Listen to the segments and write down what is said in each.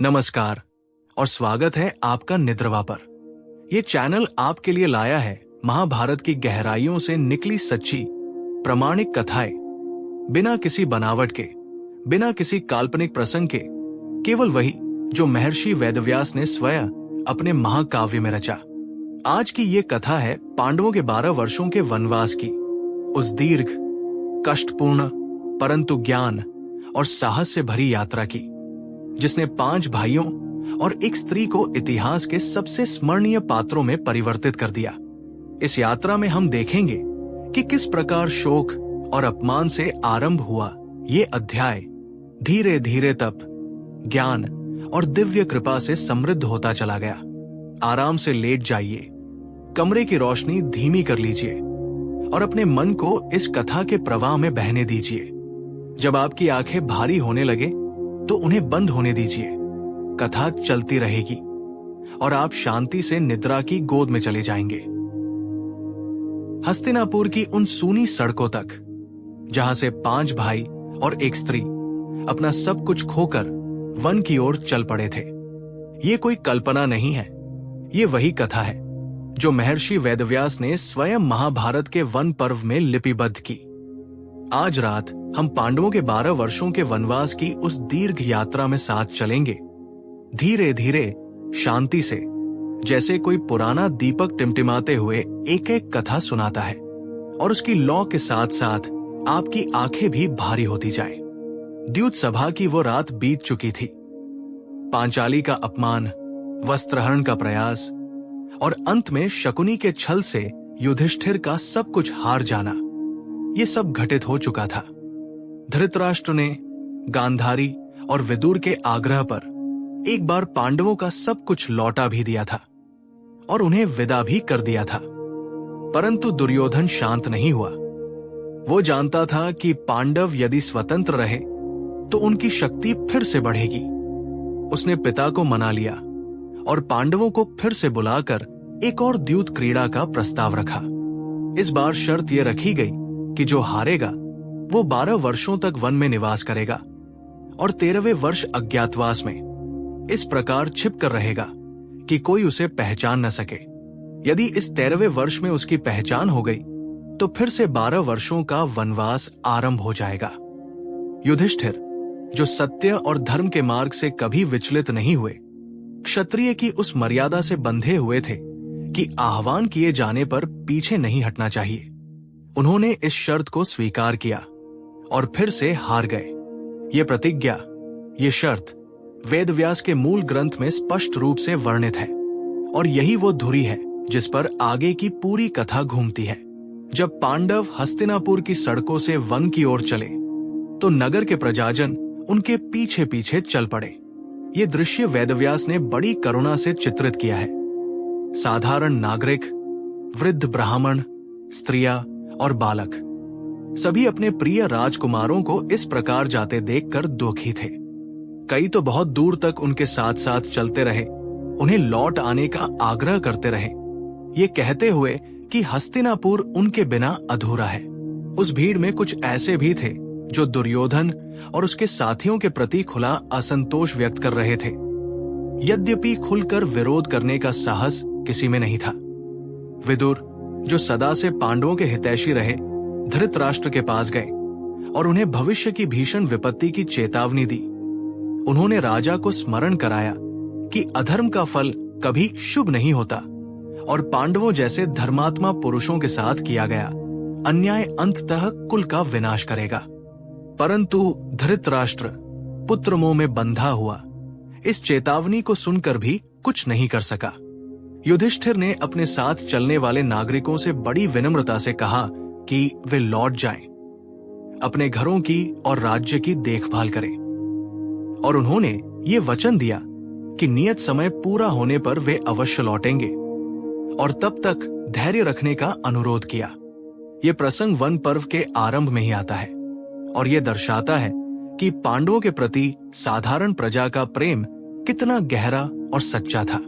नमस्कार और स्वागत है आपका निद्रवा पर। ये चैनल आपके लिए लाया है महाभारत की गहराइयों से निकली सच्ची प्रामाणिक कथाएं, बिना किसी बनावट के, बिना किसी काल्पनिक प्रसंग के, केवल वही जो महर्षि वेदव्यास ने स्वयं अपने महाकाव्य में रचा। आज की ये कथा है पांडवों के 12 वर्षों के वनवास की, उस दीर्घ, कष्टपूर्ण परंतु ज्ञान और साहस से भरी यात्रा की, जिसने 5 भाइयों और एक स्त्री को इतिहास के सबसे स्मरणीय पात्रों में परिवर्तित कर दिया। इस यात्रा में हम देखेंगे कि किस प्रकार शोक और अपमान से आरंभ हुआ ये अध्याय धीरे धीरे तप, ज्ञान और दिव्य कृपा से समृद्ध होता चला गया। आराम से लेट जाइए, कमरे की रोशनी धीमी कर लीजिए और अपने मन को इस कथा के प्रवाह में बहने दीजिए। जब आपकी आंखें भारी होने लगे तो उन्हें बंद होने दीजिए। कथा चलती रहेगी और आप शांति से निद्रा की गोद में चले जाएंगे। हस्तिनापुर की उन सूनी सड़कों तक, जहां से 5 भाई और एक स्त्री अपना सब कुछ खोकर वन की ओर चल पड़े थे। ये कोई कल्पना नहीं है, ये वही कथा है जो महर्षि वेदव्यास ने स्वयं महाभारत के वन पर्व में लिपिबद्ध की। आज रात हम पांडवों के 12 वर्षों के वनवास की उस दीर्घ यात्रा में साथ चलेंगे, धीरे धीरे, शांति से, जैसे कोई पुराना दीपक टिमटिमाते हुए एक एक कथा सुनाता है और उसकी लौ के साथ साथ आपकी आंखें भी भारी होती जाए। द्यूत सभा की वो रात बीत चुकी थी। पांचाली का अपमान, वस्त्रहरण का प्रयास और अंत में शकुनी के छल से युधिष्ठिर का सब कुछ हार जाना, ये सब घटित हो चुका था। धृतराष्ट्र ने गांधारी और विदुर के आग्रह पर एक बार पांडवों का सब कुछ लौटा भी दिया था और उन्हें विदा भी कर दिया था। परंतु दुर्योधन शांत नहीं हुआ। वो जानता था कि पांडव यदि स्वतंत्र रहे तो उनकी शक्ति फिर से बढ़ेगी। उसने पिता को मना लिया और पांडवों को फिर से बुलाकर एक और द्यूत क्रीड़ा का प्रस्ताव रखा। इस बार शर्त यह रखी गई कि जो हारेगा वो 12 वर्षों तक वन में निवास करेगा और 13वें वर्ष अज्ञातवास में इस प्रकार छिप कर रहेगा कि कोई उसे पहचान न सके। यदि इस 13वें वर्ष में उसकी पहचान हो गई तो फिर से 12 वर्षों का वनवास आरंभ हो जाएगा। युधिष्ठिर, जो सत्य और धर्म के मार्ग से कभी विचलित नहीं हुए, क्षत्रिय की उस मर्यादा से बंधे हुए थे कि आह्वान किए जाने पर पीछे नहीं हटना चाहिए। उन्होंने इस शर्त को स्वीकार किया और फिर से हार गए। ये प्रतिज्ञा, ये शर्त वेदव्यास के मूल ग्रंथ में स्पष्ट रूप से वर्णित है और यही वो धुरी है जिस पर आगे की पूरी कथा घूमती है। जब पांडव हस्तिनापुर की सड़कों से वन की ओर चले तो नगर के प्रजाजन उनके पीछे पीछे चल पड़े। ये दृश्य वेदव्यास ने बड़ी करुणा से चित्रित किया है। साधारण नागरिक, वृद्ध ब्राह्मण, स्त्रियां और बालक सभी अपने प्रिय राजकुमारों को इस प्रकार जाते देखकर दुखी थे। कई तो बहुत दूर तक उनके साथ साथ चलते रहे, उन्हें लौट आने का आग्रह करते रहे, ये कहते हुए कि हस्तिनापुर उनके बिना अधूरा है। उस भीड़ में कुछ ऐसे भी थे जो दुर्योधन और उसके साथियों के प्रति खुला असंतोष व्यक्त कर रहे थे। यद्यपि खुलकर विरोध करने का साहस किसी में नहीं था। विदुर, जो सदा से पांडवों के हितैषी रहे, धृतराष्ट्र के पास गए और उन्हें भविष्य की भीषण विपत्ति की चेतावनी दी। उन्होंने राजा को स्मरण कराया कि अधर्म का फल कभी शुभ नहीं होता और पांडवों जैसे धर्मात्मा पुरुषों के साथ किया गया अन्याय अंततः कुल का विनाश करेगा। परंतु धृतराष्ट्र पुत्र मोह में बंधा हुआ इस चेतावनी को सुनकर भी कुछ नहीं कर सका। युधिष्ठिर ने अपने साथ चलने वाले नागरिकों से बड़ी विनम्रता से कहा कि वे लौट जाएं, अपने घरों की और राज्य की देखभाल करें, और उन्होंने ये वचन दिया कि नियत समय पूरा होने पर वे अवश्य लौटेंगे और तब तक धैर्य रखने का अनुरोध किया। ये प्रसंग वन पर्व के आरंभ में ही आता है और ये दर्शाता है कि पांडवों के प्रति साधारण प्रजा का प्रेम कितना गहरा और सच्चा था।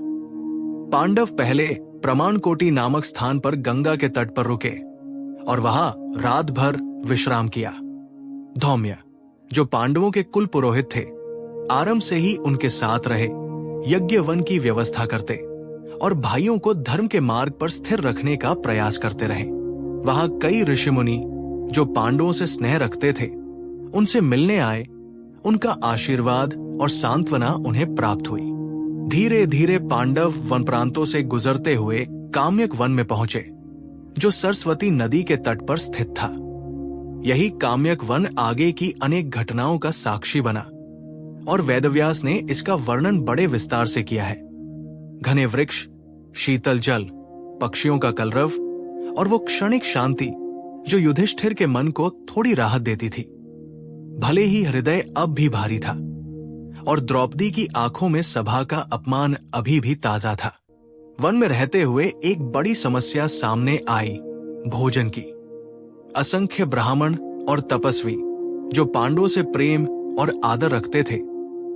पांडव पहले प्रमाणकोटि नामक स्थान पर गंगा के तट पर रुके और वहां रात भर विश्राम किया। धौम्य, जो पांडवों के कुल पुरोहित थे, आरंभ से ही उनके साथ रहे, यज्ञ वन की व्यवस्था करते और भाइयों को धर्म के मार्ग पर स्थिर रखने का प्रयास करते रहे। वहां कई ऋषि मुनि जो पांडवों से स्नेह रखते थे उनसे मिलने आए। उनका आशीर्वाद और सांत्वना उन्हें प्राप्त हुई। धीरे धीरे पांडव वन प्रांतों से गुजरते हुए काम्यक वन में पहुंचे, जो सरस्वती नदी के तट पर स्थित था। यही काम्यक वन आगे की अनेक घटनाओं का साक्षी बना और वेदव्यास ने इसका वर्णन बड़े विस्तार से किया है। घने वृक्ष, शीतल जल, पक्षियों का कलरव और वो क्षणिक शांति जो युधिष्ठिर के मन को थोड़ी राहत देती थी। भले ही हृदय अब भी भारी था और द्रौपदी की आंखों में सभा का अपमान अभी भी ताजा था। वन में रहते हुए एक बड़ी समस्या सामने आई, भोजन की। असंख्य ब्राह्मण और तपस्वी जो पांडवों से प्रेम और आदर रखते थे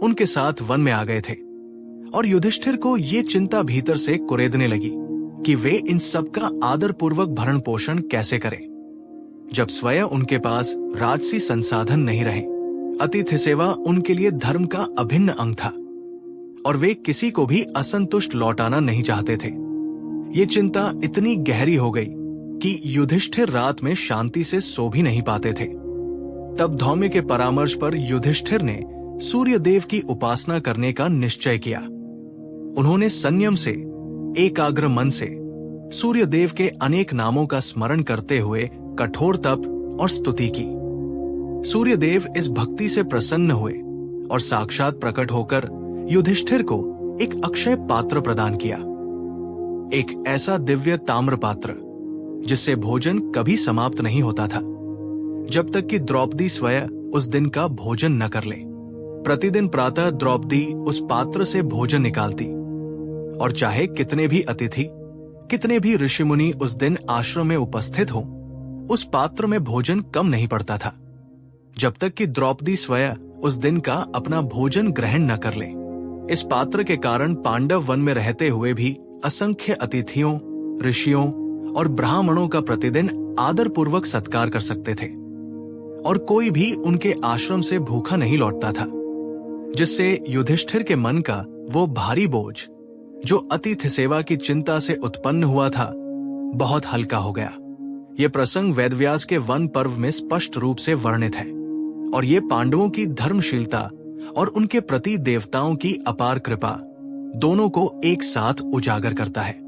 उनके साथ वन में आ गए थे और युधिष्ठिर को ये चिंता भीतर से कुरेदने लगी कि वे इन सब का आदर पूर्वक भरण पोषण कैसे करें, जब स्वयं उनके पास राजसी संसाधन नहीं रहे। अतिथि सेवा उनके लिए धर्म का अभिन्न अंग था और वे किसी को भी असंतुष्ट लौटाना नहीं चाहते थे। ये चिंता इतनी गहरी हो गई कि युधिष्ठिर रात में शांति से सो भी नहीं पाते थे। तब धौम्य के परामर्श पर युधिष्ठिर ने सूर्य देव की उपासना करने का निश्चय किया। उन्होंने संयम से, एकाग्र मन से सूर्य देव के अनेक नामों का स्मरण करते हुए कठोर तप और स्तुति की। सूर्य देव इस भक्ति से प्रसन्न हुए और साक्षात प्रकट होकर युधिष्ठिर को एक अक्षय पात्र प्रदान किया, एक ऐसा दिव्य ताम्र पात्र जिससे भोजन कभी समाप्त नहीं होता था जब तक कि द्रौपदी स्वयं उस दिन का भोजन न कर ले। प्रतिदिन प्रातः द्रौपदी उस पात्र से भोजन निकालती और चाहे कितने भी अतिथि, कितने भी ऋषि मुनि उस दिन आश्रम में उपस्थित हों, उस पात्र में भोजन कम नहीं पड़ता था जब तक कि द्रौपदी स्वयं उस दिन का अपना भोजन ग्रहण न कर ले। इस पात्र के कारण पांडव वन में रहते हुए भी असंख्य अतिथियों, ऋषियों और ब्राह्मणों का प्रतिदिन आदर पूर्वक सत्कार कर सकते थे और कोई भी उनके आश्रम से भूखा नहीं लौटता था, जिससे युधिष्ठिर के मन का वो भारी बोझ जो अतिथि सेवा की चिंता से उत्पन्न हुआ था बहुत हल्का हो गया। ये प्रसंग वेदव्यास के वन पर्व में स्पष्ट रूप से वर्णित है और ये पांडवों की धर्मशीलता और उनके प्रति देवताओं की अपार कृपा दोनों को एक साथ उजागर करता है।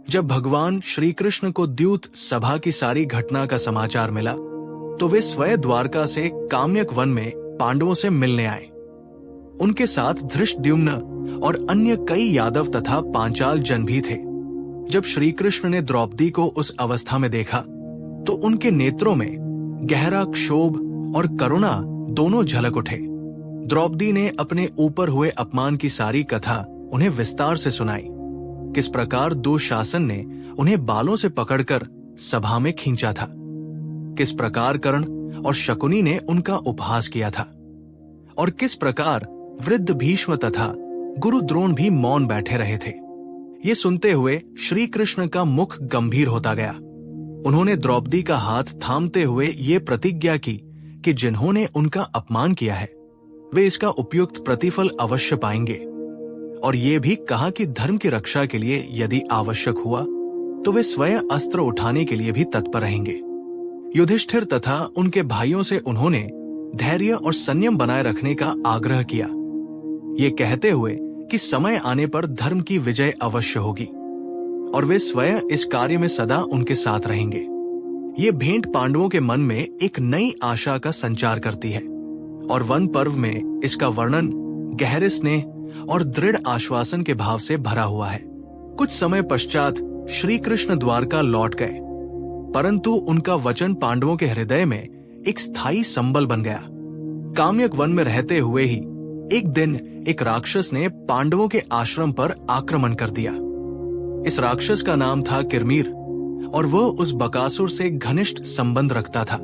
जब भगवान श्री कृष्ण को द्यूत सभा की सारी घटना का समाचार मिला तो वे स्वयं द्वारका से काम्यक वन में पांडवों से मिलने आए। उनके साथ धृष्टद्युम्न और अन्य कई यादव तथा पांचाल जन भी थे। जब श्री कृष्ण ने द्रौपदी को उस अवस्था में देखा तो उनके नेत्रों में गहरा क्षोभ और करुणा दोनों झलक उठे। द्रौपदी ने अपने ऊपर हुए अपमान की सारी कथा उन्हें विस्तार से सुनाई। किस प्रकार दुःशासन ने उन्हें बालों से पकड़कर सभा में खींचा था, किस प्रकार कर्ण और शकुनी ने उनका उपहास किया था और किस प्रकार वृद्ध भीष्म तथा गुरु द्रोण भी मौन बैठे रहे थे। ये सुनते हुए श्री कृष्ण का मुख गंभीर होता गया। उन्होंने द्रौपदी का हाथ थामते हुए ये प्रतिज्ञा की कि जिन्होंने उनका अपमान किया है वे इसका उपयुक्त प्रतिफल अवश्य पाएंगे और ये भी कहा कि धर्म की रक्षा के लिए यदि आवश्यक हुआ तो वे स्वयं अस्त्र उठाने के लिए भी तत्पर रहेंगे। युधिष्ठिर तथा उनके भाइयों से उन्होंने धैर्य और संयम बनाए रखने का आग्रह किया, ये कहते हुए कि समय आने पर धर्म की विजय अवश्य होगी और वे स्वयं इस कार्य में सदा उनके साथ रहेंगे। ये भेंट पांडवों के मन में एक नई आशा का संचार करती है और वन पर्व में इसका वर्णन गहरे स्नेह और दृढ़ आश्वासन के भाव से भरा हुआ है। कुछ समय पश्चात श्री कृष्ण द्वारका लौट गए, परंतु उनका वचन पांडवों के हृदय में एक स्थायी संबल बन गया। काम्यक वन में रहते हुए ही एक दिन एक राक्षस ने पांडवों के आश्रम पर आक्रमण कर दिया। इस राक्षस का नाम था किरमीर और वह उस बकासुर से घनिष्ठ संबंध रखता था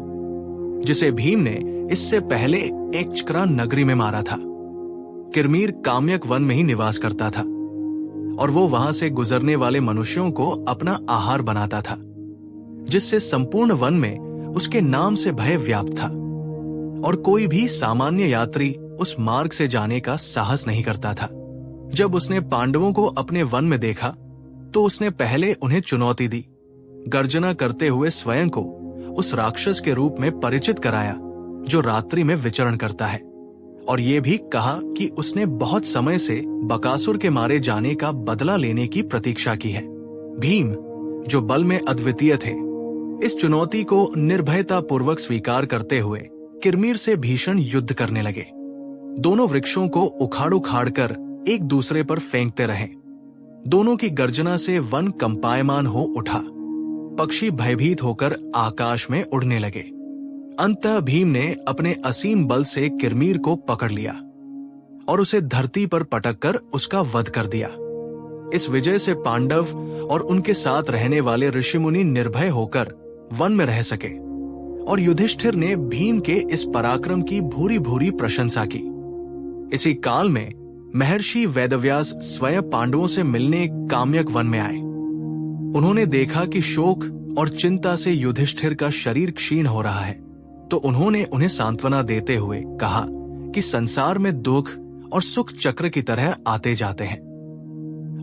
जिसे भीम ने इससे पहले एक्चक्रा नगरी में मारा था। किरमीर काम्यक वन में ही निवास करता था और वो वहां से गुजरने वाले मनुष्यों को अपना आहार बनाता था, जिससे संपूर्ण वन में उसके नाम से भय व्याप्त था और कोई भी सामान्य यात्री उस मार्ग से जाने का साहस नहीं करता था। जब उसने पांडवों को अपने वन में देखा तो उसने पहले उन्हें चुनौती दी, गर्जना करते हुए स्वयं को उस राक्षस के रूप में परिचित कराया जो रात्रि में विचरण करता है, और ये भी कहा कि उसने बहुत समय से बकासुर के मारे जाने का बदला लेने की प्रतीक्षा की है। भीम, जो बल में अद्वितीय थे, इस चुनौती को निर्भयता पूर्वक स्वीकार करते हुए किरमीर से भीषण युद्ध करने लगे। दोनों वृक्षों को उखाड़ उखाड़ कर एक दूसरे पर फेंकते रहे। दोनों की गर्जना से वन कंपायमान हो उठा। पक्षी भयभीत होकर आकाश में उड़ने लगे। अंततः भीम ने अपने असीम बल से किरमीर को पकड़ लिया और उसे धरती पर पटक कर उसका वध कर दिया। इस विजय से पांडव और उनके साथ रहने वाले ऋषिमुनि निर्भय होकर वन में रह सके, और युधिष्ठिर ने भीम के इस पराक्रम की भूरी भूरी प्रशंसा की। इसी काल में महर्षि वेदव्यास स्वयं पांडवों से मिलने काम्यक वन में आए। उन्होंने देखा कि शोक और चिंता से युधिष्ठिर का शरीर क्षीण हो रहा है, तो उन्होंने उन्हें सांत्वना देते हुए कहा कि संसार में दुख और सुख चक्र की तरह आते जाते हैं,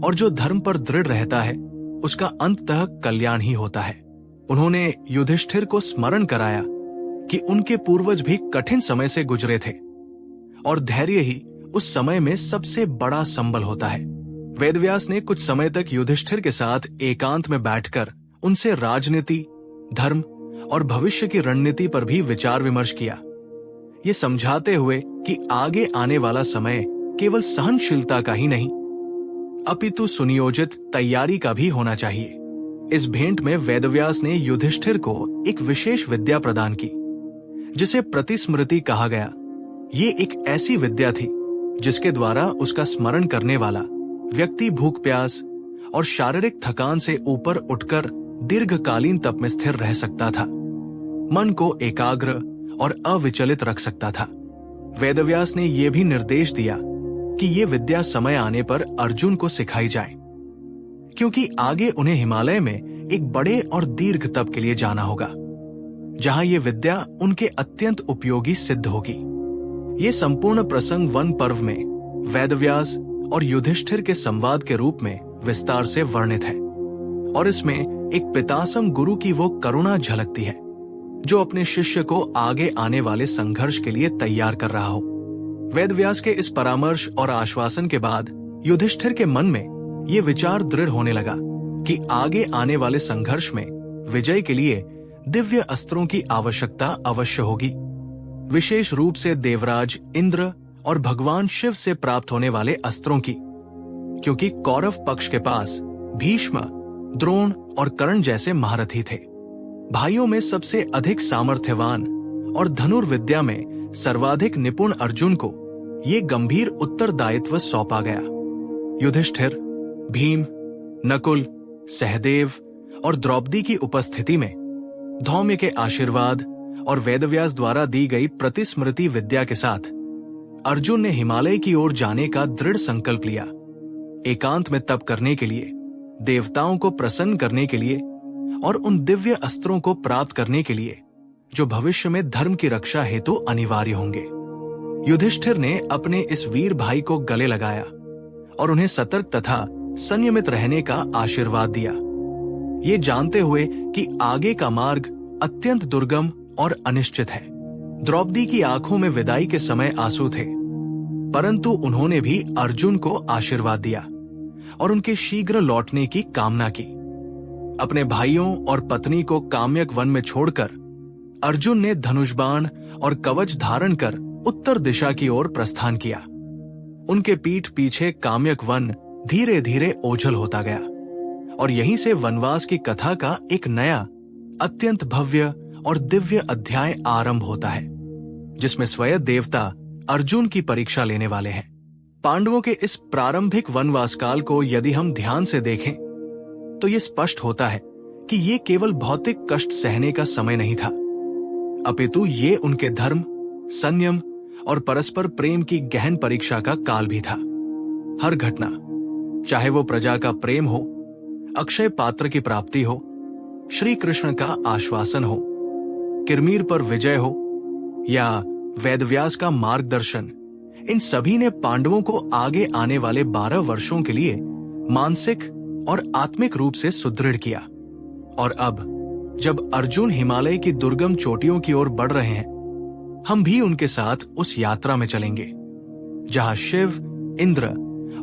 और जो धर्म पर दृढ़ रहता है उसका अंततः कल्याण ही होता है। उन्होंने युधिष्ठिर को स्मरण कराया कि उनके पूर्वज भी कठिन समय से गुजरे थे, और धैर्य ही उस समय में सबसे बड़ा संबल होता है। वेदव्यास ने कुछ समय तक युधिष्ठिर के साथ एकांत में बैठकर उनसे राजनीति, धर्म और भविष्य की रणनीति पर भी विचार विमर्श किया, ये समझाते हुए कि आगे आने वाला समय केवल सहनशीलता का ही नहीं अपितु सुनियोजित तैयारी का भी होना चाहिए। इस भेंट में वेदव्यास ने युधिष्ठिर को एक विशेष विद्या प्रदान की जिसे प्रतिस्मृति कहा गया। ये एक ऐसी विद्या थी जिसके द्वारा उसका स्मरण करने वाला व्यक्ति भूख प्यास और शारीरिक थकान से ऊपर उठकर दीर्घकालीन तप में स्थिर रह सकता था, मन को एकाग्र और अविचलित रख सकता था। वेदव्यास ने यह भी निर्देश दिया कि ये विद्या समय आने पर अर्जुन को सिखाई जाए, क्योंकि आगे उन्हें हिमालय में एक बड़े और दीर्घ तप के लिए जाना होगा, जहां ये विद्या उनके अत्यंत उपयोगी सिद्ध होगी। ये संपूर्ण प्रसंग वन पर्व में वेदव्यास और युधिष्ठिर के संवाद के रूप में विस्तार से वर्णित है, और इसमें एक पितासम गुरु की वो करुणा झलकती है जो अपने शिष्य को आगे आने वाले संघर्ष के लिए तैयार कर रहा हो। वेदव्यास के इस परामर्श और आश्वासन के बाद युधिष्ठिर के मन में ये विचार दृढ़ होने लगा कि आगे आने वाले संघर्ष में विजय के लिए दिव्य अस्त्रों की आवश्यकता अवश्य होगी, विशेष रूप से देवराज इंद्र और भगवान शिव से प्राप्त होने वाले अस्त्रों की, क्योंकि कौरव पक्ष के पास भीष्म, द्रोण और कर्ण जैसे महारथी थे। भाइयों में सबसे अधिक सामर्थ्यवान और धनुर्विद्या में सर्वाधिक निपुण अर्जुन को ये गंभीर उत्तरदायित्व सौंपा गया। युधिष्ठिर, भीम, नकुल, सहदेव और द्रौपदी की उपस्थिति में धौम्य के आशीर्वाद और वेदव्यास द्वारा दी गई प्रतिस्मृति विद्या के साथ अर्जुन ने हिमालय की ओर जाने का दृढ़ संकल्प लिया। एकांत में तप करने के लिए, देवताओं को प्रसन्न करने के लिए और उन दिव्य अस्त्रों को प्राप्त करने के लिए जो भविष्य में धर्म की रक्षा हेतु अनिवार्य होंगे। युधिष्ठिर ने अपने इस वीर भाई को गले लगाया और उन्हें सतर्क तथा संयमित रहने का आशीर्वाद दिया, ये जानते हुए कि आगे का मार्ग अत्यंत दुर्गम और अनिश्चित है। द्रौपदी की आंखों में विदाई के समय आंसू थे, परंतु उन्होंने भी अर्जुन को आशीर्वाद दिया और उनके शीघ्र लौटने की कामना की। अपने भाइयों और पत्नी को काम्यक वन में छोड़कर अर्जुन ने धनुषबाण और कवच धारण कर उत्तर दिशा की ओर प्रस्थान किया। उनके पीठ पीछे काम्यक वन धीरे धीरे ओझल होता गया और यहीं से वनवास की कथा का एक नया अत्यंत भव्य और दिव्य अध्याय आरंभ होता है, जिसमें स्वयं देवता अर्जुन की परीक्षा लेने वाले हैं। पांडवों के इस प्रारंभिक वनवास काल को यदि हम ध्यान से देखें तो ये स्पष्ट होता है कि ये केवल भौतिक कष्ट सहने का समय नहीं था, अपितु ये उनके धर्म, संयम और परस्पर प्रेम की गहन परीक्षा का काल भी था। हर घटना, चाहे वो प्रजा का प्रेम हो, अक्षय पात्र की प्राप्ति हो, श्री कृष्ण का आश्वासन हो, किरमीर पर विजय हो या वेदव्यास का मार्गदर्शन इन सभी ने पांडवों को आगे आने वाले 12 वर्षों के लिए मानसिक और आत्मिक रूप से सुदृढ़ किया। और अब जब अर्जुन हिमालय की दुर्गम चोटियों की ओर बढ़ रहे हैं, हम भी उनके साथ उस यात्रा में चलेंगे जहां शिव, इंद्र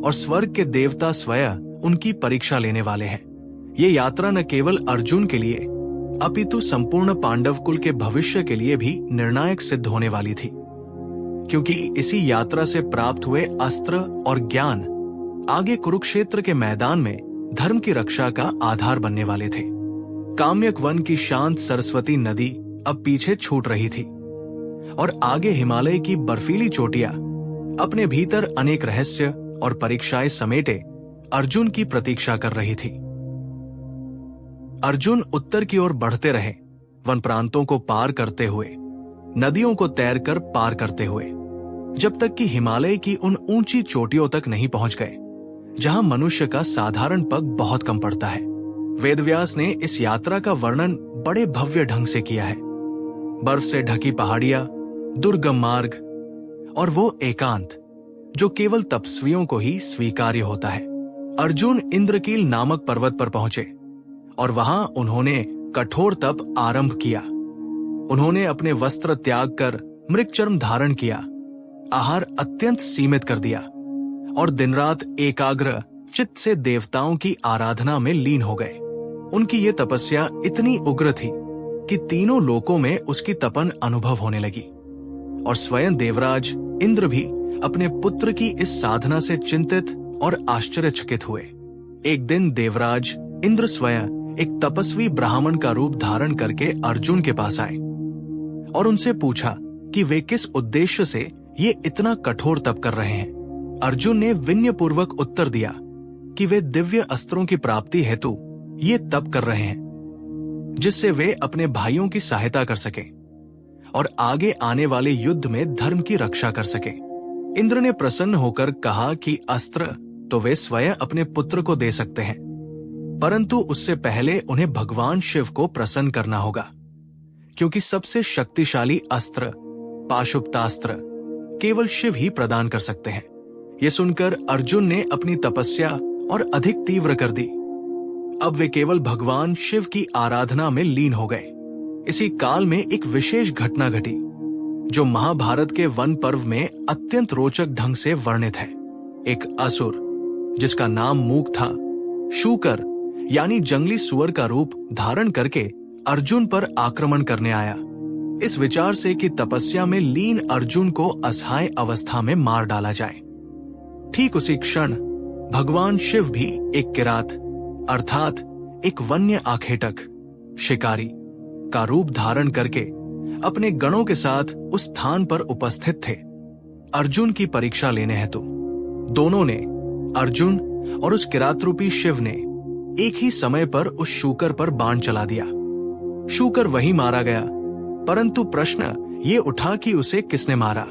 और स्वर्ग के देवता स्वयं उनकी परीक्षा लेने वाले हैं। ये यात्रा न केवल अर्जुन के लिए अपितु संपूर्ण पांडव कुल के भविष्य के लिए भी निर्णायक सिद्ध होने वाली थी, क्योंकि इसी यात्रा से प्राप्त हुए अस्त्र और ज्ञान आगे कुरुक्षेत्र के मैदान में धर्म की रक्षा का आधार बनने वाले थे। काम्यक वन की शांत सरस्वती नदी अब पीछे छूट रही थी और आगे हिमालय की बर्फीली चोटियां अपने भीतर अनेक रहस्य और परीक्षाएं समेटे अर्जुन की प्रतीक्षा कर रही थी। अर्जुन उत्तर की ओर बढ़ते रहे, वन प्रांतों को पार करते हुए, नदियों को तैरकर पार करते हुए, जब तक कि हिमालय की उन ऊंची चोटियों तक नहीं पहुंच गए जहां मनुष्य का साधारण पग बहुत कम पड़ता है। वेदव्यास ने इस यात्रा का वर्णन बड़े भव्य ढंग से किया है। बर्फ से ढकी पहाड़ियां, दुर्गम मार्ग और वो एकांत जो केवल तपस्वियों को ही स्वीकार्य होता है। अर्जुन इंद्रकील नामक पर्वत पर पहुंचे और वहां उन्होंने कठोर तप आरंभ किया। उन्होंने अपने वस्त्र त्याग कर मृगचर्म धारण किया, आहार अत्यंत सीमित कर दिया और दिन रात एकाग्र चित्त से देवताओं की आराधना में लीन हो गए। उनकी ये तपस्या इतनी उग्र थी कि तीनों लोकों में उसकी तपन अनुभव होने लगी और स्वयं देवराज इंद्र भी अपने पुत्र की इस साधना से चिंतित और आश्चर्यचकित हुए। एक दिन देवराज इंद्र स्वयं एक तपस्वी ब्राह्मण का रूप धारण करके अर्जुन के पास आए और उनसे पूछा कि वे किस उद्देश्य से ये इतना कठोर तप कर रहे हैं। अर्जुन ने विनयपूर्वक उत्तर दिया कि वे दिव्य अस्त्रों की प्राप्ति हेतु ये तप कर रहे हैं, जिससे वे अपने भाइयों की सहायता कर सके और आगे आने वाले युद्ध में धर्म की रक्षा कर सके। इंद्र ने प्रसन्न होकर कहा कि अस्त्र तो वे स्वयं अपने पुत्र को दे सकते हैं, परंतु उससे पहले उन्हें भगवान शिव को प्रसन्न करना होगा, क्योंकि सबसे शक्तिशाली अस्त्र पाशुपतास्त्र केवल शिव ही प्रदान कर सकते हैं। ये सुनकर अर्जुन ने अपनी तपस्या और अधिक तीव्र कर दी। अब वे केवल भगवान शिव की आराधना में लीन हो गए। इसी काल में एक विशेष घटना घटी जो महाभारत के वन पर्व में अत्यंत रोचक ढंग से वर्णित है। एक असुर जिसका नाम मूक था, शूकर यानी जंगली सुअर का रूप धारण करके अर्जुन पर आक्रमण करने आया, इस विचार से कि तपस्या में लीन अर्जुन को असहाय अवस्था में मार डाला जाए। ठीक उसी क्षण भगवान शिव भी एक किरात अर्थात एक वन्य आखेटक शिकारी का रूप धारण करके अपने गणों के साथ उस स्थान पर उपस्थित थे अर्जुन की परीक्षा लेने हेतु। दोनों ने, अर्जुन और उस किरात रूपी शिव ने, एक ही समय पर उस शूकर पर बाण चला दिया। शूकर वहीं मारा गया, परंतु प्रश्न ये उठा कि उसे किसने मारा,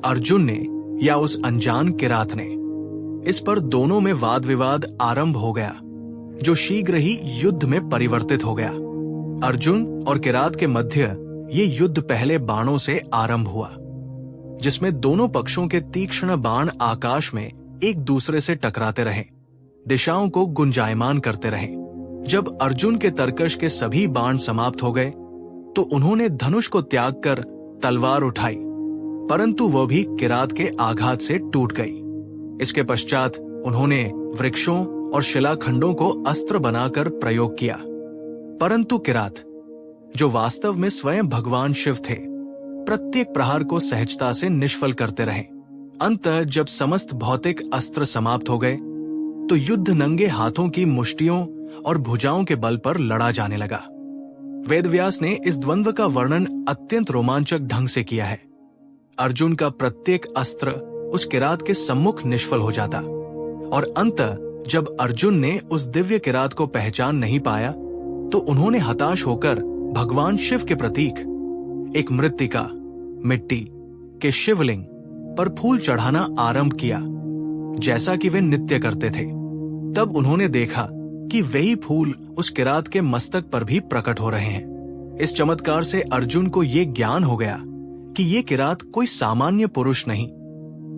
अर्जुन ने या उस अनजान किरात ने। इस पर दोनों में वाद विवाद आरंभ हो गया, जो शीघ्र ही युद्ध में परिवर्तित हो गया। अर्जुन और किरात के मध्य ये युद्ध पहले बाणों से आरंभ हुआ, जिसमें दोनों पक्षों के तीक्ष्ण बाण आकाश में एक दूसरे से टकराते रहे, दिशाओं को गुंजायमान करते रहे। जब अर्जुन के तरकश के सभी बाण समाप्त हो गए तो उन्होंने धनुष को त्याग कर तलवार उठाई, परंतु वह भी किरात के आघात से टूट गई। इसके पश्चात उन्होंने वृक्षों और शिलाखंडों को अस्त्र बनाकर प्रयोग किया, परंतु किरात, जो वास्तव में स्वयं भगवान शिव थे, प्रत्येक प्रहार को सहजता से निष्फल करते रहे। अंततः जब समस्त भौतिक अस्त्र समाप्त हो गए तो युद्ध नंगे हाथों की मुष्टियों और भुजाओं के बल पर लड़ा जाने लगा। वेदव्यास ने इस द्वंद्व का वर्णन अत्यंत रोमांचक ढंग से किया है। अर्जुन का प्रत्येक अस्त्र उस किरात के सम्मुख निष्फल हो जाता और अंततः जब अर्जुन ने उस दिव्य किरात को पहचान नहीं पाया तो उन्होंने हताश होकर भगवान शिव के प्रतीक एक मृत्तिका मिट्टी के शिवलिंग पर फूल चढ़ाना आरंभ किया, जैसा कि वे नित्य करते थे। तब उन्होंने देखा कि वही फूल उस किरात के मस्तक पर भी प्रकट हो रहे हैं। इस चमत्कार से अर्जुन को ये ज्ञान हो गया कि ये किरात कोई सामान्य पुरुष नहीं,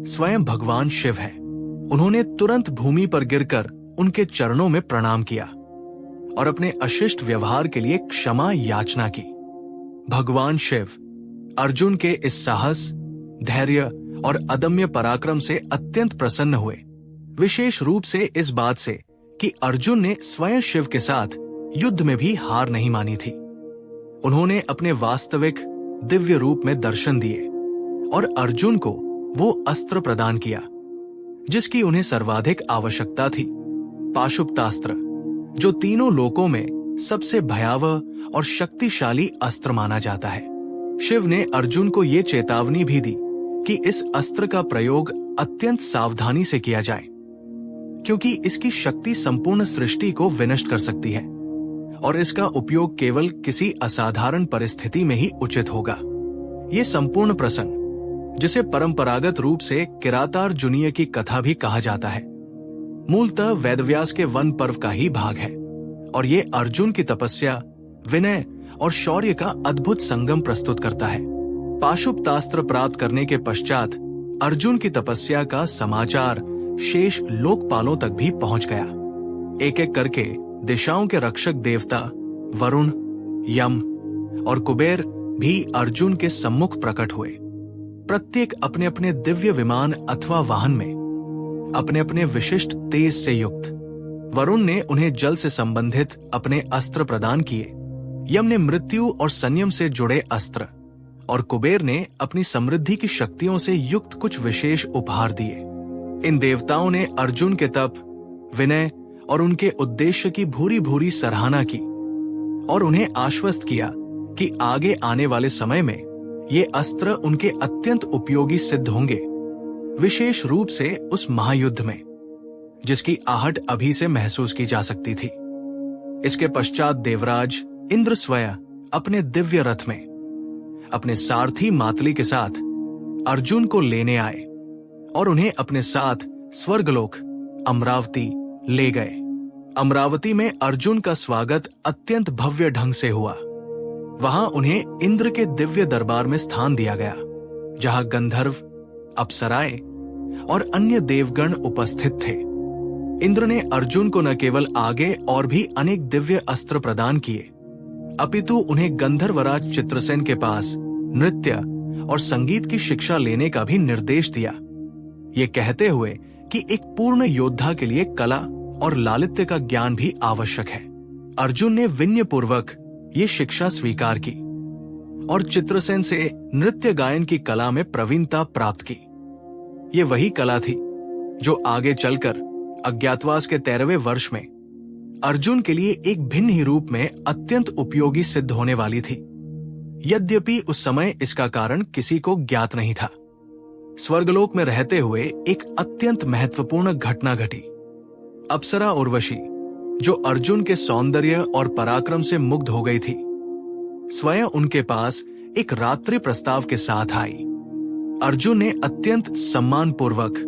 स्वयं भगवान शिव हैं। उन्होंने तुरंत भूमि पर गिरकर उनके चरणों में प्रणाम किया और अपने अशिष्ट व्यवहार के लिए क्षमा याचना की। भगवान शिव अर्जुन के इस साहस, धैर्य और अदम्य पराक्रम से अत्यंत प्रसन्न हुए, विशेष रूप से इस बात से कि अर्जुन ने स्वयं शिव के साथ युद्ध में भी हार नहीं मानी थी। उन्होंने अपने वास्तविक दिव्य रूप में दर्शन दिए और अर्जुन को वो अस्त्र प्रदान किया जिसकी उन्हें सर्वाधिक आवश्यकता थी, पाशुपतास्त्र, जो तीनों लोकों में सबसे भयावह और शक्तिशाली अस्त्र माना जाता है। शिव ने अर्जुन को ये चेतावनी भी दी कि इस अस्त्र का प्रयोग अत्यंत सावधानी से किया जाए, क्योंकि इसकी शक्ति संपूर्ण सृष्टि को विनष्ट कर सकती है और इसका उपयोग केवल किसी असाधारण परिस्थिति में ही उचित होगा। ये संपूर्ण प्रसंग, जिसे परंपरागत रूप से किरातार्जुनीय की कथा भी कहा जाता है, मूलतः वेदव्यास के वन पर्व का ही भाग है और ये अर्जुन की तपस्या, विनय और शौर्य का अद्भुत संगम प्रस्तुत करता है। पाशुपतास्त्र प्राप्त करने के पश्चात अर्जुन की तपस्या का समाचार शेष लोकपालों तक भी पहुंच गया। एक एक करके दिशाओं के रक्षक देवता वरुण, यम और कुबेर भी अर्जुन के सम्मुख प्रकट हुए, प्रत्येक अपने अपने दिव्य विमान अथवा वाहन में अपने अपने विशिष्ट तेज से युक्त। वरुण ने उन्हें जल से संबंधित अपने अस्त्र प्रदान किए, यम ने मृत्यु और संयम से जुड़े अस्त्र और कुबेर ने अपनी समृद्धि की शक्तियों से युक्त कुछ विशेष उपहार दिए। इन देवताओं ने अर्जुन के तप, विनय और उनके उद्देश्य की भूरी भूरी सराहना की और उन्हें आश्वस्त किया कि आगे आने वाले समय में ये अस्त्र उनके अत्यंत उपयोगी सिद्ध होंगे, विशेष रूप से उस महायुद्ध में जिसकी आहट अभी से महसूस की जा सकती थी। इसके पश्चात देवराज इंद्र स्वयं अपने दिव्य रथ में अपने सारथी मातली के साथ अर्जुन को लेने आए और उन्हें अपने साथ स्वर्गलोक अमरावती ले गए। अमरावती में अर्जुन का स्वागत अत्यंत भव्य ढंग से हुआ। वहां उन्हें इंद्र के दिव्य दरबार में स्थान दिया गया, जहां गंधर्व, अप्सराएं और अन्य देवगण उपस्थित थे। इंद्र ने अर्जुन को न केवल आगे और भी अनेक दिव्य अस्त्र प्रदान किए, अपितु उन्हें गंधर्वराज चित्रसेन के पास नृत्य और संगीत की शिक्षा लेने का भी निर्देश दिया, ये कहते हुए कि एक पूर्ण योद्धा के लिए कला और लालित्य का ज्ञान भी आवश्यक है। अर्जुन ने विनय पूर्वक ये शिक्षा स्वीकार की और चित्रसेन से नृत्य गायन की कला में प्रवीणता प्राप्त की। ये वही कला थी जो आगे चलकर अज्ञातवास के 13वें वर्ष में अर्जुन के लिए एक भिन्न ही रूप में अत्यंत उपयोगी सिद्ध होने वाली थी। यद्यपि उस समय इसका कारण किसी को ज्ञात नहीं था। स्वर्गलोक में रहते हुए एक अत्यंत महत्वपूर्ण घटना घटी। अप्सरा उर्वशी, जो अर्जुन के सौंदर्य और पराक्रम से मुग्ध हो गई थी, स्वयं उनके पास एक रात्रि प्रस्ताव के साथ आई। अर्जुन ने अत्यंत सम्मानपूर्वक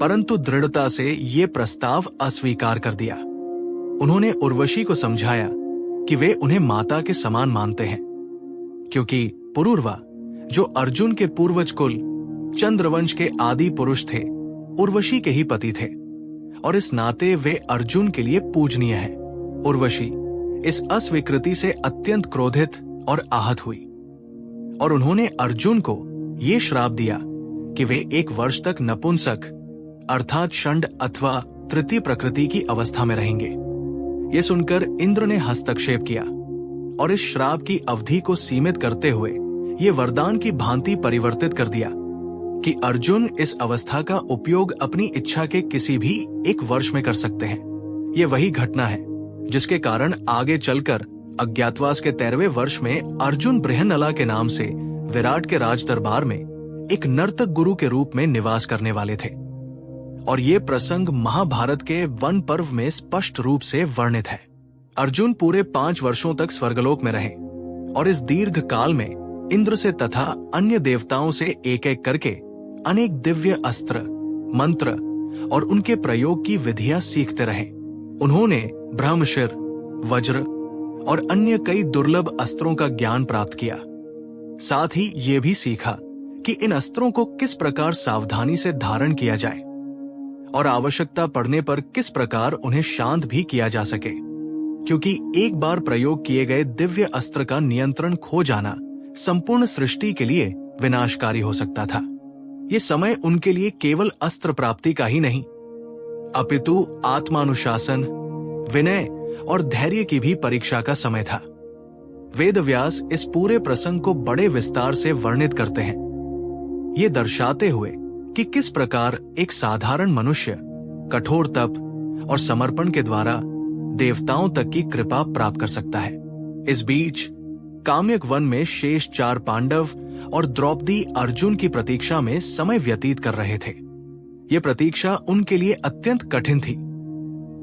परंतु दृढ़ता से ये प्रस्ताव अस्वीकार कर दिया। उन्होंने उर्वशी को समझाया कि वे उन्हें माता के समान मानते हैं, क्योंकि पुरूरवा, जो अर्जुन के पूर्वज कुल चंद्रवंश के आदि पुरुष थे, उर्वशी के ही पति थे और इस नाते वे अर्जुन के लिए पूजनीय हैं। उर्वशी इस अस्वीकृति से अत्यंत क्रोधित और आहत हुई और उन्होंने अर्जुन को ये श्राप दिया कि वे 1 वर्ष तक नपुंसक अर्थात षंड अथवा तृतीय प्रकृति की अवस्था में रहेंगे। ये सुनकर इंद्र ने हस्तक्षेप किया और इस श्राप की अवधि को सीमित करते हुए ये वरदान की भांति परिवर्तित कर दिया कि अर्जुन इस अवस्था का उपयोग अपनी इच्छा के किसी भी 1 वर्ष में कर सकते हैं। ये वही घटना है जिसके कारण आगे चलकर अज्ञातवास के 13वें वर्ष में अर्जुन बृहन्नला के नाम से विराट के राज दरबार में एक नर्तक गुरु के रूप में निवास करने वाले थे और ये प्रसंग महाभारत के वन पर्व में स्पष्ट रूप से वर्णित है। अर्जुन पूरे 5 वर्षों तक स्वर्गलोक में रहे और इस दीर्घ काल में इंद्र से तथा अन्य देवताओं से एक एक करके अनेक दिव्य अस्त्र, मंत्र और उनके प्रयोग की विधियां सीखते रहे। उन्होंने ब्रह्मशिर, वज्र और अन्य कई दुर्लभ अस्त्रों का ज्ञान प्राप्त किया। साथ ही ये भी सीखा कि इन अस्त्रों को किस प्रकार सावधानी से धारण किया जाए और आवश्यकता पड़ने पर किस प्रकार उन्हें शांत भी किया जा सके, क्योंकि एक बार प्रयोग किए गए दिव्य अस्त्र का नियंत्रण खो जाना संपूर्ण सृष्टि के लिए विनाशकारी हो सकता था। ये समय उनके लिए केवल अस्त्र प्राप्ति का ही नहीं, अपितु आत्मानुशासन, विनय और धैर्य की भी परीक्षा का समय था। वेदव्यास इस पूरे प्रसंग को बड़े विस्तार से वर्णित करते हैं, ये दर्शाते हुए कि किस प्रकार एक साधारण मनुष्य कठोर तप और समर्पण के द्वारा देवताओं तक की कृपा प्राप्त कर सकता है। इस बीच काम्यक वन में शेष 4 पांडव और द्रौपदी अर्जुन की प्रतीक्षा में समय व्यतीत कर रहे थे। ये प्रतीक्षा उनके लिए अत्यंत कठिन थी,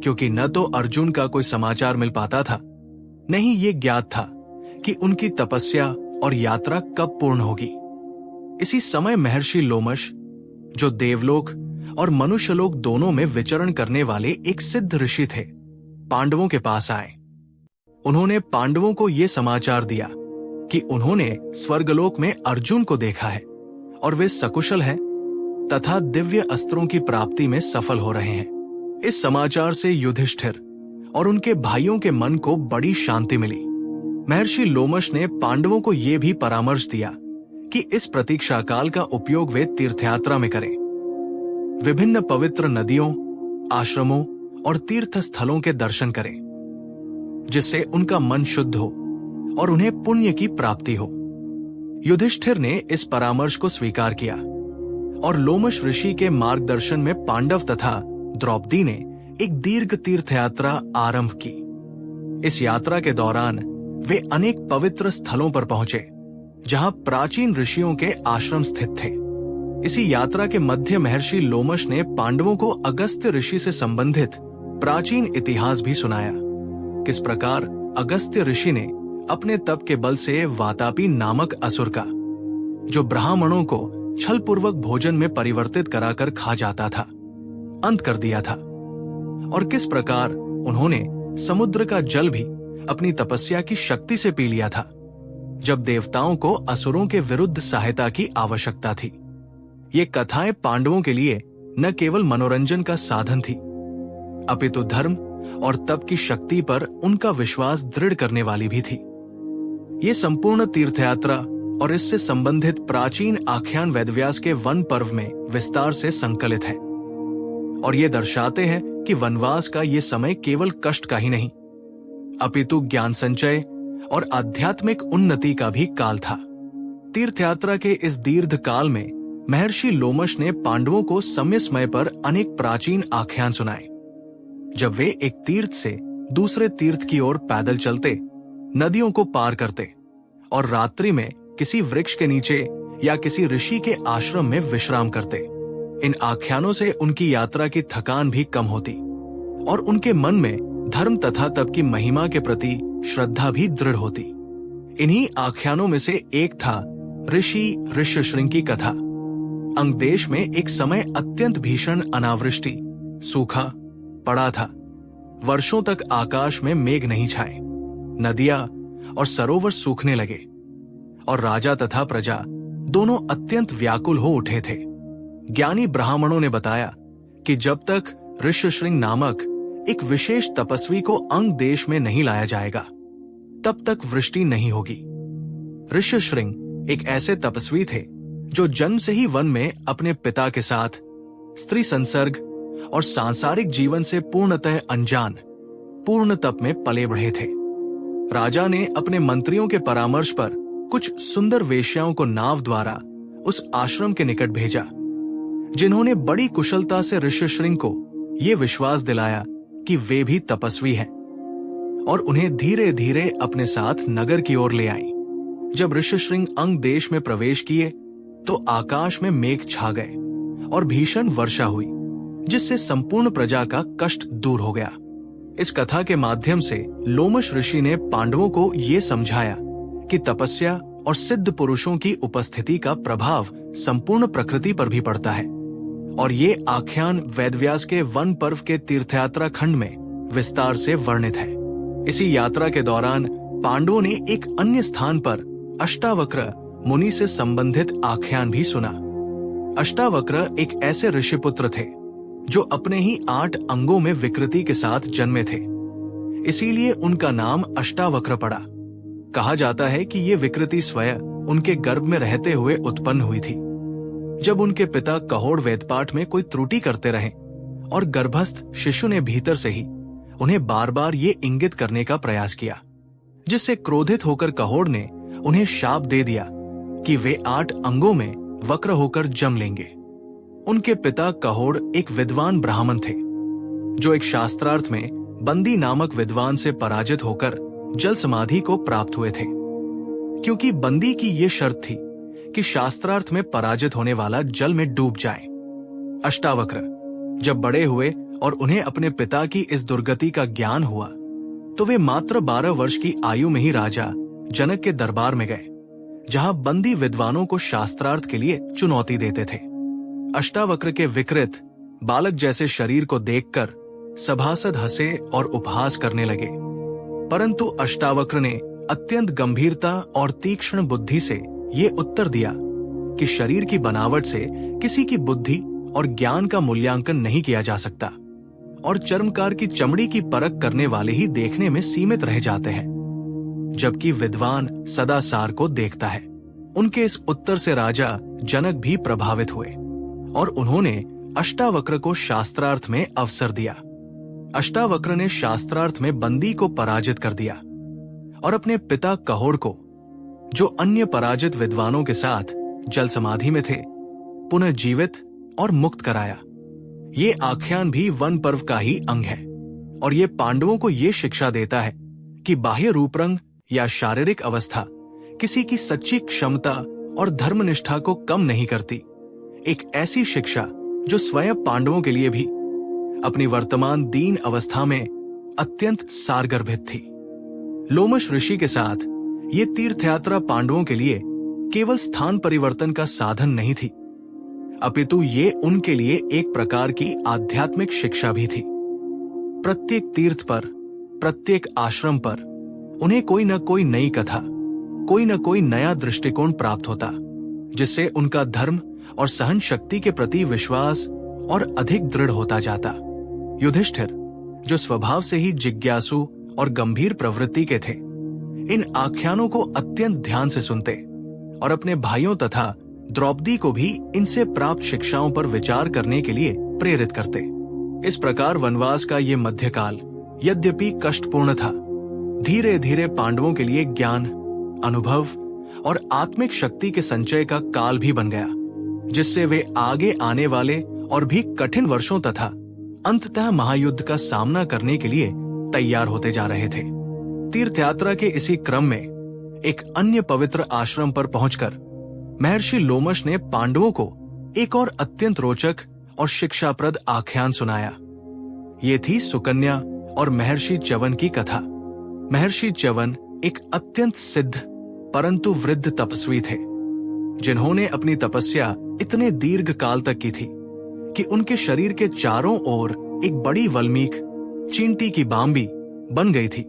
क्योंकि न तो अर्जुन का कोई समाचार मिल पाता था, न ही ये ज्ञात था कि उनकी तपस्या और यात्रा कब पूर्ण होगी। इसी समय महर्षि लोमश, जो देवलोक और मनुष्यलोक दोनों में विचरण करने वाले एक सिद्ध ऋषि थे, पांडवों के पास आए। उन्होंने पांडवों को ये समाचार दिया कि उन्होंने स्वर्गलोक में अर्जुन को देखा है और वे सकुशल हैं तथा दिव्य अस्त्रों की प्राप्ति में सफल हो रहे हैं। इस समाचार से युधिष्ठिर और उनके भाइयों के मन को बड़ी शांति मिली। महर्षि लोमश ने पांडवों को यह भी परामर्श दिया कि इस प्रतीक्षा काल का उपयोग वे तीर्थयात्रा में करें, विभिन्न पवित्र नदियों, आश्रमों और तीर्थ स्थलों के दर्शन करें, जिससे उनका मन शुद्ध हो और उन्हें पुण्य की प्राप्ति हो। युधिष्ठिर ने इस परामर्श को स्वीकार किया और लोमश ऋषि के मार्गदर्शन में पांडव तथा द्रौपदी ने एक दीर्घ तीर्थयात्रा आरंभ की। इस यात्रा के दौरान वे अनेक पवित्र स्थलों पर पहुंचे, जहां प्राचीन ऋषियों के आश्रम स्थित थे। इसी यात्रा के मध्य महर्षि लोमश ने पांडवों को अगस्त्य ऋषि से संबंधित प्राचीन इतिहास भी सुनाया। किस प्रकार अगस्त्य ऋषि ने अपने तप के बल से वातापी नामक असुर का, जो ब्राह्मणों को छलपूर्वक भोजन में परिवर्तित कराकर खा जाता था, अंत कर दिया था, और किस प्रकार उन्होंने समुद्र का जल भी अपनी तपस्या की शक्ति से पी लिया था, जब देवताओं को असुरों के विरुद्ध सहायता की आवश्यकता थी। ये कथाएं पांडवों के लिए न केवल मनोरंजन का साधन थी, अपितु धर्म और तप की शक्ति पर उनका विश्वास दृढ़ करने वाली भी थी। ये संपूर्ण तीर्थयात्रा और इससे संबंधित प्राचीन आख्यान वेदव्यास के वन पर्व में विस्तार से संकलित है और ये दर्शाते हैं कि वनवास का ये समय केवल कष्ट का ही नहीं, अपितु ज्ञान संचय और आध्यात्मिक उन्नति का भी काल था। तीर्थयात्रा के इस दीर्घ काल में महर्षि लोमश ने पांडवों को समय समय पर अनेक प्राचीन आख्यान सुनाए। जब वे एक तीर्थ से दूसरे तीर्थ की ओर पैदल चलते, नदियों को पार करते और रात्रि में किसी वृक्ष के नीचे या किसी ऋषि के आश्रम में विश्राम करते, इन आख्यानों से उनकी यात्रा की थकान भी कम होती और उनके मन में धर्म तथा तप की महिमा के प्रति श्रद्धा भी दृढ़ होती। इन्हीं आख्यानों में से एक था ऋषि ऋष्यशृंग की कथा। अंग देश में एक समय अत्यंत भीषण अनावृष्टि, सूखा पड़ा था। वर्षों तक आकाश में मेघ नहीं छाए, नदियां और सरोवर सूखने लगे और राजा तथा प्रजा दोनों अत्यंत व्याकुल हो उठे थे। ज्ञानी ब्राह्मणों ने बताया कि जब तक ऋष्यशृंग नामक एक विशेष तपस्वी को अंग देश में नहीं लाया जाएगा, तब तक वृष्टि नहीं होगी। ऋष्यशृंग एक ऐसे तपस्वी थे जो जन्म से ही वन में अपने पिता के साथ स्त्री संसर्ग और सांसारिक जीवन से पूर्णतः अनजान, पूर्ण तप में पले बढ़े थे। राजा ने अपने मंत्रियों के परामर्श पर कुछ सुंदर वेश्याओं को नाव द्वारा उस आश्रम के निकट भेजा, जिन्होंने बड़ी कुशलता से ऋष्यशृंग को ये विश्वास दिलाया कि वे भी तपस्वी हैं और उन्हें धीरे धीरे अपने साथ नगर की ओर ले आई। जब ऋष्यशृंग अंग देश में प्रवेश किए तो आकाश में मेघ छा गए और भीषण वर्षा हुई, जिससे संपूर्ण प्रजा का कष्ट दूर हो गया। इस कथा के माध्यम से लोमश ऋषि ने पांडवों को ये समझाया कि तपस्या और सिद्ध पुरुषों की उपस्थिति का प्रभाव संपूर्ण प्रकृति पर भी पड़ता है, और ये आख्यान वेदव्यास के वन पर्व के तीर्थयात्रा खंड में विस्तार से वर्णित है। इसी यात्रा के दौरान पांडवों ने एक अन्य स्थान पर अष्टावक्र मुनि से संबंधित आख्यान भी सुना। अष्टावक्र एक ऐसे ऋषिपुत्र थे जो अपने ही 8 अंगों में विकृति के साथ जन्मे थे, इसीलिए उनका नाम अष्टावक्र पड़ा। कहा जाता है कि ये विकृति स्वयं उनके गर्भ में रहते हुए उत्पन्न हुई थी। जब उनके पिता कहोड़ वेदपाठ में कोई त्रुटि करते रहे और गर्भस्थ शिशु ने भीतर से ही उन्हें बार बार ये इंगित करने का प्रयास किया, जिससे क्रोधित होकर कहोड़ ने उन्हें शाप दे दिया कि वे 8 अंगों में वक्र होकर जन्म लेंगे। उनके पिता कहोड़ एक विद्वान ब्राह्मण थे, जो एक शास्त्रार्थ में बंदी नामक विद्वान से पराजित होकर जल समाधि को प्राप्त हुए थे। क्योंकि बंदी की ये शर्त थी कि शास्त्रार्थ में पराजित होने वाला जल में डूब जाए। अष्टावक्र जब बड़े हुए और उन्हें अपने पिता की इस दुर्गति का ज्ञान हुआ, तो वे मात्र 12 वर्ष की आयु में ही राजा जनक के दरबार में गए, जहां बंदी विद्वानों को शास्त्रार्थ के लिए चुनौती देते थे। अष्टावक्र के विकृत बालक जैसे शरीर को देखकर सभासद हंसे और उपहास करने लगे, परंतु अष्टावक्र ने अत्यंत गंभीरता और तीक्ष्ण बुद्धि से ये उत्तर दिया कि शरीर की बनावट से किसी की बुद्धि और ज्ञान का मूल्यांकन नहीं किया जा सकता, और चर्मकार की चमड़ी की परख करने वाले ही देखने में सीमित रह जाते हैं, जबकि विद्वान सदा सार को देखता है। उनके इस उत्तर से राजा जनक भी प्रभावित हुए और उन्होंने अष्टावक्र को शास्त्रार्थ में अवसर दिया। अष्टावक्र ने शास्त्रार्थ में बंदी को पराजित कर दिया और अपने पिता कहोड़ को, जो अन्य पराजित विद्वानों के साथ जल समाधि में थे, पुनः जीवित और मुक्त कराया। ये आख्यान भी वन पर्व का ही अंग है और ये पांडवों को ये शिक्षा देता है कि बाह्य रूप रंग या शारीरिक अवस्था किसी की सच्ची क्षमता और धर्मनिष्ठा को कम नहीं करती। एक ऐसी शिक्षा जो स्वयं पांडवों के लिए भी अपनी वर्तमान दीन अवस्था में अत्यंत सारगर्भित थी। लोमश ऋषि के साथ ये तीर्थयात्रा पांडवों के लिए केवल स्थान परिवर्तन का साधन नहीं थी, अपितु ये उनके लिए एक प्रकार की आध्यात्मिक शिक्षा भी थी। प्रत्येक तीर्थ पर, प्रत्येक आश्रम पर उन्हें कोई न कोई नई कथा, कोई न कोई नया दृष्टिकोण प्राप्त होता, जिससे उनका धर्म और सहन शक्ति के प्रति विश्वास और अधिक दृढ़ होता जाता। युधिष्ठिर, जो स्वभाव से ही जिज्ञासु और गंभीर प्रवृत्ति के थे, इन आख्यानों को अत्यंत ध्यान से सुनते और अपने भाइयों तथा द्रौपदी को भी इनसे प्राप्त शिक्षाओं पर विचार करने के लिए प्रेरित करते। इस प्रकार वनवास का ये मध्यकाल यद्यपि कष्टपूर्ण था, धीरे धीरे पांडवों के लिए ज्ञान, अनुभव और आत्मिक शक्ति के संचय का काल भी बन गया, जिससे वे आगे आने वाले और भी कठिन वर्षों तथा अंततः महायुद्ध का सामना करने के लिए तैयार होते जा रहे थे। तीर्थयात्रा के इसी क्रम में एक अन्य पवित्र आश्रम पर पहुंचकर महर्षि लोमश ने पांडवों को एक और अत्यंत रोचक और शिक्षाप्रद आख्यान सुनाया। ये थी सुकन्या और महर्षि च्यवन की कथा। महर्षि च्यवन एक अत्यंत सिद्ध परंतु वृद्ध तपस्वी थे, जिन्होंने अपनी तपस्या इतने दीर्घ काल तक की थी कि उनके शरीर के चारों ओर एक बड़ी वल्मीक, चींटी की बांबी बन गई थी,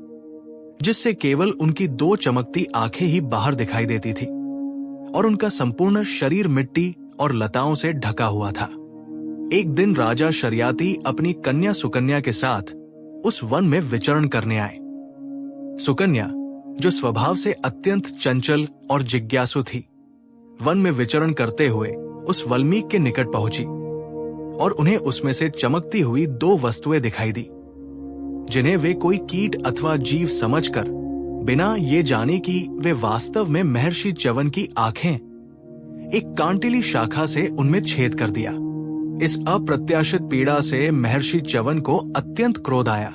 जिससे केवल उनकी 2 चमकती आंखें ही बाहर दिखाई देती थी और उनका संपूर्ण शरीर मिट्टी और लताओं से ढका हुआ था। एक दिन राजा शर्याती अपनी कन्या सुकन्या के साथ उस वन में विचरण करने आए। सुकन्या, जो स्वभाव से अत्यंत चंचल और जिज्ञासु थी, वन में विचरण करते हुए उस वल्मीक के निकट पहुंची और उन्हें उसमें से चमकती हुई 2 वस्तुएं दिखाई दी, जिन्हें वे कोई कीट अथवा जीव समझकर, बिना ये जाने कि वे वास्तव में महर्षि च्यवन की आंखें, एक कांटिली शाखा से उनमें छेद कर दिया। इस अप्रत्याशित पीड़ा से महर्षि च्यवन को अत्यंत क्रोध आया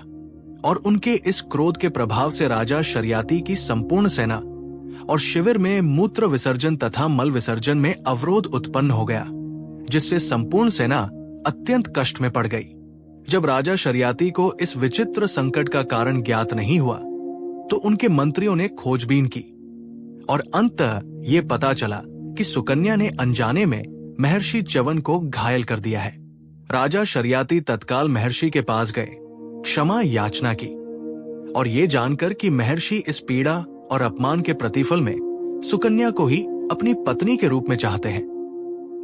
और उनके इस क्रोध के प्रभाव से राजा शर्याती की संपूर्ण सेना और शिविर में मूत्र विसर्जन तथा मल विसर्जन में अवरोध उत्पन्न हो गया, जिससे संपूर्ण सेना अत्यंत कष्ट में पड़ गई। जब राजा शर्याती को इस विचित्र संकट का कारण ज्ञात नहीं हुआ, तो उनके मंत्रियों ने खोजबीन की और अंततः ये पता चला कि सुकन्या ने अनजाने में महर्षि च्यवन को घायल कर दिया है। राजा शर्याती तत्काल महर्षि के पास गए, क्षमा याचना की और ये जानकर कि महर्षि इस पीड़ा और अपमान के प्रतिफल में सुकन्या को ही अपनी पत्नी के रूप में चाहते हैं।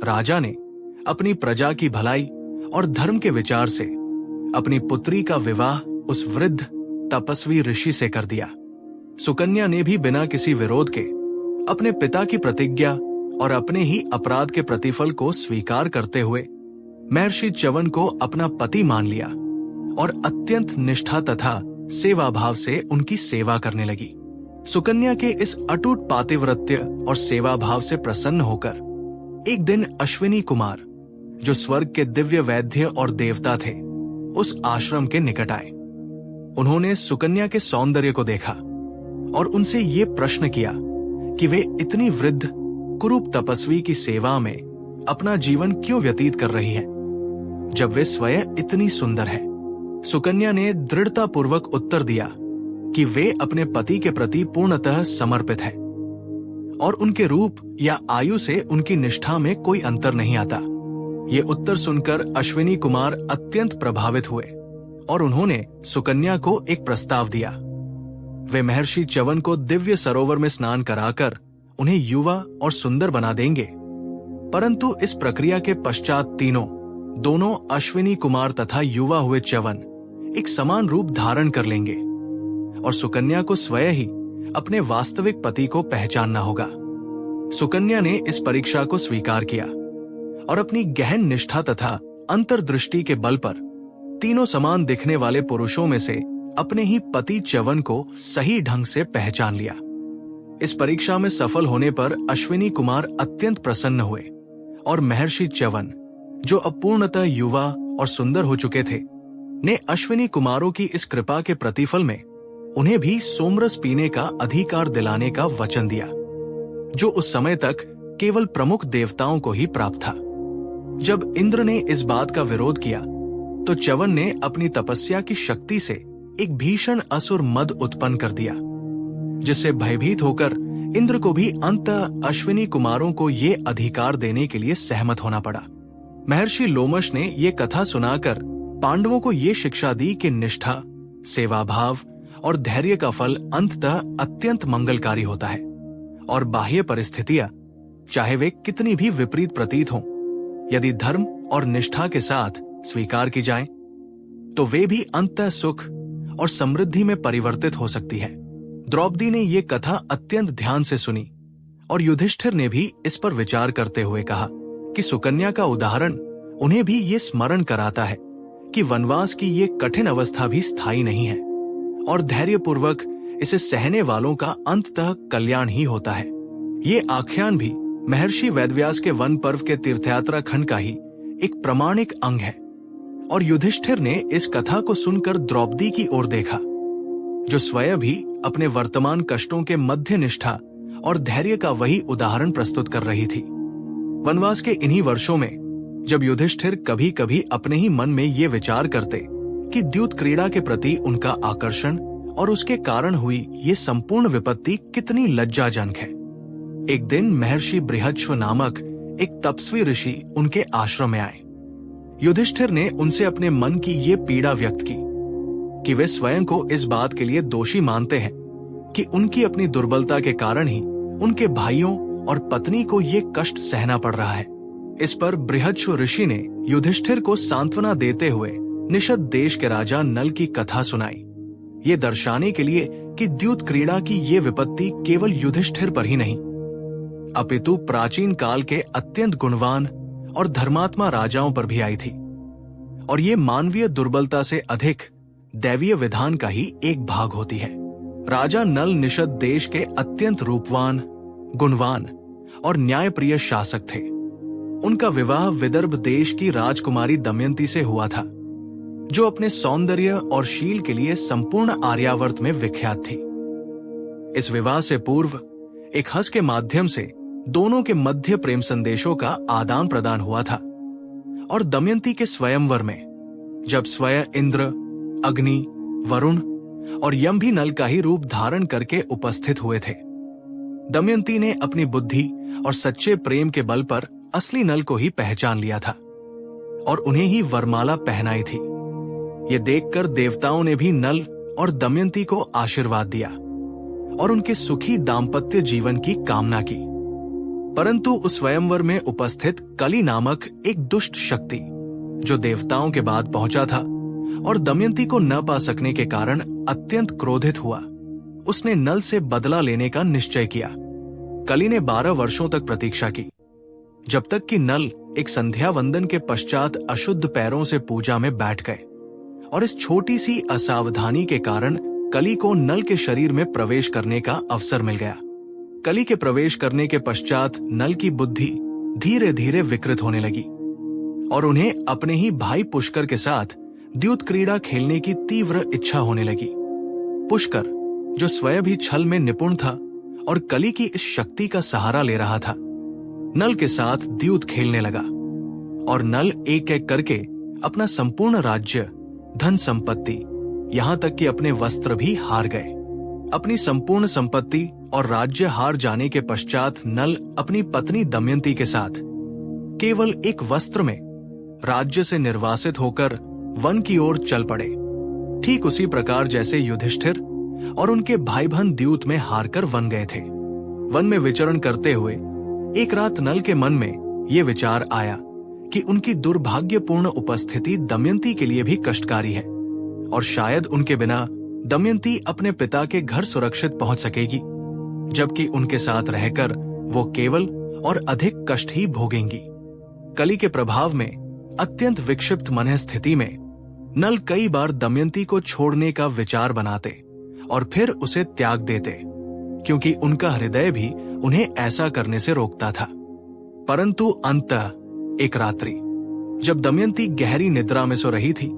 राजा ने अपनी प्रजा की भलाई और धर्म के विचार से अपनी पुत्री का विवाह उस वृद्ध तपस्वी ऋषि से कर दिया। सुकन्या ने भी बिना किसी विरोध के अपने पिता की प्रतिज्ञा और अपने ही अपराध के प्रतिफल को स्वीकार करते हुए महर्षि च्यवन को अपना पति मान लिया और अत्यंत निष्ठा तथा सेवा भाव से उनकी सेवा करने लगी। सुकन्या के इस अटूट पातिव्रत्य और सेवा भाव से प्रसन्न होकर एक दिन अश्विनी कुमार, जो स्वर्ग के दिव्य वैद्य और देवता थे, उस आश्रम के निकट आए। उन्होंने सुकन्या के सौंदर्य को देखा और उनसे ये प्रश्न किया कि वे इतनी वृद्ध कुरूप तपस्वी की सेवा में अपना जीवन क्यों व्यतीत कर रही हैं, जब वे स्वयं इतनी सुंदर है। सुकन्या ने दृढ़तापूर्वक उत्तर दिया कि वे अपने पति के प्रति पूर्णतः समर्पित है और उनके रूप या आयु से उनकी निष्ठा में कोई अंतर नहीं आता। ये उत्तर सुनकर अश्विनी कुमार अत्यंत प्रभावित हुए और उन्होंने सुकन्या को एक प्रस्ताव दिया। वे महर्षि च्यवन को दिव्य सरोवर में स्नान कराकर उन्हें युवा और सुंदर बना देंगे, परंतु इस प्रक्रिया के पश्चात दोनों अश्विनी कुमार तथा युवा हुए च्यवन एक समान रूप धारण कर लेंगे और सुकन्या को स्वयं ही अपने वास्तविक पति को पहचानना होगा। सुकन्या ने इस परीक्षा को स्वीकार किया और अपनी गहन निष्ठा तथा अंतर्दृष्टि के बल पर तीनों समान दिखने वाले पुरुषों में से अपने ही पति च्यवन को सही ढंग से पहचान लिया। इस परीक्षा में सफल होने पर अश्विनी कुमार अत्यंत प्रसन्न हुए और महर्षि च्यवन, जो अब पूर्णतः युवा और सुंदर हो चुके थे, ने अश्विनी कुमारों की इस कृपा के प्रतिफल में उन्हें भी सोमरस पीने का अधिकार दिलाने का वचन दिया, जो उस समय तक केवल प्रमुख देवताओं को ही प्राप्त था। जब इंद्र ने इस बात का विरोध किया तो च्यवन ने अपनी तपस्या की शक्ति से एक भीषण असुर मद उत्पन्न कर दिया, जिससे भयभीत होकर इंद्र को भी अंततः अश्विनी कुमारों को ये अधिकार देने के लिए सहमत होना पड़ा। महर्षि लोमश ने ये कथा सुनाकर पांडवों को ये शिक्षा दी कि निष्ठा, सेवा भाव और धैर्य का फल अंततः अत्यंत मंगलकारी होता है और बाह्य परिस्थितियां चाहे वे कितनी भी विपरीत प्रतीत हों, यदि धर्म और निष्ठा के साथ स्वीकार की जाएं, तो वे भी अंततः सुख और समृद्धि में परिवर्तित हो सकती है। द्रौपदी ने ये कथा अत्यंत ध्यान से सुनी और युधिष्ठिर ने भी इस पर विचार करते हुए कहा कि सुकन्या का उदाहरण उन्हें भी ये स्मरण कराता है कि वनवास की ये कठिन अवस्था भी स्थायी नहीं है और धैर्यपूर्वक इसे सहने वालों का अंततः कल्याण ही होता है। ये आख्यान भी महर्षि वेदव्यास के वन पर्व के तीर्थयात्रा खंड का ही एक प्रामाणिक अंग है और युधिष्ठिर ने इस कथा को सुनकर द्रौपदी की ओर देखा, जो स्वयं भी अपने वर्तमान कष्टों के मध्य निष्ठा और धैर्य का वही उदाहरण प्रस्तुत कर रही थी। वनवास के इन्हीं वर्षों में जब युधिष्ठिर कभी कभी अपने ही मन में ये विचार करते कि द्यूत क्रीड़ा के प्रति उनका आकर्षण और उसके कारण हुई ये संपूर्ण विपत्ति कितनी लज्जाजनक है, एक दिन महर्षि बृहच्छ्व नामक एक तपस्वी ऋषि उनके आश्रम में आए। युधिष्ठिर ने उनसे अपने मन की ये पीड़ा व्यक्त की कि वे स्वयं को इस बात के लिए दोषी मानते हैं कि उनकी अपनी दुर्बलता के कारण ही उनके भाइयों और पत्नी को ये कष्ट सहना पड़ रहा है। इस पर बृहच्छ्व ऋषि ने युधिष्ठिर को सांत्वना देते हुए निषद देश के राजा नल की कथा सुनाई, ये दर्शाने के लिए कि द्यूत क्रीड़ा की ये विपत्ति केवल युधिष्ठिर पर ही नहीं, अपितु प्राचीन काल के अत्यंत गुणवान और धर्मात्मा राजाओं पर भी आई थी और ये मानवीय दुर्बलता से अधिक दैवीय विधान का ही एक भाग होती है। राजा नल निषद देश के अत्यंत रूपवान, गुणवान और न्यायप्रिय शासक थे। उनका विवाह विदर्भ देश की राजकुमारी दमयंती से हुआ था, जो अपने सौंदर्य और शील के लिए संपूर्ण आर्यावर्त में विख्यात थी। इस विवाह से पूर्व एक हंस के माध्यम से दोनों के मध्य प्रेम संदेशों का आदान प्रदान हुआ था और दमयंती के स्वयंवर में जब स्वयं इंद्र, अग्नि, वरुण और यम भी नल का ही रूप धारण करके उपस्थित हुए थे, दमयंती ने अपनी बुद्धि और सच्चे प्रेम के बल पर असली नल को ही पहचान लिया था और उन्हें ही वरमाला पहनाई थी। ये देखकर देवताओं ने भी नल और दमयंती को आशीर्वाद दिया और उनके सुखी दाम्पत्य जीवन की कामना की। परंतु उस स्वयंवर में उपस्थित कली नामक एक दुष्ट शक्ति, जो देवताओं के बाद पहुंचा था और दमयंती को न पा सकने के कारण अत्यंत क्रोधित हुआ, उसने नल से बदला लेने का निश्चय किया। कली ने 12 वर्षों तक प्रतीक्षा की, जब तक कि नल एक संध्या वंदन के पश्चात अशुद्ध पैरों से पूजा में बैठ गए, और इस छोटी सी असावधानी के कारण कली को नल के शरीर में प्रवेश करने का अवसर मिल गया। कली के प्रवेश करने के पश्चात नल की बुद्धि धीरे धीरे विकृत होने लगी और उन्हें अपने ही भाई पुष्कर के साथ द्यूत क्रीड़ा खेलने की तीव्र इच्छा होने लगी। पुष्कर, जो स्वयं भी छल में निपुण था और कली की इस शक्ति का सहारा ले रहा था, नल के साथ द्यूत खेलने लगा और नल एक एक करके अपना संपूर्ण राज्य, धन संपत्ति, यहां तक कि अपने वस्त्र भी हार गए। अपनी संपूर्ण संपत्ति और राज्य हार जाने के पश्चात नल अपनी पत्नी दमयंती के साथ केवल एक वस्त्र में राज्य से निर्वासित होकर वन की ओर चल पड़े, ठीक उसी प्रकार जैसे युधिष्ठिर और उनके भाई बहन द्यूत में हारकर वन गए थे। वन में विचरण करते हुए एक रात नल के मन में ये विचार आया कि उनकी दुर्भाग्यपूर्ण उपस्थिति दमयंती के लिए भी कष्टकारी है और शायद उनके बिना दमयंती अपने पिता के घर सुरक्षित पहुंच सकेगी, जबकि उनके साथ रहकर वो केवल और अधिक कष्ट ही भोगेंगी। कली के प्रभाव में अत्यंत विक्षिप्त मन स्थिति में नल कई बार दमयंती को छोड़ने का विचार बनाते और फिर उसे त्याग देते, क्योंकि उनका हृदय भी उन्हें ऐसा करने से रोकता था। परंतु अंततः एक रात्रि, जब दमयंती गहरी निद्रा में सो रही थी,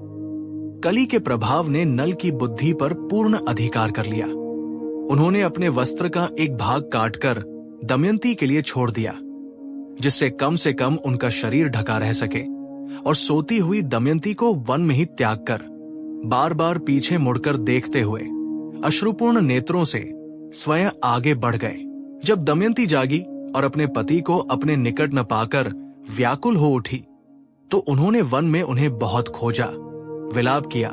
कली के प्रभाव ने नल की बुद्धि पर पूर्ण अधिकार कर लिया। उन्होंने अपने वस्त्र का एक भाग काटकर दमयंती के लिए छोड़ दिया, जिससे कम से कम उनका शरीर ढका रह सके, और सोती हुई दमयंती को वन में ही त्याग कर बार बार पीछे मुड़कर देखते हुए अश्रुपूर्ण नेत्रों से स्वयं आगे बढ़ गए। जब दमयंती जागी और अपने पति को अपने निकट न पाकर व्याकुल हो उठी, तो उन्होंने वन में उन्हें बहुत खोजा, विलाप किया,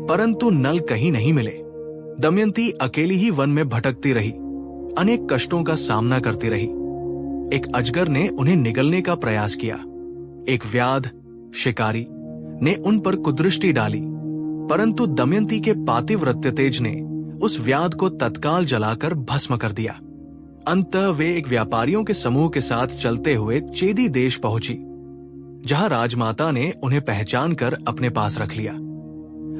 परंतु नल कहीं नहीं मिले। दमयंती अकेली ही वन में भटकती रही, अनेक कष्टों का सामना करती रही। एक अजगर ने उन्हें निगलने का प्रयास किया। एक व्याध शिकारी ने उन पर कुदृष्टि डाली, परंतु दमयंती के पातिव्रत्य तेज ने उस व्याध को तत्काल जलाकर भस्म कर दिया। अंततः वे एक व्यापारियों के समूह के साथ चलते हुए चेदी देश पहुंची, जहां राजमाता ने उन्हें पहचान कर अपने पास रख लिया,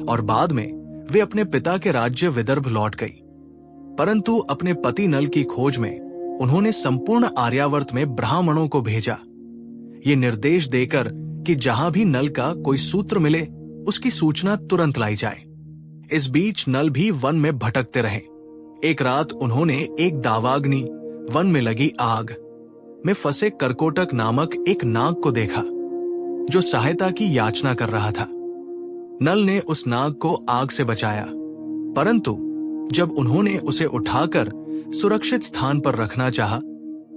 और बाद में वे अपने पिता के राज्य विदर्भ लौट गई। परंतु अपने पति नल की खोज में उन्होंने संपूर्ण आर्यावर्त में ब्राह्मणों को भेजा, ये निर्देश देकर कि जहां भी नल का कोई सूत्र मिले उसकी सूचना तुरंत लाई जाए। इस बीच नल भी वन में भटकते रहे। एक रात उन्होंने एक दावाग्नि, वन में लगी आग में फंसे करकोटक नामक एक नाग को देखा, जो सहायता की याचना कर रहा था। नल ने उस नाग को आग से बचाया, परंतु जब उन्होंने उसे उठाकर सुरक्षित स्थान पर रखना चाहा,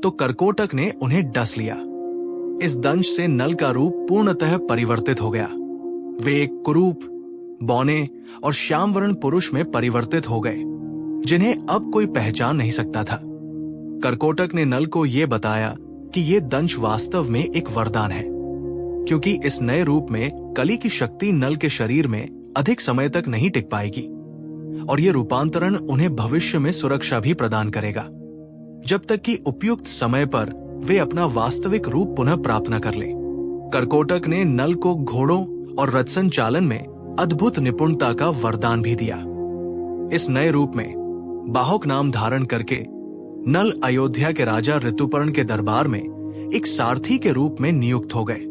तो करकोटक ने उन्हें डस लिया। इस दंश से नल का रूप पूर्णतः परिवर्तित हो गया। वे एक कुरूप, बौने और श्यामवर्ण पुरुष में परिवर्तित हो गए, जिन्हें अब कोई पहचान नहीं सकता था। करकोटक ने नल को यह बताया कि यह दंश वास्तव में एक वरदान है, क्योंकि इस नए रूप में कली की शक्ति नल के शरीर में अधिक समय तक नहीं टिक पाएगी, और यह रूपांतरण उन्हें भविष्य में सुरक्षा भी प्रदान करेगा, जब तक कि उपयुक्त समय पर वे अपना वास्तविक रूप पुनः प्राप्त न कर लें। करकोटक ने नल को घोड़ों और रथ संचालन में अद्भुत निपुणता का वरदान भी दिया। इस नए रूप में बाहुक नाम धारण करके नल अयोध्या के राजा ऋतुपर्ण के दरबार में एक सारथी के रूप में नियुक्त हो गए,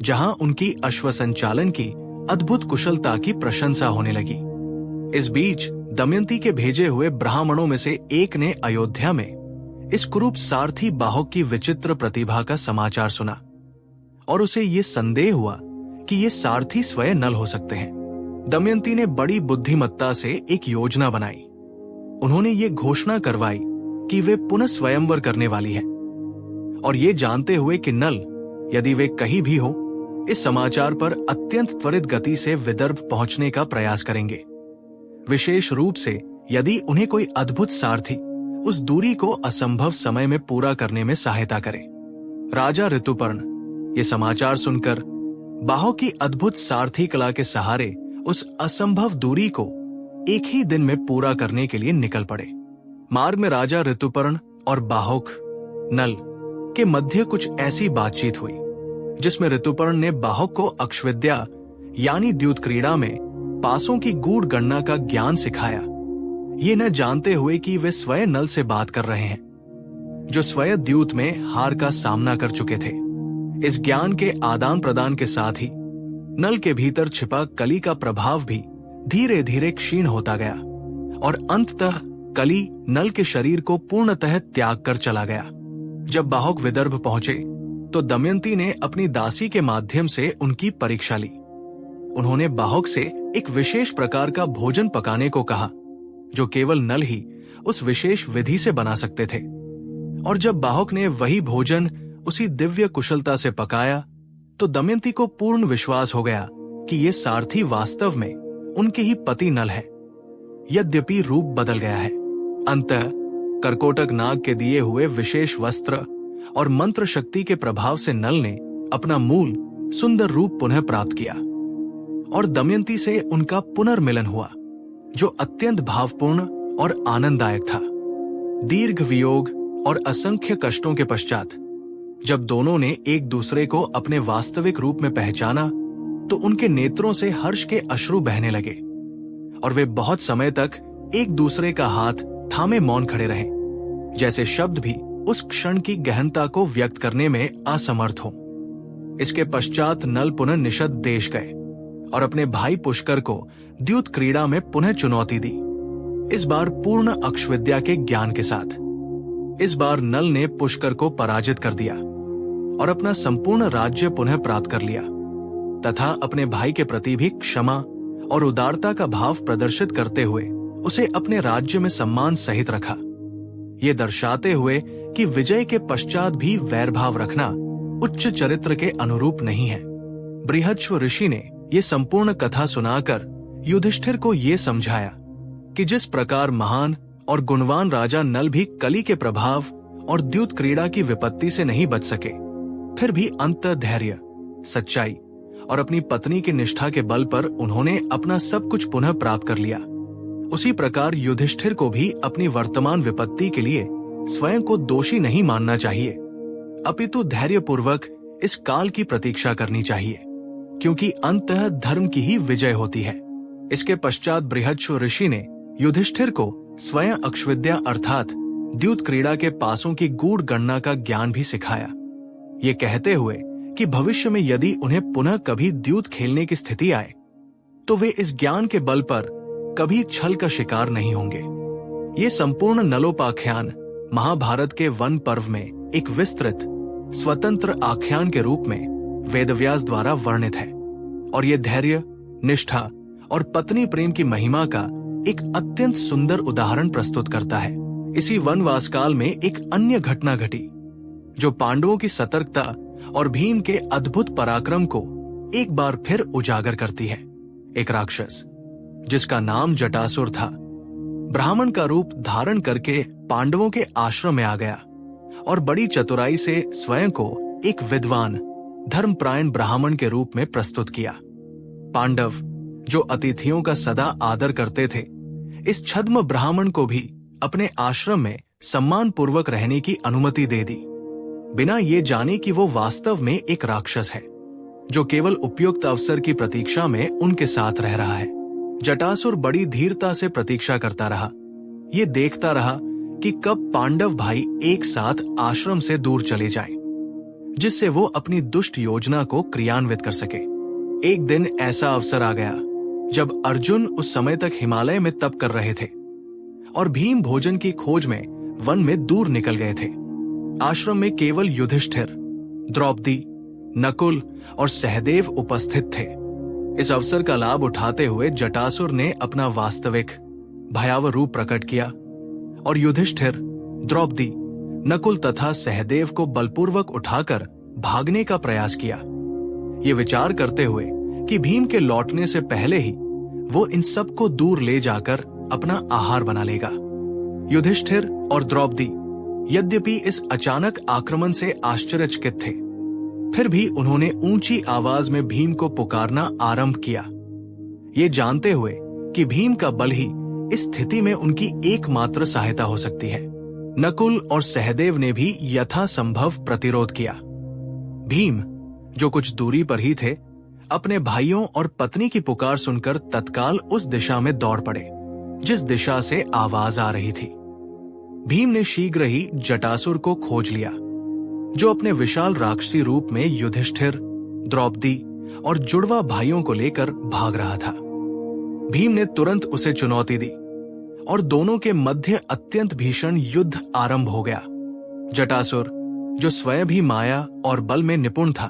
जहां उनकी अश्व संचालन की अद्भुत कुशलता की प्रशंसा होने लगी। इस बीच दमयंती के भेजे हुए ब्राह्मणों में से एक ने अयोध्या में इस कुरूप सारथी बाहुक की विचित्र प्रतिभा का समाचार सुना, और उसे ये संदेह हुआ कि ये सारथी स्वयं नल हो सकते हैं। दमयंती ने बड़ी बुद्धिमत्ता से एक योजना बनाई। उन्होंने ये घोषणा करवाई कि वे पुनः स्वयंवर करने वाली हैं, और ये जानते हुए कि नल, यदि वे कहीं भी हो, इस समाचार पर अत्यंत त्वरित गति से विदर्भ पहुंचने का प्रयास करेंगे। विशेष रूप से यदि उन्हें कोई अद्भुत सारथी उस दूरी को असंभव समय में पूरा करने में सहायता करे। राजा ऋतुपर्ण ये समाचार सुनकर बाहो की अद्भुत सारथी कला के सहारे उस असंभव दूरी को एक ही दिन में पूरा करने के लिए निकल पड़े। मार्ग में राजा ऋतुपर्ण और बाहुक नल के मध्य कुछ ऐसी बातचीत हुई जिसमें ऋतुपर्ण ने बाहुक को अक्षविद्या यानी द्यूत क्रीड़ा में पासों की गूढ़ गणना का ज्ञान सिखाया, ये न जानते हुए कि वे स्वयं नल से बात कर रहे हैं, जो स्वयं द्यूत में हार का सामना कर चुके थे। इस ज्ञान के आदान प्रदान के साथ ही नल के भीतर छिपा कली का प्रभाव भी धीरे धीरे क्षीण होता गया और अंततः कली नल के शरीर को पूर्णतः त्याग कर चला गया। जब बाहुक विदर्भ पहुंचे तो दमयंती ने अपनी दासी के माध्यम से उनकी परीक्षा ली। उन्होंने बाहुक से एक विशेष प्रकार का भोजन पकाने को कहा, जो केवल नल ही उस विशेष विधि से बना सकते थे। और जब बाहुक ने वही भोजन उसी दिव्य कुशलता से पकाया तो दमयंती को पूर्ण विश्वास हो गया कि ये सारथी वास्तव में उनके ही पति नल है, यद्यपि रूप बदल गया है। अंततः करकोटक नाग के दिए हुए विशेष वस्त्र और मंत्र शक्ति के प्रभाव से नल ने अपना मूल सुंदर रूप पुनः प्राप्त किया और दमयंती से उनका पुनर्मिलन हुआ, जो अत्यंत भावपूर्ण और आनंददायक था। दीर्घ वियोग और असंख्य कष्टों के पश्चात जब दोनों ने एक दूसरे को अपने वास्तविक रूप में पहचाना तो उनके नेत्रों से हर्ष के अश्रु बहने लगे और वे बहुत समय तक एक दूसरे का हाथ थामे मौन खड़े रहे, जैसे शब्द भी उस क्षण की गहनता को व्यक्त करने में असमर्थ हो। इसके पश्चात नल पुनः निषद देश गए और अपने भाई पुष्कर को द्यूत क्रीड़ा में पुनः चुनौती दी, इस बार पूर्ण अक्षविद्या के ज्ञान के साथ। इस बार नल ने पुष्कर को पराजित कर दिया और अपना संपूर्ण राज्य पुनः प्राप्त कर लिया तथा अपने भाई के प्रति भी क्षमा और उदारता का भाव प्रदर्शित करते हुए उसे अपने राज्य में सम्मान सहित रखा, ये दर्शाते हुए कि विजय के पश्चात भी वैरभाव रखना उच्च चरित्र के अनुरूप नहीं है। बृहस्व ऋषि ने ये संपूर्ण कथा सुनाकर युधिष्ठिर को ये समझाया कि जिस प्रकार महान और गुणवान राजा नल भी कली के प्रभाव और द्यूत क्रीड़ा की विपत्ति से नहीं बच सके, फिर भी अंत धैर्य, सच्चाई और अपनी पत्नी की निष्ठा के बल पर उन्होंने अपना सब कुछ पुनः प्राप्त कर लिया, उसी प्रकार युधिष्ठिर को भी अपनी वर्तमान विपत्ति के लिए स्वयं को दोषी नहीं मानना चाहिए, अपितु धैर्यपूर्वक इस काल की प्रतीक्षा करनी चाहिए, क्योंकि अंततः धर्म की ही विजय होती है। इसके पश्चात बृहस्व ऋषि ने युधिष्ठिर को स्वयं अक्षविद्या अर्थात द्यूत क्रीड़ा के पासों की गूढ़ गणना का ज्ञान भी सिखाया, ये कहते हुए कि भविष्य में यदि उन्हें पुनः कभी द्यूत खेलने की स्थिति आए तो वे इस ज्ञान के बल पर कभी छल का शिकार नहीं होंगे। ये संपूर्ण नलोपाख्यान महाभारत के वन पर्व में एक विस्तृत स्वतंत्र आख्यान के रूप में वेदव्यास द्वारा वर्णित है और ये धैर्य, निष्ठा और पत्नी प्रेम की महिमा का एक अत्यंत सुंदर उदाहरण प्रस्तुत करता है। इसी वनवास काल में एक अन्य घटना घटी जो पांडवों की सतर्कता और भीम के अद्भुत पराक्रम को एक बार फिर उजागर करती है। एक राक्षस जिसका नाम जटासुर था, ब्राह्मण का रूप धारण करके पांडवों के आश्रम में आ गया और बड़ी चतुराई से स्वयं को एक विद्वान धर्मपरायण ब्राह्मण के रूप में प्रस्तुत किया। पांडव जो अतिथियों का सदा आदर करते थे, इस छद्म ब्राह्मण को भी अपने आश्रम में सम्मान पूर्वक रहने की अनुमति दे दी, बिना ये जाने कि वो वास्तव में एक राक्षस है जो केवल उपयुक्त अवसर की प्रतीक्षा में उनके साथ रह रहा है। जटासुर बड़ी धीरता से प्रतीक्षा करता रहा, ये देखता रहा कि कब पांडव भाई एक साथ आश्रम से दूर चले जाएं, जिससे वो अपनी दुष्ट योजना को क्रियान्वित कर सके। एक दिन ऐसा अवसर आ गया जब अर्जुन उस समय तक हिमालय में तप कर रहे थे और भीम भोजन की खोज में वन में दूर निकल गए थे। आश्रम में केवल युधिष्ठिर, द्रौपदी, नकुल और सहदेव उपस्थित थे। इस अवसर का लाभ उठाते हुए जटासुर ने अपना वास्तविक भयावह रूप प्रकट किया और युधिष्ठिर, द्रौपदी, नकुल तथा सहदेव को बलपूर्वक उठाकर भागने का प्रयास किया, ये विचार करते हुए कि भीम के लौटने से पहले ही वो इन सबको दूर ले जाकर अपना आहार बना लेगा। युधिष्ठिर और द्रौपदी यद्यपि इस अचानक आक्रमण से आश्चर्यचकित थे, फिर भी उन्होंने ऊंची आवाज में भीम को पुकारना आरंभ किया, ये जानते हुए कि भीम का बल ही इस स्थिति में उनकी एकमात्र सहायता हो सकती है। नकुल और सहदेव ने भी यथासंभव प्रतिरोध किया। भीम, जो कुछ दूरी पर ही थे, अपने भाइयों और पत्नी की पुकार सुनकर तत्काल उस दिशा में दौड़ पड़े जिस दिशा से आवाज आ रही थी। भीम ने शीघ्र ही जटासुर को खोज लिया, जो अपने विशाल राक्षसी रूप में युधिष्ठिर, द्रौपदी और जुड़वा भाइयों को लेकर भाग रहा था। भीम ने तुरंत उसे चुनौती दी और दोनों के मध्य अत्यंत भीषण युद्ध आरंभ हो गया। जटासुर, जो स्वयं भी माया और बल में निपुण था,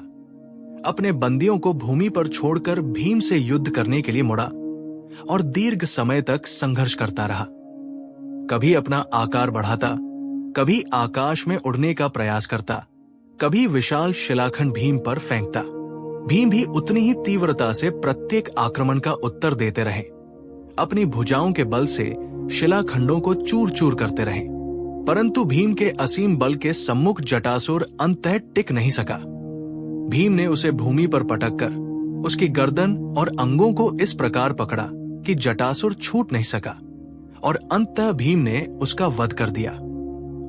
अपने बंदियों को भूमि पर छोड़कर भीम से युद्ध करने के लिए मुड़ा और दीर्घ समय तक संघर्ष करता रहा। कभी अपना आकार बढ़ाता, कभी आकाश में उड़ने का प्रयास करता, कभी विशाल शिलाखंड भीम पर फेंकता। भीम भी उतनी ही तीव्रता से प्रत्येक आक्रमण का उत्तर देते रहे, अपनी भुजाओं के बल से शिलाखंडों को चूर चूर करते रहे, परंतु भीम के असीम बल के सम्मुख जटासुर अंततः टिक नहीं सका। भीम ने उसे भूमि पर पटककर उसकी गर्दन और अंगों को इस प्रकार पकड़ा कि जटासुर छूट नहीं सका और अंततः भीम ने उसका वध कर दिया,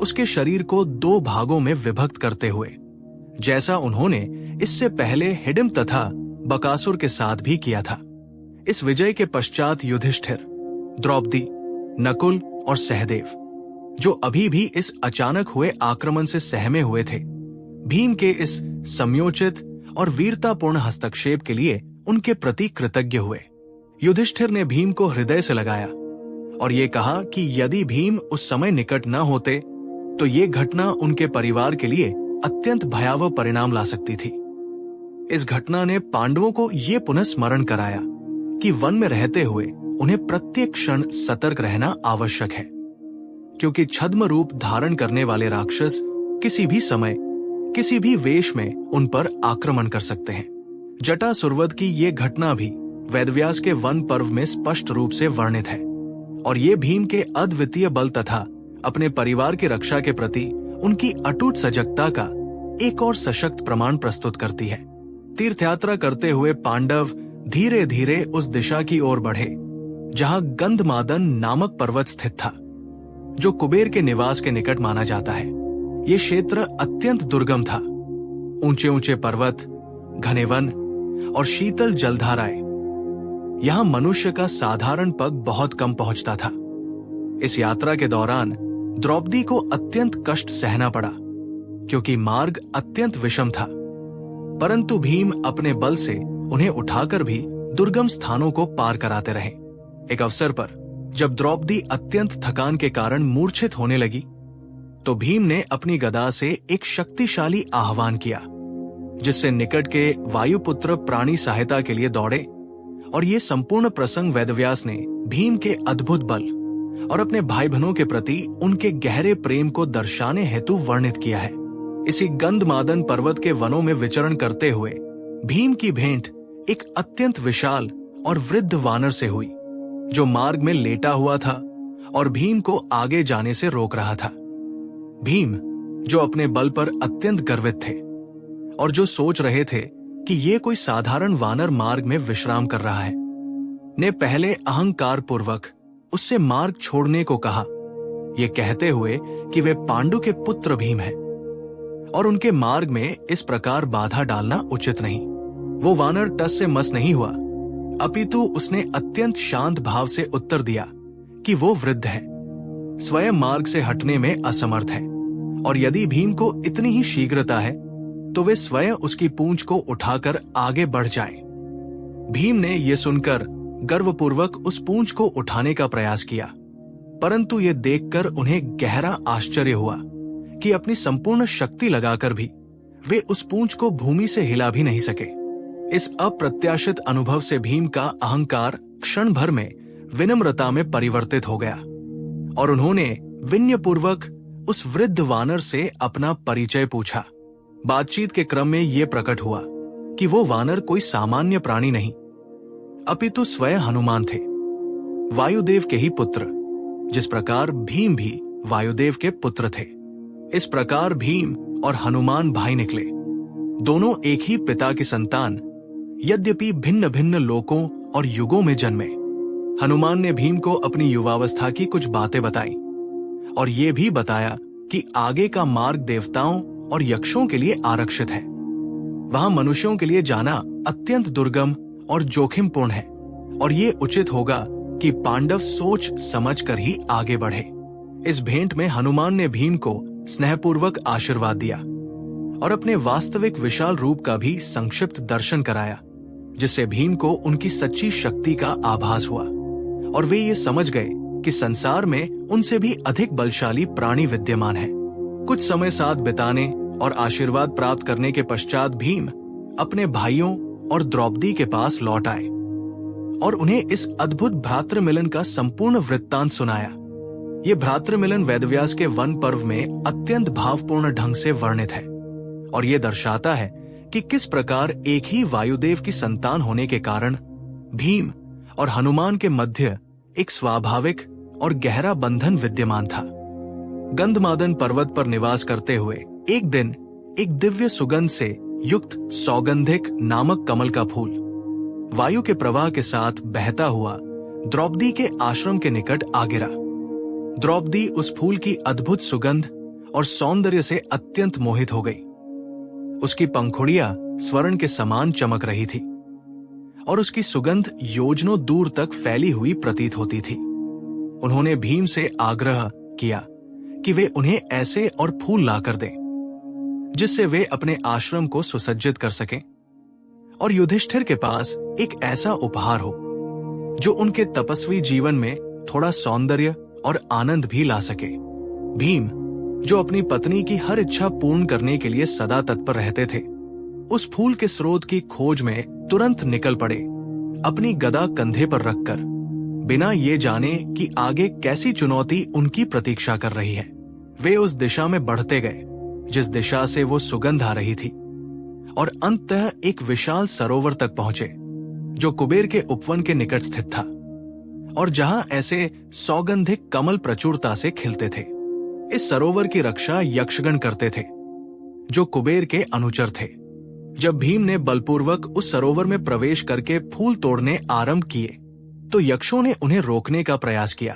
उसके शरीर को 2 भागों में विभक्त करते हुए, जैसा उन्होंने इससे पहले हिडिंब तथा बकासुर के साथ भी किया था। इस विजय के पश्चात युधिष्ठिर, द्रौपदी, नकुल और सहदेव, जो अभी भी इस अचानक हुए आक्रमण से सहमे हुए थे, भीम के इस समयोचित और वीरतापूर्ण हस्तक्षेप के लिए उनके प्रति कृतज्ञ हुए। युधिष्ठिर ने भीम को हृदय से लगाया और ये कहा कि यदि भीम उस समय निकट न होते तो ये घटना उनके परिवार के लिए अत्यंत भयावह परिणाम ला सकती थी। इस घटना ने पांडवों को ये पुनः स्मरण कराया कि वन में रहते हुए उन्हें प्रत्येक क्षण सतर्क रहना आवश्यक है, क्योंकि छद्म रूप धारण करने वाले राक्षस किसी भी समय, किसी भी वेश में उन पर आक्रमण कर सकते हैं। जटासुरवध की ये घटना भी वेदव्यास के वन पर्व में स्पष्ट रूप से वर्णित है और ये भीम के अद्वितीय बल तथा अपने परिवार की रक्षा के प्रति उनकी अटूट सजगता का एक और सशक्त प्रमाण प्रस्तुत करती है। तीर्थयात्रा करते हुए पांडव धीरे धीरे उस दिशा की ओर बढ़े जहां गंधमादन नामक पर्वत स्थित था, जो कुबेर के निवास के निकट माना जाता है। ये क्षेत्र अत्यंत दुर्गम था। ऊंचे ऊंचे पर्वत, घने वन और शीतल जलधाराएं, यहां मनुष्य का साधारण पग बहुत कम पहुंचता था। इस यात्रा के दौरान द्रौपदी को अत्यंत कष्ट सहना पड़ा, क्योंकि मार्ग अत्यंत विषम था, परंतु भीम अपने बल से उन्हें उठाकर भी दुर्गम स्थानों को पार कराते रहे। एक अवसर पर जब द्रौपदी अत्यंत थकान के कारण मूर्छित होने लगी, तो भीम ने अपनी गदा से एक शक्तिशाली आह्वान किया, जिससे निकट के वायुपुत्र प्राणी सहायता के लिए दौड़े और ये संपूर्ण प्रसंग वेदव्यास ने भीम के अद्भुत बल और अपने भाई बहनों के प्रति उनके गहरे प्रेम को दर्शाने हेतु वर्णित किया है। इसी गंधमादन पर्वत के वनों में विचरण करते हुए भीम की भेंट एक अत्यंत विशाल और वृद्ध वानर से हुई, जो मार्ग में लेटा हुआ था और भीम को आगे जाने से रोक रहा था। भीम, जो अपने बल पर अत्यंत गर्वित थे और जो सोच रहे थे कि ये कोई साधारण वानर मार्ग में विश्राम कर रहा है, ने पहले अहंकार पूर्वक उससे मार्ग छोड़ने को कहा, ये कहते हुए कि वे पांडु के पुत्र भीम हैं और उनके मार्ग में इस प्रकार बाधा डालना उचित नहीं। वो वानर टस से मस नहीं हुआ, अपितु उसने अत्यंत शांत भाव से उत्तर दिया कि वो वृद्ध है, स्वयं मार्ग से हटने में असमर्थ है और यदि भीम को इतनी ही शीघ्रता है तो वे स्वयं उसकी पूंछ को उठाकर आगे बढ़ जाएं। भीम ने यह सुनकर गर्वपूर्वक उस पूंछ को उठाने का प्रयास किया, परंतु ये देखकर उन्हें गहरा आश्चर्य हुआ कि अपनी संपूर्ण शक्ति लगाकर भी वे उस पूंछ को भूमि से हिला भी नहीं सके। इस अप्रत्याशित अनुभव से भीम का अहंकार क्षण भर में विनम्रता में परिवर्तित हो गया और उन्होंने विनयपूर्वक उस वृद्ध वानर से अपना परिचय पूछा। बातचीत के क्रम में यह प्रकट हुआ कि वो वानर कोई सामान्य प्राणी नहीं, अपितु स्वयं हनुमान थे, वायुदेव के ही पुत्र, जिस प्रकार भीम भी वायुदेव के पुत्र थे। इस प्रकार भीम और हनुमान भाई निकले। दोनों एक ही पिता की संतान, यद्यपि भिन्न भिन्न लोकों और युगों में जन्मे। हनुमान ने भीम को अपनी युवावस्था की कुछ बातें बताई और ये भी बताया कि आगे का मार्ग देवताओं और यक्षों के लिए आरक्षित है। वहां मनुष्यों के लिए जाना अत्यंत दुर्गम और जोखिमपूर्ण है और ये उचित होगा कि पांडव सोच समझकर ही आगे बढ़े। इस भेंट में हनुमान ने भीम को स्नेहपूर्वक आशीर्वाद दिया और अपने वास्तविक विशाल रूप का भी संक्षिप्त दर्शन कराया, जिससे भीम को उनकी सच्ची शक्ति का आभास हुआ और वे ये समझ गए कि संसार में उनसे भी अधिक बलशाली प्राणी विद्यमान है। कुछ समय साथ बिताने और आशीर्वाद प्राप्त करने के पश्चात भीम अपने भाइयों और द्रौपदी के पास लौट आए और उन्हें इस अद्भुत भ्रातृमिलन का संपूर्ण वृत्तांत सुनाया। ये भ्रातृमिलन वेदव्यास के वन पर्व में अत्यंत भावपूर्ण ढंग से वर्णित है और ये दर्शाता है कि किस प्रकार एक ही वायुदेव की संतान होने के कारण भीम और हनुमान के मध्य एक स्वाभाविक और गहरा बंधन विद्यमान था। गंधमादन पर्वत पर निवास करते हुए एक दिन एक दिव्य सुगंध से युक्त सौगंधिक नामक कमल का फूल वायु के प्रवाह के साथ बहता हुआ द्रौपदी के आश्रम के निकट आ गिरा। द्रौपदी उस फूल की अद्भुत सुगंध और सौंदर्य से अत्यंत मोहित हो गई। उसकी पंखुड़ियां स्वर्ण के समान चमक रही थी और उसकी सुगंध योजनों दूर तक फैली हुई प्रतीत होती थी। उन्होंने भीम से आग्रह किया कि वे उन्हें ऐसे और फूल लाकर दें जिससे वे अपने आश्रम को सुसज्जित कर सकें और युधिष्ठिर के पास एक ऐसा उपहार हो जो उनके तपस्वी जीवन में थोड़ा सौंदर्य और आनंद भी ला सके। भीम, जो अपनी पत्नी की हर इच्छा पूर्ण करने के लिए सदा तत्पर रहते थे, उस फूल के स्रोत की खोज में तुरंत निकल पड़े, अपनी गदा कंधे पर रखकर, बिना ये जाने कि आगे कैसी चुनौती उनकी प्रतीक्षा कर रही है। वे उस दिशा में बढ़ते गए जिस दिशा से वो सुगंध आ रही थी और अंततः एक विशाल सरोवर तक पहुंचे जो कुबेर के उपवन के निकट स्थित था और जहां ऐसे सौगंधिक कमल प्रचुरता से खिलते थे। इस सरोवर की रक्षा यक्षगण करते थे जो कुबेर के अनुचर थे। जब भीम ने बलपूर्वक उस सरोवर में प्रवेश करके फूल तोड़ने आरंभ किए तो यक्षों ने उन्हें रोकने का प्रयास किया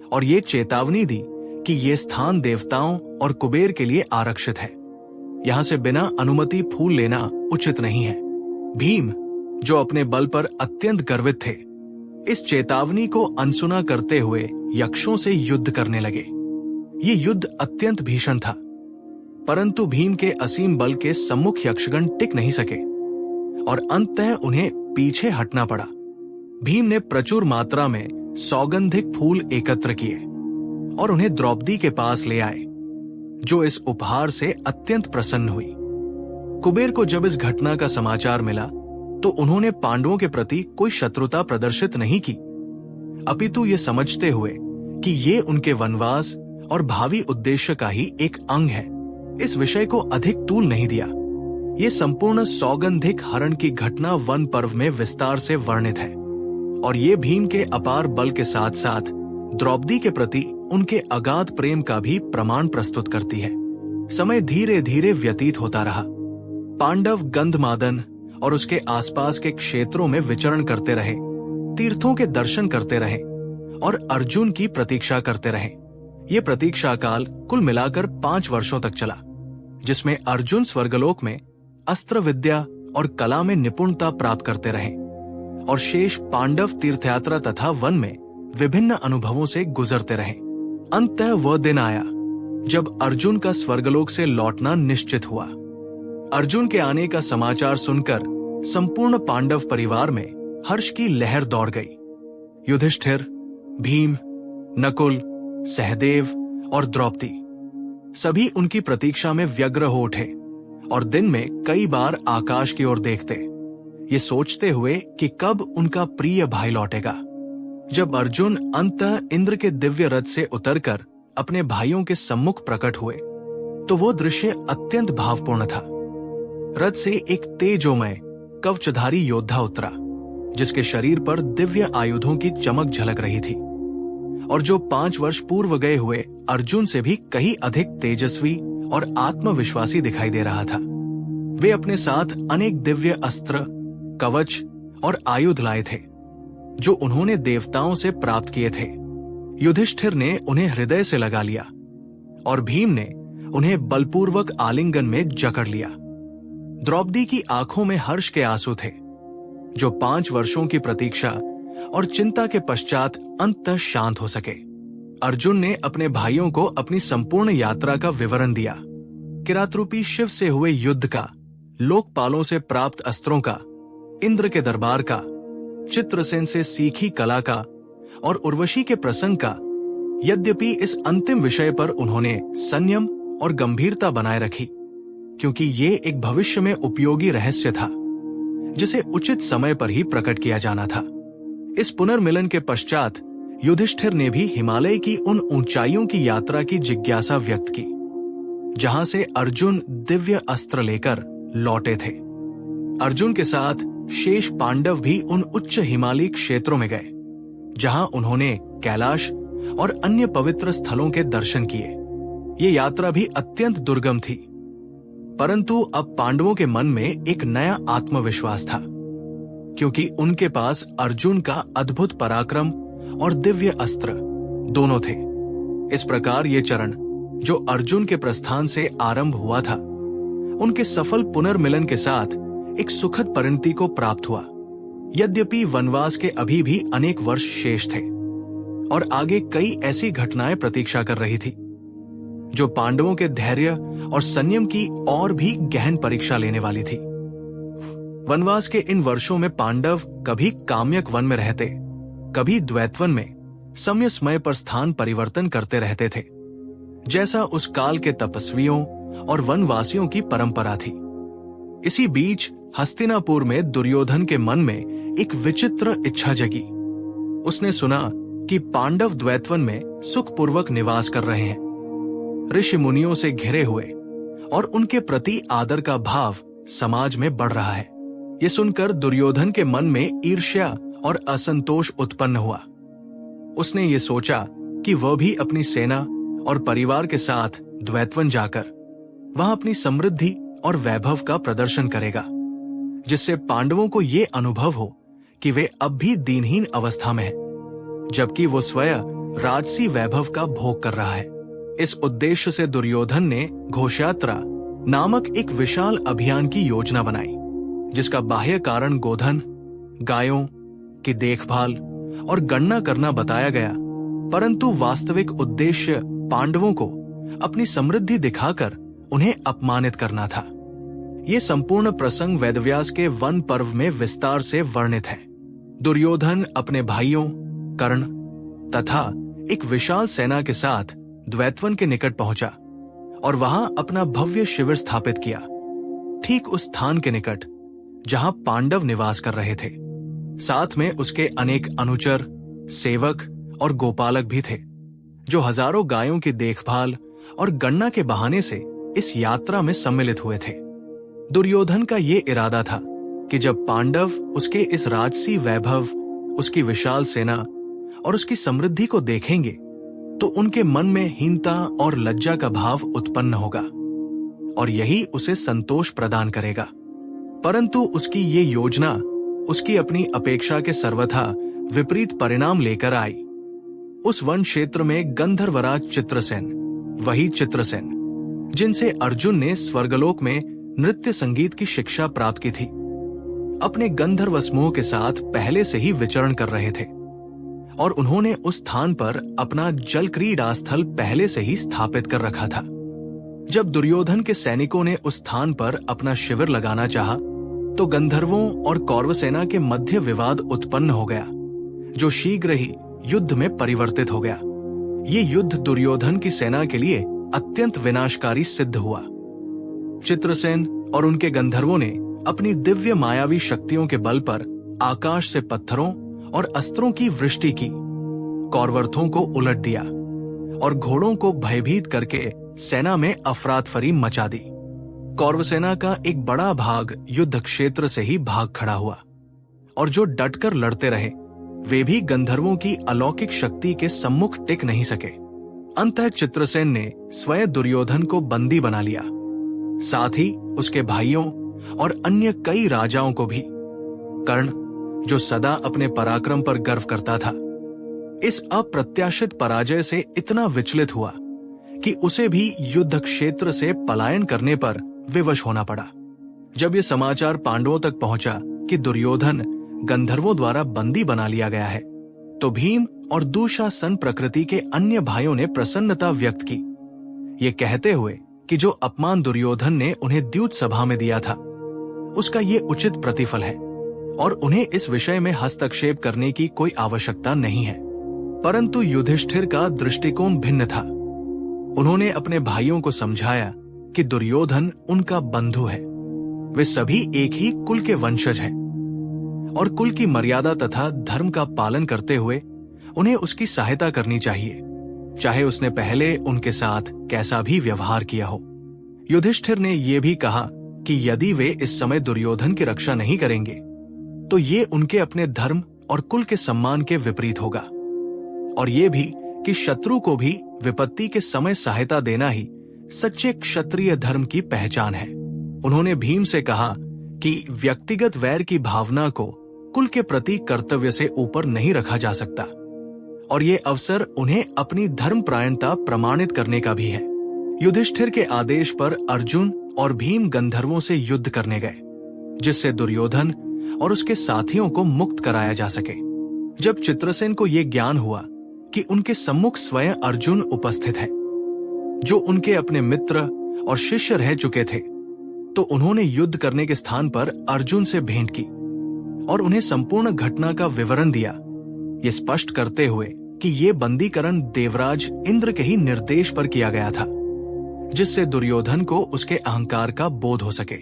और ये चेतावनी दी कि ये स्थान देवताओं और कुबेर के लिए आरक्षित है, यहां से बिना अनुमति फूल लेना उचित नहीं है। भीम, जो अपने बल पर अत्यंत गर्वित थे, इस चेतावनी को अनसुना करते हुए यक्षों से युद्ध करने लगे। ये युद्ध अत्यंत भीषण था, परंतु भीम के असीम बल के सम्मुख यक्षगण टिक नहीं सके और अंततः उन्हें पीछे हटना पड़ा। भीम ने प्रचुर मात्रा में सौगंधिक फूल एकत्र किए और उन्हें द्रौपदी के पास ले आए, जो इस उपहार से अत्यंत प्रसन्न हुई। कुबेर को जब इस घटना का समाचार मिला तो उन्होंने पांडवों के प्रति कोई शत्रुता प्रदर्शित नहीं की, अपितु ये समझते हुए कि ये उनके वनवास और भावी उद्देश्य का ही एक अंग है, इस विषय को अधिक तूल नहीं दिया। ये संपूर्ण सौगंधिक हरण की घटना वन पर्व में विस्तार से वर्णित है और ये भीम के अपार बल के साथ साथ द्रौपदी के प्रति उनके अगाध प्रेम का भी प्रमाण प्रस्तुत करती है। समय धीरे धीरे व्यतीत होता रहा। पांडव गंधमादन और उसके आसपास के क्षेत्रों में विचरण करते रहे, तीर्थों के दर्शन करते रहे और अर्जुन की प्रतीक्षा करते रहे। ये प्रतीक्षा काल कुल मिलाकर 5 वर्षों तक चला, जिसमें अर्जुन स्वर्गलोक में अस्त्र विद्या और कला में निपुणता प्राप्त करते रहे और शेष पांडव तीर्थयात्रा तथा वन में विभिन्न अनुभवों से गुजरते रहे। अंततः वह दिन आया जब अर्जुन का स्वर्गलोक से लौटना निश्चित हुआ। अर्जुन के आने का समाचार सुनकर संपूर्ण पांडव परिवार में हर्ष की लहर दौड़ गई। युधिष्ठिर, भीम, नकुल, सहदेव और द्रौपदी सभी उनकी प्रतीक्षा में व्यग्र हो उठे और दिन में कई बार आकाश की ओर देखते, ये सोचते हुए कि कब उनका प्रिय भाई लौटेगा। जब अर्जुन अंततः इंद्र के दिव्य रथ से उतरकर अपने भाइयों के सम्मुख प्रकट हुए तो वो दृश्य अत्यंत भावपूर्ण था। रथ से एक तेजोमय कवचधारी योद्धा उतरा जिसके शरीर पर दिव्य आयुधों की चमक झलक रही थी और जो 5 वर्ष पूर्व गए हुए अर्जुन से भी कहीं अधिक तेजस्वी और आत्मविश्वासी दिखाई दे रहा था। वे अपने साथ अनेक दिव्य अस्त्र, कवच और आयुध लाए थे जो उन्होंने देवताओं से प्राप्त किए थे। युधिष्ठिर ने उन्हें हृदय से लगा लिया और भीम ने उन्हें बलपूर्वक आलिंगन में जकड़ लिया। द्रौपदी की आंखों में हर्ष के आंसू थे जो 5 वर्षों की प्रतीक्षा और चिंता के पश्चात अंततः शांत हो सके। अर्जुन ने अपने भाइयों को अपनी संपूर्ण यात्रा का विवरण दिया। किरातरूपी शिव से हुए युद्ध का, लोकपालों से प्राप्त अस्त्रों का, इंद्र के दरबार का, चित्रसेन से सीखी कला का और उर्वशी के प्रसंग का। यद्यपि इस अंतिम विषय पर उन्होंने संयम और गंभीरता बनाए रखी, क्योंकि ये एक भविष्य में उपयोगी रहस्य था जिसे उचित समय पर ही प्रकट किया जाना था। इस पुनर्मिलन के पश्चात युधिष्ठिर ने भी हिमालय की उन ऊंचाइयों की यात्रा की जिज्ञासा व्यक्त की जहां से अर्जुन दिव्य अस्त्र लेकर लौटे थे। अर्जुन के साथ शेष पांडव भी उन उच्च हिमालयी क्षेत्रों में गए जहां उन्होंने कैलाश और अन्य पवित्र स्थलों के दर्शन किए। ये यात्रा भी अत्यंत दुर्गम थी, परंतु अब पांडवों के मन में एक नया आत्मविश्वास था, क्योंकि उनके पास अर्जुन का अद्भुत पराक्रम और दिव्य अस्त्र दोनों थे। इस प्रकार ये चरण जो अर्जुन के प्रस्थान से आरंभ हुआ था, उनके सफल पुनर्मिलन के साथ एक सुखद परिणति को प्राप्त हुआ। यद्यपि वनवास के अभी भी अनेक वर्ष शेष थे और आगे कई ऐसी घटनाएं प्रतीक्षा कर रही थी जो पांडवों के धैर्य और संयम की और भी गहन परीक्षा लेने वाली थी। वनवास के इन वर्षों में पांडव कभी काम्यक वन में रहते, कभी द्वैतवन में समय समय पर स्थान परिवर्तन करते रहते थे, जैसा उस काल के तपस्वियों और वनवासियों की परंपरा थी। इसी बीच हस्तिनापुर में दुर्योधन के मन में एक विचित्र इच्छा जगी। उसने सुना कि पांडव द्वैतवन में सुखपूर्वक निवास कर रहे हैं, ऋषि मुनियों से घिरे हुए, और उनके प्रति आदर का भाव समाज में बढ़ रहा है। ये सुनकर दुर्योधन के मन में ईर्ष्या और असंतोष उत्पन्न हुआ। उसने ये सोचा कि वह भी अपनी सेना और परिवार के साथ द्वैतवन जाकर वहां अपनी समृद्धि और वैभव का प्रदर्शन करेगा, जिससे पांडवों को ये अनुभव हो कि वे अब भी दीनहीन अवस्था में हैं, जबकि वो स्वयं राजसी वैभव का भोग कर रहा है। इस उद्देश्य से दुर्योधन ने घोषयात्रा नामक एक विशाल अभियान की योजना बनाई, जिसका बाह्य कारण गोधन, गायों की देखभाल और गणना करना बताया गया, परंतु वास्तविक उद्देश्य पांडवों को अपनी समृद्धि दिखाकर उन्हें अपमानित करना था। ये संपूर्ण प्रसंग वेदव्यास के वन पर्व में विस्तार से वर्णित है। दुर्योधन अपने भाइयों कर्ण तथा एक विशाल सेना के साथ द्वैतवन के निकट पहुंचा और वहां अपना भव्य शिविर स्थापित किया, ठीक उस स्थान के निकट जहां पांडव निवास कर रहे थे। साथ में उसके अनेक अनुचर, सेवक और गोपालक भी थे, जो हजारों गायों की देखभाल और गणना के बहाने से इस यात्रा में सम्मिलित हुए थे। दुर्योधन का ये इरादा था कि जब पांडव उसके इस राजसी वैभव, उसकी विशाल सेना और उसकी समृद्धि को देखेंगे तो उनके मन में हीनता और लज्जा का भाव उत्पन्न होगा और यही उसे संतोष प्रदान करेगा। परंतु उसकी ये योजना उसकी अपनी अपेक्षा के सर्वथा विपरीत परिणाम लेकर आई। उस वन क्षेत्र में गंधर्वराज चित्रसेन, वही चित्रसेन जिनसे अर्जुन ने स्वर्गलोक में नृत्य संगीत की शिक्षा प्राप्त की थी, अपने गंधर्व समूह के साथ पहले से ही विचरण कर रहे थे और उन्होंने उस स्थान पर अपना जल क्रीड़ा स्थल पहले से ही स्थापित कर रखा था। जब दुर्योधन के सैनिकों ने उस स्थान पर अपना शिविर लगाना चाहा, तो गंधर्वों और कौरव सेना के मध्य विवाद उत्पन्न हो गया, जो शीघ्र ही युद्ध में परिवर्तित हो गया। ये युद्ध दुर्योधन की सेना के लिए अत्यंत विनाशकारी सिद्ध हुआ। चित्रसेन और उनके गंधर्वों ने अपनी दिव्य मायावी शक्तियों के बल पर आकाश से पत्थरों और अस्त्रों की वृष्टि की, कौरवर्थों को उलट दिया और घोड़ों को भयभीत करके सेना में अफरातफरी मचा दी। कौरव सेना का एक बड़ा भाग युद्ध क्षेत्र से ही भाग खड़ा हुआ और जो डटकर लड़ते रहे वे भी गंधर्वों की अलौकिक शक्ति के सम्मुख टिक नहीं सके। अंततः चित्रसेन ने स्वयं दुर्योधन को बंदी बना लिया, साथ ही उसके भाइयों और अन्य कई राजाओं को भी। कर्ण, जो सदा अपने पराक्रम पर गर्व करता था, इस अप्रत्याशित पराजय से इतना विचलित हुआ कि उसे भी युद्ध क्षेत्र से पलायन करने पर विवश होना पड़ा। जब यह समाचार पांडवों तक पहुंचा कि दुर्योधन गंधर्वों द्वारा बंदी बना लिया गया है, तो भीम और दुशासन प्रकृति के अन्य भाइयों ने प्रसन्नता व्यक्त की, ये कहते हुए कि जो अपमान दुर्योधन ने उन्हें द्यूत सभा में दिया था, उसका ये उचित प्रतिफल है और उन्हें इस विषय में हस्तक्षेप करने की कोई आवश्यकता नहीं है। परंतु युधिष्ठिर का दृष्टिकोण भिन्न था। उन्होंने अपने भाइयों को समझाया कि दुर्योधन उनका बंधु है, वे सभी एक ही कुल के वंशज हैं और कुल की मर्यादा तथा धर्म का पालन करते हुए उन्हें उसकी सहायता करनी चाहिए, चाहे उसने पहले उनके साथ कैसा भी व्यवहार किया हो। युधिष्ठिर ने यह भी कहा कि यदि वे इस समय दुर्योधन की रक्षा नहीं करेंगे तो ये उनके अपने धर्म और कुल के सम्मान के विपरीत होगा, और ये भी कि शत्रु को भी विपत्ति के समय सहायता देना ही सच्चे क्षत्रिय धर्म की पहचान है। उन्होंने भीम से कहा कि व्यक्तिगत वैर की भावना को कुल के प्रति कर्तव्य से ऊपर नहीं रखा जा सकता, और ये अवसर उन्हें अपनी धर्मपरायणता प्रमाणित करने का भी है। युधिष्ठिर के आदेश पर अर्जुन और भीम गंधर्वों से युद्ध करने गए, जिससे दुर्योधन और उसके साथियों को मुक्त कराया जा सके। जब चित्रसेन को यह ज्ञान हुआ कि उनके सम्मुख स्वयं अर्जुन उपस्थित है, जो उनके अपने मित्र और शिष्य रह चुके थे, तो उन्होंने युद्ध करने के स्थान पर अर्जुन से भेंट की और उन्हें संपूर्ण घटना का विवरण दिया, ये स्पष्ट करते हुए कि ये बंदीकरण देवराज इंद्र के ही निर्देश पर किया गया था, जिससे दुर्योधन को उसके अहंकार का बोध हो सके।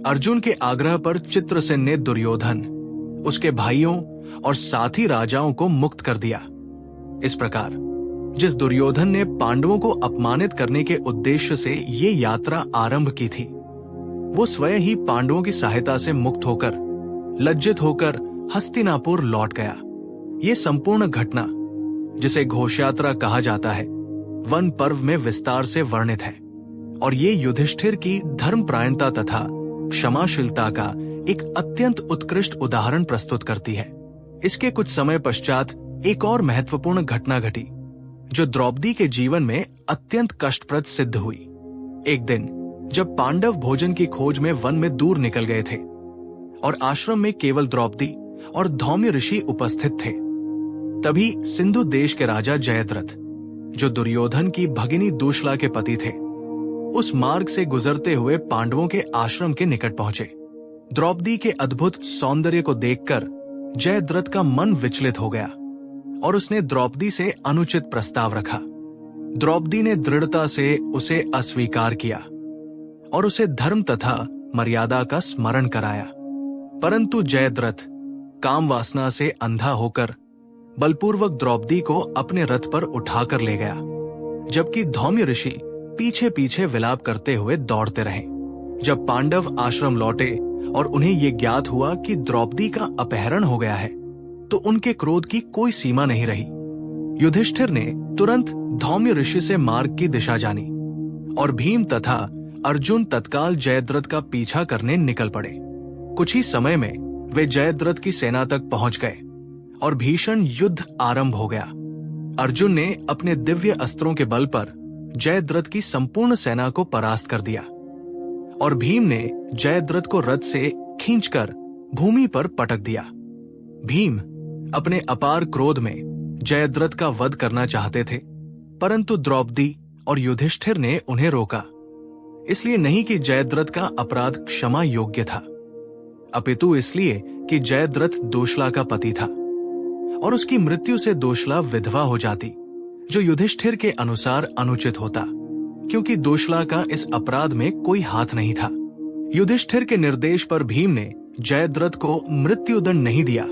अर्जुन के आग्रह पर चित्रसेन ने दुर्योधन, उसके भाइयों और साथी राजाओं को मुक्त कर दिया। इस प्रकार जिस दुर्योधन ने पांडवों को अपमानित करने के उद्देश्य से ये यात्रा आरंभ की थी, वो स्वयं ही पांडवों की सहायता से मुक्त होकर लज्जित होकर हस्तिनापुर लौट गया। ये संपूर्ण घटना, जिसे घोषयात्रा कहा जाता है, वन पर्व में विस्तार से वर्णित है, और ये युधिष्ठिर की धर्मपरायणता तथा क्षमाशीलता का एक अत्यंत उत्कृष्ट उदाहरण प्रस्तुत करती है। इसके कुछ समय पश्चात एक और महत्वपूर्ण घटना घटी, जो द्रौपदी के जीवन में अत्यंत कष्टप्रद सिद्ध हुई। एक दिन जब पांडव भोजन की खोज में वन में दूर निकल गए थे और आश्रम में केवल द्रौपदी और धौम्य ऋषि उपस्थित थे, तभी सिंधु देश के राजा जयद्रथ, जो दुर्योधन की भगिनी दूशला के पति थे, उस मार्ग से गुजरते हुए पांडवों के आश्रम के निकट पहुंचे। द्रौपदी के अद्भुत सौंदर्य को देखकर जयद्रथ का मन विचलित हो गया और उसने द्रौपदी से अनुचित प्रस्ताव रखा। द्रौपदी ने दृढ़ता से उसे अस्वीकार किया और उसे धर्म तथा मर्यादा का स्मरण कराया। परंतु जयद्रथ काम वासना से अंधा होकर बलपूर्वक द्रौपदी को अपने रथ पर उठाकर ले गया, जबकि धौम्य ऋषि पीछे पीछे विलाप करते हुए दौड़ते रहे। जब पांडव आश्रम लौटे और उन्हें यह ज्ञात हुआ कि द्रौपदी का अपहरण हो गया है, तो उनके क्रोध की कोई सीमा नहीं रही। युधिष्ठिर ने तुरंत धौम्य ऋषि से मार्ग की दिशा जानी और भीम तथा अर्जुन तत्काल जयद्रथ का पीछा करने निकल पड़े। कुछ ही समय में वे जयद्रथ की सेना तक पहुंच गए और भीषण युद्ध आरंभ हो गया। अर्जुन ने अपने दिव्य अस्त्रों के बल पर जयद्रथ की संपूर्ण सेना को परास्त कर दिया और भीम ने जयद्रथ को रथ से खींचकर भूमि पर पटक दिया। भीम अपने अपार क्रोध में जयद्रथ का वध करना चाहते थे, परंतु द्रौपदी और युधिष्ठिर ने उन्हें रोका, इसलिए नहीं कि जयद्रथ का अपराध क्षमा योग्य था, अपितु इसलिए कि जयद्रथ दूशला का पति था और उसकी मृत्यु से दूशला विधवा हो जाती, जो युधिष्ठिर के अनुसार अनुचित होता, क्योंकि दूशला का इस अपराध में कोई हाथ नहीं था। युधिष्ठिर के निर्देश पर भीम ने जयद्रथ को मृत्युदंड नहीं दिया,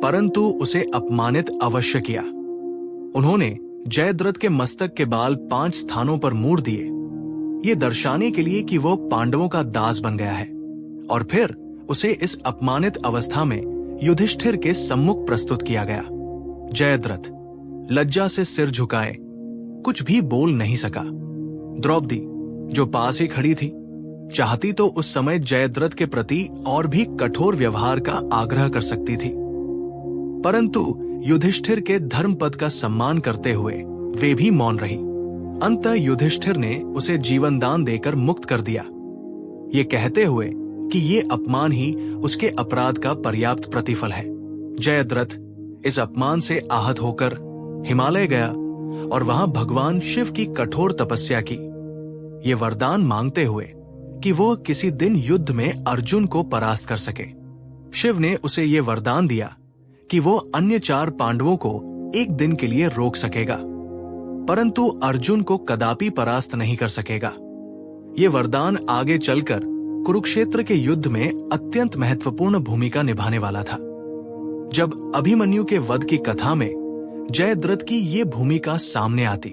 परंतु उसे अपमानित अवश्य किया। उन्होंने जयद्रथ के मस्तक के बाल 5 स्थानों पर मूड़ दिए, ये दर्शाने के लिए कि वो पांडवों का दास बन गया है, और फिर उसे इस अपमानित अवस्था में युधिष्ठिर के सम्मुख प्रस्तुत किया गया। जयद्रथ लज्जा से सिर झुकाए कुछ भी बोल नहीं सका। द्रौपदी जो पास ही खड़ी थी, चाहती तो उस समय जयद्रथ के प्रति और भी कठोर व्यवहार का आग्रह कर सकती थी, परंतु युधिष्ठिर के धर्मपद का सम्मान करते हुए वे भी मौन रही। अंततः युधिष्ठिर ने उसे जीवन दान देकर मुक्त कर दिया, ये कहते हुए कि ये अपमान ही उसके अपराध का पर्याप्त प्रतिफल है। जयद्रथ इस अपमान से आहत होकर हिमालय गया और वहां भगवान शिव की कठोर तपस्या की, ये वरदान मांगते हुए कि वो किसी दिन युद्ध में अर्जुन को परास्त कर सके। शिव ने उसे ये वरदान दिया कि वो अन्य 4 पांडवों को एक दिन के लिए रोक सकेगा, परंतु अर्जुन को कदापि परास्त नहीं कर सकेगा। ये वरदान आगे चलकर कुरुक्षेत्र के युद्ध में अत्यंत महत्वपूर्ण भूमिका निभाने वाला था। जब अभिमन्यु के वध की कथा में जयद्रथ की ये भूमिका सामने आती,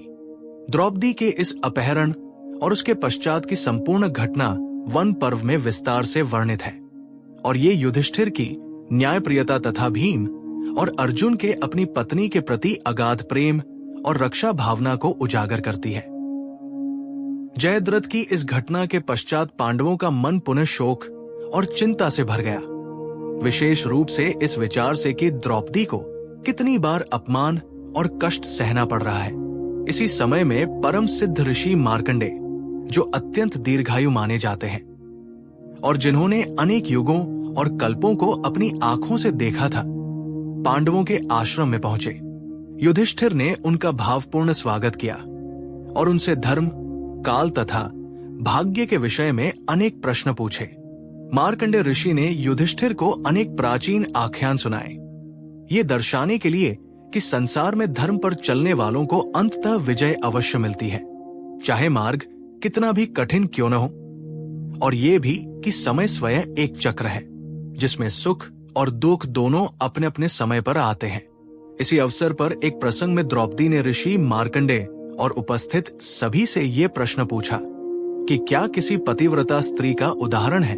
द्रौपदी के इस अपहरण और उसके पश्चात की संपूर्ण घटना वन पर्व में विस्तार से वर्णित है, और ये युधिष्ठिर की न्यायप्रियता तथा भीम और अर्जुन के अपनी पत्नी के प्रति अगाध प्रेम और रक्षा भावना को उजागर करती है। जयद्रथ की इस घटना के पश्चात पांडवों का मन पुनः शोक और चिंता से भर गया, विशेष रूप से इस विचार से कि द्रौपदी को कितनी बार अपमान और कष्ट सहना पड़ रहा है। इसी समय में परम सिद्ध ऋषि मार्कंडे, जो अत्यंत दीर्घायु माने जाते हैं और जिन्होंने अनेक युगों और कल्पों को अपनी आंखों से देखा था, पांडवों के आश्रम में पहुंचे। युधिष्ठिर ने उनका भावपूर्ण स्वागत किया और उनसे धर्म, काल तथा भाग्य के विषय में अनेक प्रश्न पूछे। मार्कंडे ऋषि ने युधिष्ठिर को अनेक प्राचीन आख्यान सुनाए, ये दर्शाने के लिए कि संसार में धर्म पर चलने वालों को अंततः विजय अवश्य मिलती है, चाहे मार्ग कितना भी कठिन क्यों न हो, और ये भी कि समय स्वयं एक चक्र है जिसमें सुख और दुख दोनों अपने अपने समय पर आते हैं। इसी अवसर पर एक प्रसंग में द्रौपदी ने ऋषि मार्कंडे और उपस्थित सभी से ये प्रश्न पूछा कि क्या किसी पतिव्रता स्त्री का उदाहरण है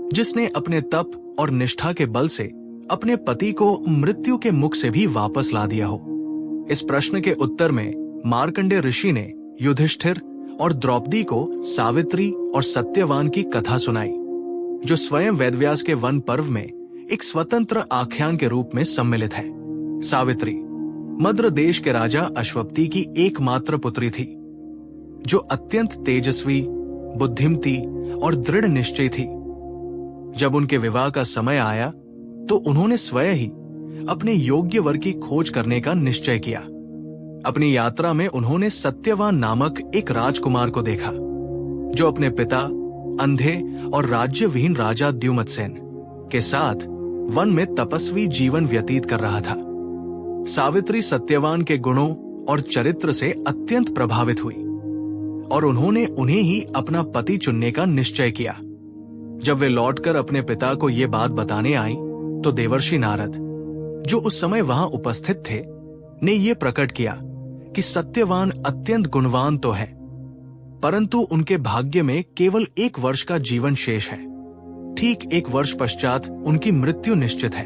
जिसने अपने तप और निष्ठा के बल से अपने पति को मृत्यु के मुख से भी वापस ला दिया हो। इस प्रश्न के उत्तर में मार्कंडे ऋषि ने युधिष्ठिर और द्रौपदी को सावित्री और सत्यवान की कथा सुनाई, जो स्वयं वेदव्यास के वन पर्व में एक स्वतंत्र आख्यान के रूप में सम्मिलित है। सावित्री मद्र देश के राजा अश्वपति की एकमात्र पुत्री थी, जो अत्यंत तेजस्वी, बुद्धिमती और दृढ़ निश्चयी थी। जब उनके विवाह का समय आया तो उन्होंने स्वयं ही अपने योग्य वर की खोज करने का निश्चय किया। अपनी यात्रा में उन्होंने सत्यवान नामक एक राजकुमार को देखा, जो अपने पिता अंधे और राज्य विहीन राजा द्युमत्सेन के साथ वन में तपस्वी जीवन व्यतीत कर रहा था। सावित्री सत्यवान के गुणों और चरित्र से अत्यंत प्रभावित हुई और उन्होंने उन्हें ही अपना पति चुनने का निश्चय किया। जब वे लौटकर अपने पिता को ये बात बताने आई तो देवर्षि नारद, जो उस समय वहां उपस्थित थे, ने ये प्रकट किया कि सत्यवान अत्यंत गुणवान तो है, परंतु उनके भाग्य में केवल 1 वर्ष का जीवन शेष है। ठीक 1 वर्ष पश्चात उनकी मृत्यु निश्चित है।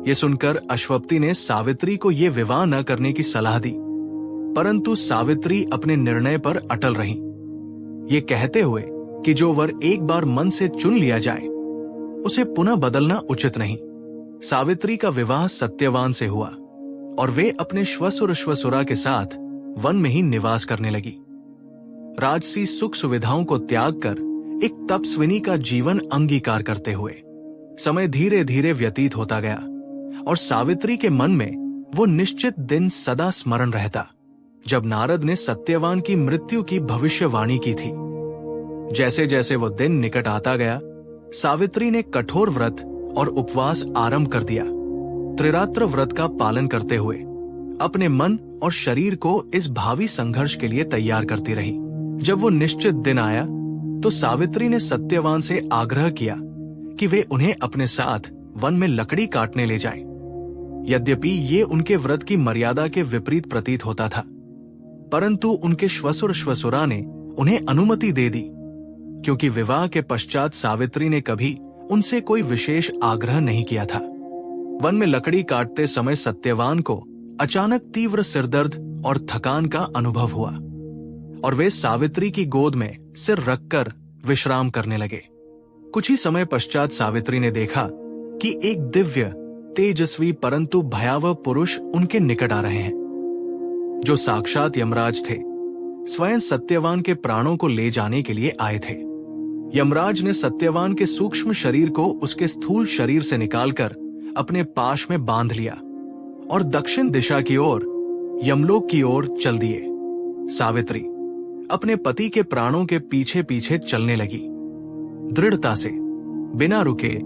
ये सुनकर अश्वपति ने सावित्री को ये विवाह न करने की सलाह दी, परंतु सावित्री अपने निर्णय पर अटल रही, ये कहते हुए कि जो वर एक बार मन से चुन लिया जाए उसे पुनः बदलना उचित नहीं। सावित्री का विवाह सत्यवान से हुआ और वे अपने श्वसुर श्वसुरा के साथ वन में ही निवास करने लगी। राजसी सुख सुविधाओं को त्याग कर एक तपस्विनी का जीवन अंगीकार करते हुए समय धीरे धीरे व्यतीत होता गया और सावित्री के मन में वो निश्चित दिन सदा स्मरण रहता जब नारद ने सत्यवान की मृत्यु की भविष्यवाणी की थी। जैसे जैसे वो दिन निकट आता गया, सावित्री ने कठोर व्रत और उपवास आरंभ कर दिया। त्रिरात्र व्रत का पालन करते हुए अपने मन और शरीर को इस भावी संघर्ष के लिए तैयार करती रही। जब वो निश्चित दिन आया तो सावित्री ने सत्यवान से आग्रह किया कि वे उन्हें अपने साथ वन में लकड़ी काटने ले जाएं। यद्यपि ये उनके व्रत की मर्यादा के विपरीत प्रतीत होता था, परंतु उनके श्वसुर श्वसुरा ने उन्हें अनुमति दे दी, क्योंकि विवाह के पश्चात सावित्री ने कभी उनसे कोई विशेष आग्रह नहीं किया था। वन में लकड़ी काटते समय सत्यवान को अचानक तीव्र सिरदर्द और थकान का अनुभव हुआ और वे सावित्री की गोद में सिर रखकर विश्राम करने लगे। कुछ ही समय पश्चात सावित्री ने देखा कि एक दिव्य, तेजस्वी परंतु भयावह पुरुष उनके निकट आ रहे हैं, जो साक्षात यमराज थे। स्वयं सत्यवान के प्राणों को ले जाने के लिए आए थे। यमराज ने सत्यवान के सूक्ष्म शरीर को उसके स्थूल शरीर से निकालकर अपने पाश में बांध लिया और दक्षिण दिशा की ओर, यमलोक की ओर चल दिए। सावित्री अपने पति के प्राणों के पीछे पीछे चलने लगी, दृढ़ता से, बिना रुके,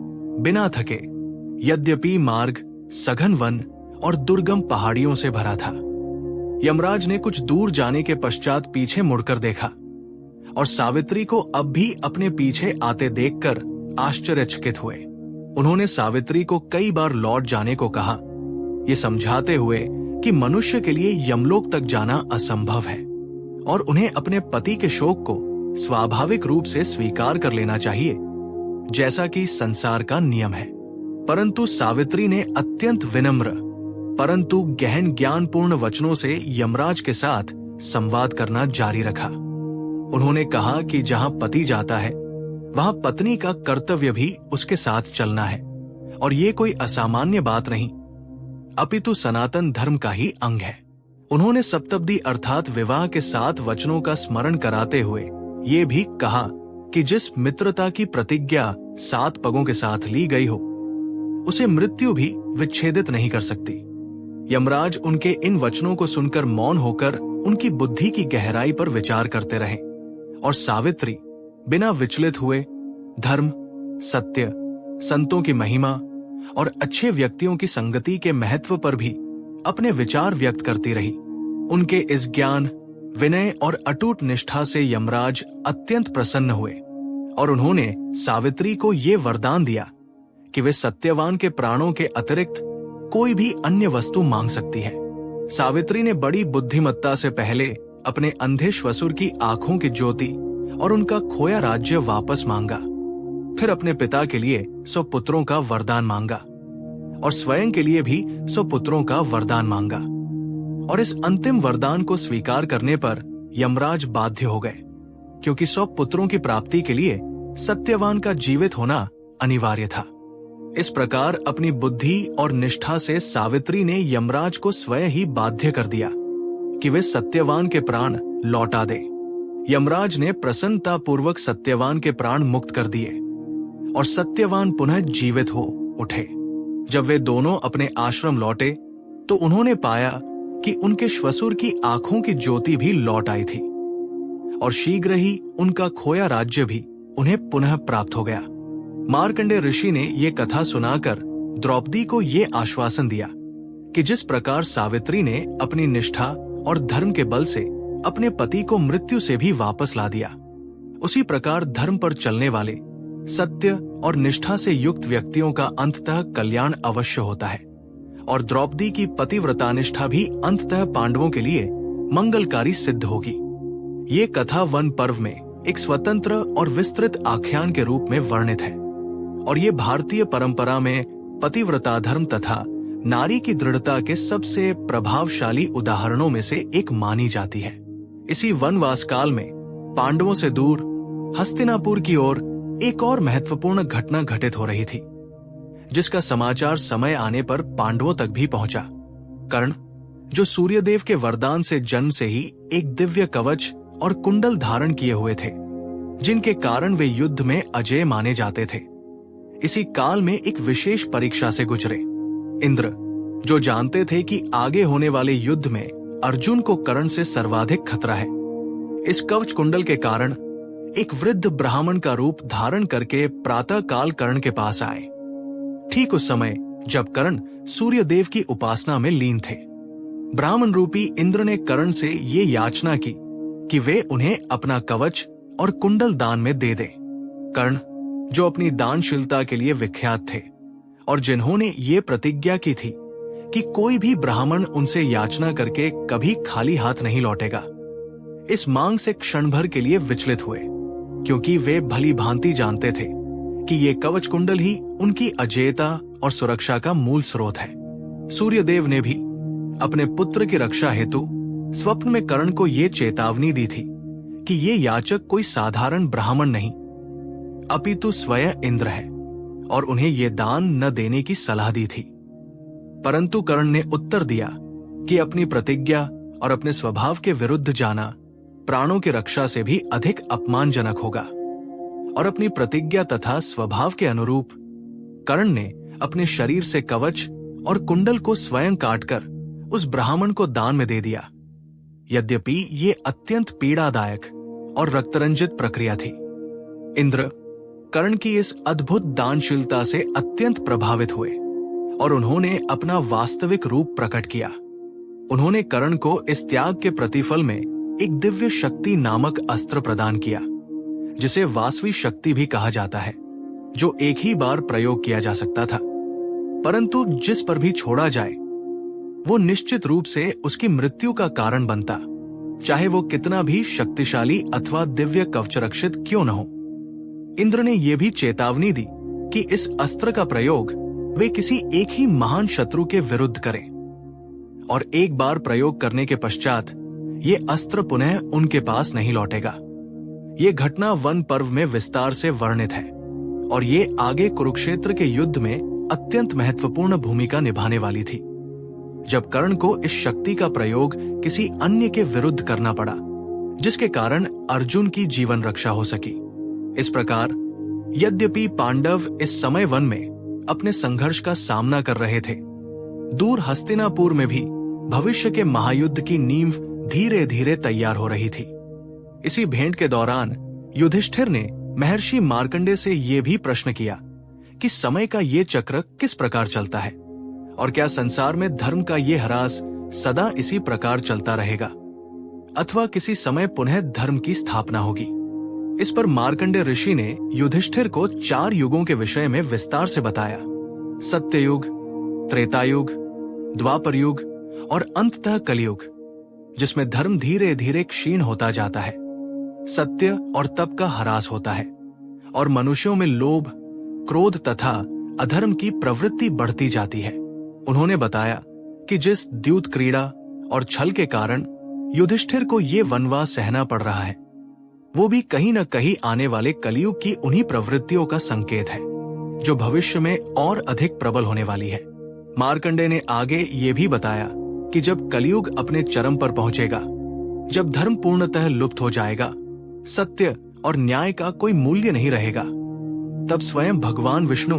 बिना थके। यद्यपि मार्ग सघन वन और दुर्गम पहाड़ियों से भरा था। यमराज ने कुछ दूर जाने के पश्चात पीछे मुड़कर देखा और सावित्री को अब भी अपने पीछे आते देखकर आश्चर्यचकित हुए। उन्होंने सावित्री को कई बार लौट जाने को कहा, ये समझाते हुए कि मनुष्य के लिए यमलोक तक जाना असंभव है और उन्हें अपने पति के शोक को स्वाभाविक रूप से स्वीकार कर लेना चाहिए, जैसा कि संसार का नियम है। परंतु सावित्री ने अत्यंत विनम्र परंतु गहन ज्ञानपूर्ण वचनों से यमराज के साथ संवाद करना जारी रखा। उन्होंने कहा कि जहां पति जाता है वहां पत्नी का कर्तव्य भी उसके साथ चलना है और ये कोई असामान्य बात नहीं, अपितु सनातन धर्म का ही अंग है। उन्होंने सप्तपदी अर्थात विवाह के 7 वचनों का स्मरण कराते हुए ये भी कहा कि जिस मित्रता की प्रतिज्ञा 7 पगों के साथ ली गई हो, उसे मृत्यु भी विच्छेदित नहीं कर सकती। यमराज उनके इन वचनों को सुनकर मौन होकर उनकी बुद्धि की गहराई पर विचार करते रहे और सावित्री बिना विचलित हुए धर्म, सत्य, संतों की महिमा और अच्छे व्यक्तियों की संगति के महत्व पर भी अपने विचार व्यक्त करती रही। उनके इस ज्ञान, विनय और अटूट निष्ठा से यमराज अत्यंत प्रसन्न हुए और उन्होंने सावित्री को ये वरदान दिया कि वे सत्यवान के प्राणों के अतिरिक्त कोई भी अन्य वस्तु मांग सकती है। सावित्री ने बड़ी बुद्धिमत्ता से पहले अपने अंधे श्वसुर की आंखों की ज्योति और उनका खोया राज्य वापस मांगा, फिर अपने पिता के लिए 100 पुत्रों का वरदान मांगा और स्वयं के लिए भी 100 पुत्रों का वरदान मांगा। और इस अंतिम वरदान को स्वीकार करने पर यमराज बाध्य हो गए, क्योंकि 100 पुत्रों की प्राप्ति के लिए सत्यवान का जीवित होना अनिवार्य था। इस प्रकार अपनी बुद्धि और निष्ठा से सावित्री ने यमराज को स्वयं ही बाध्य कर दिया कि वे सत्यवान के प्राण लौटा दे। यमराज ने प्रसन्नता पूर्वक सत्यवान के प्राण मुक्त कर दिए और सत्यवान पुनः जीवित हो उठे। जब वे दोनों अपने आश्रम लौटे तो उन्होंने पाया कि उनके श्वसुर की आंखों की ज्योति भी लौट आई थी और शीघ्र ही उनका खोया राज्य भी उन्हें पुनः प्राप्त हो गया। मार्कंडेय ऋषि ने ये कथा सुनाकर द्रौपदी को ये आश्वासन दिया कि जिस प्रकार सावित्री ने अपनी निष्ठा और धर्म के बल से अपने पति को मृत्यु से भी वापस ला दिया, उसी प्रकार धर्म पर चलने वाले, सत्य और निष्ठा से युक्त व्यक्तियों का अंततः कल्याण अवश्य होता है और द्रौपदी की पतिव्रता निष्ठा भी अंततः पांडवों के लिए मंगलकारी सिद्ध होगी। ये कथा वन पर्व में एक स्वतंत्र और विस्तृत आख्यान के रूप में वर्णित है और ये भारतीय परंपरा में पतिव्रता धर्म तथा नारी की दृढ़ता के सबसे प्रभावशाली उदाहरणों में से एक मानी जाती है। इसी वनवास काल में पांडवों से दूर हस्तिनापुर की ओर एक और महत्वपूर्ण घटना घटित हो रही थी, जिसका समाचार समय आने पर पांडवों तक भी पहुंचा। कर्ण, जो सूर्यदेव के वरदान से जन्म से ही एक दिव्य कवच और कुंडल धारण किए हुए थे, जिनके कारण वे युद्ध में अजेय माने जाते थे, इसी काल में एक विशेष परीक्षा से गुजरे। इंद्र, जो जानते थे कि आगे होने वाले युद्ध में अर्जुन को कर्ण से सर्वाधिक खतरा है, इस कवच कुंडल के कारण एक वृद्ध ब्राह्मण का रूप धारण करके प्रातः काल कर्ण के पास आए, ठीक उस समय जब कर्ण सूर्य देव की उपासना में लीन थे। ब्राह्मण रूपी इंद्र ने कर्ण से ये याचना की कि वे उन्हें अपना कवच और कुंडल दान में दे दें। कर्ण, जो अपनी दानशीलता के लिए विख्यात थे और जिन्होंने ये प्रतिज्ञा की थी कि कोई भी ब्राह्मण उनसे याचना करके कभी खाली हाथ नहीं लौटेगा, इस मांग से क्षण भर के लिए विचलित हुए, क्योंकि वे भली भांति जानते थे कि ये कवच कुंडल ही उनकी अजेयता और सुरक्षा का मूल स्रोत है। सूर्यदेव ने भी अपने पुत्र की रक्षा हेतु स्वप्न में कर्ण को ये चेतावनी दी थी कि ये याचक कोई साधारण ब्राह्मण नहीं, अपितु स्वयं इंद्र है और उन्हें ये दान न देने की सलाह दी थी। परंतु कर्ण ने उत्तर दिया कि अपनी प्रतिज्ञा और अपने स्वभाव के विरुद्ध जाना प्राणों की रक्षा से भी अधिक अपमानजनक होगा, और अपनी प्रतिज्ञा तथा स्वभाव के अनुरूप कर्ण ने अपने शरीर से कवच और कुंडल को स्वयं काटकर उस ब्राह्मण को दान में दे दिया। यद्यपि ये अत्यंत पीड़ादायक और रक्तरंजित प्रक्रिया थी, इंद्र कर्ण की इस अद्भुत दानशीलता से अत्यंत प्रभावित हुए और उन्होंने अपना वास्तविक रूप प्रकट किया। उन्होंने कर्ण को इस त्याग के प्रतिफल में एक दिव्य शक्ति नामक अस्त्र प्रदान किया, जिसे वासवी शक्ति भी कहा जाता है, जो एक ही बार प्रयोग किया जा सकता था, परंतु जिस पर भी छोड़ा जाए वो निश्चित रूप से उसकी मृत्यु का कारण बनता, चाहे वो कितना भी शक्तिशाली अथवा दिव्य कवचरक्षित क्यों न हो। इंद्र ने यह भी चेतावनी दी कि इस अस्त्र का प्रयोग वे किसी एक ही महान शत्रु के विरुद्ध करें, और एक बार प्रयोग करने के पश्चात ये अस्त्र पुनः उनके पास नहीं लौटेगा। ये घटना वन पर्व में विस्तार से वर्णित है और ये आगे कुरुक्षेत्र के युद्ध में अत्यंत महत्वपूर्ण भूमिका निभाने वाली थी, जब कर्ण को इस शक्ति का प्रयोग किसी अन्य के विरुद्ध करना पड़ा, जिसके कारण अर्जुन की जीवन रक्षा हो सकी। इस प्रकार यद्यपि पांडव इस समय वन में अपने संघर्ष का सामना कर रहे थे, दूर हस्तिनापुर में भी भविष्य के महायुद्ध की नींव धीरे धीरे तैयार हो रही थी। इसी भेंट के दौरान युधिष्ठिर ने महर्षि मार्कंडेय से यह भी प्रश्न किया कि समय का ये चक्र किस प्रकार चलता है और क्या संसार में धर्म का ये ह्रास सदा इसी प्रकार चलता रहेगा अथवा किसी समय पुनः धर्म की स्थापना होगी। इस पर मार्कंडेय ऋषि ने युधिष्ठिर को 4 युगों के विषय में विस्तार से बताया, सत्ययुग, त्रेतायुग, द्वापर युग और अंततः कलयुग, जिसमें धर्म धीरे धीरे क्षीण होता जाता है, सत्य और तप का ह्रास होता है और मनुष्यों में लोभ, क्रोध तथा अधर्म की प्रवृत्ति बढ़ती जाती है। उन्होंने बताया कि जिस द्यूत क्रीड़ा और छल के कारण युधिष्ठिर को ये वनवास सहना पड़ रहा है, वो भी कहीं न कहीं आने वाले कलयुग की उन्हीं प्रवृत्तियों का संकेत है, जो भविष्य में और अधिक प्रबल होने वाली है। मार्कंडेय ने आगे ये भी बताया कि जब कलयुग अपने चरम पर पहुंचेगा, जब धर्म पूर्णतः लुप्त हो जाएगा, सत्य और न्याय का कोई मूल्य नहीं रहेगा, तब स्वयं भगवान विष्णु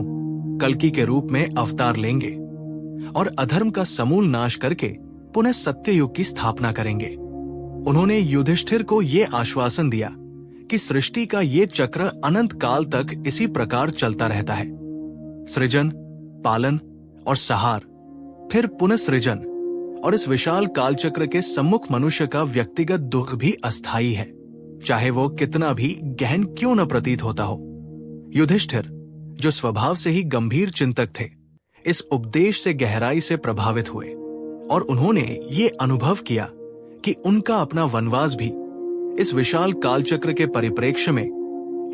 कल्कि के रूप में अवतार लेंगे और अधर्म का समूल नाश करके पुनः सत्य युग की स्थापना करेंगे। उन्होंने युधिष्ठिर को ये आश्वासन दिया कि सृष्टि का ये चक्र अनंत काल तक इसी प्रकार चलता रहता है, सृजन, पालन और संहार, फिर पुनः सृजन, और इस विशाल कालचक्र के सम्मुख मनुष्य का व्यक्तिगत दुख भी अस्थायी है, चाहे वो कितना भी गहन क्यों न प्रतीत होता हो। युधिष्ठिर, जो स्वभाव से ही गंभीर चिंतक थे, इस उपदेश से गहराई से प्रभावित हुए और उन्होंने ये अनुभव किया कि उनका अपना वनवास भी इस विशाल कालचक्र के परिप्रेक्ष्य में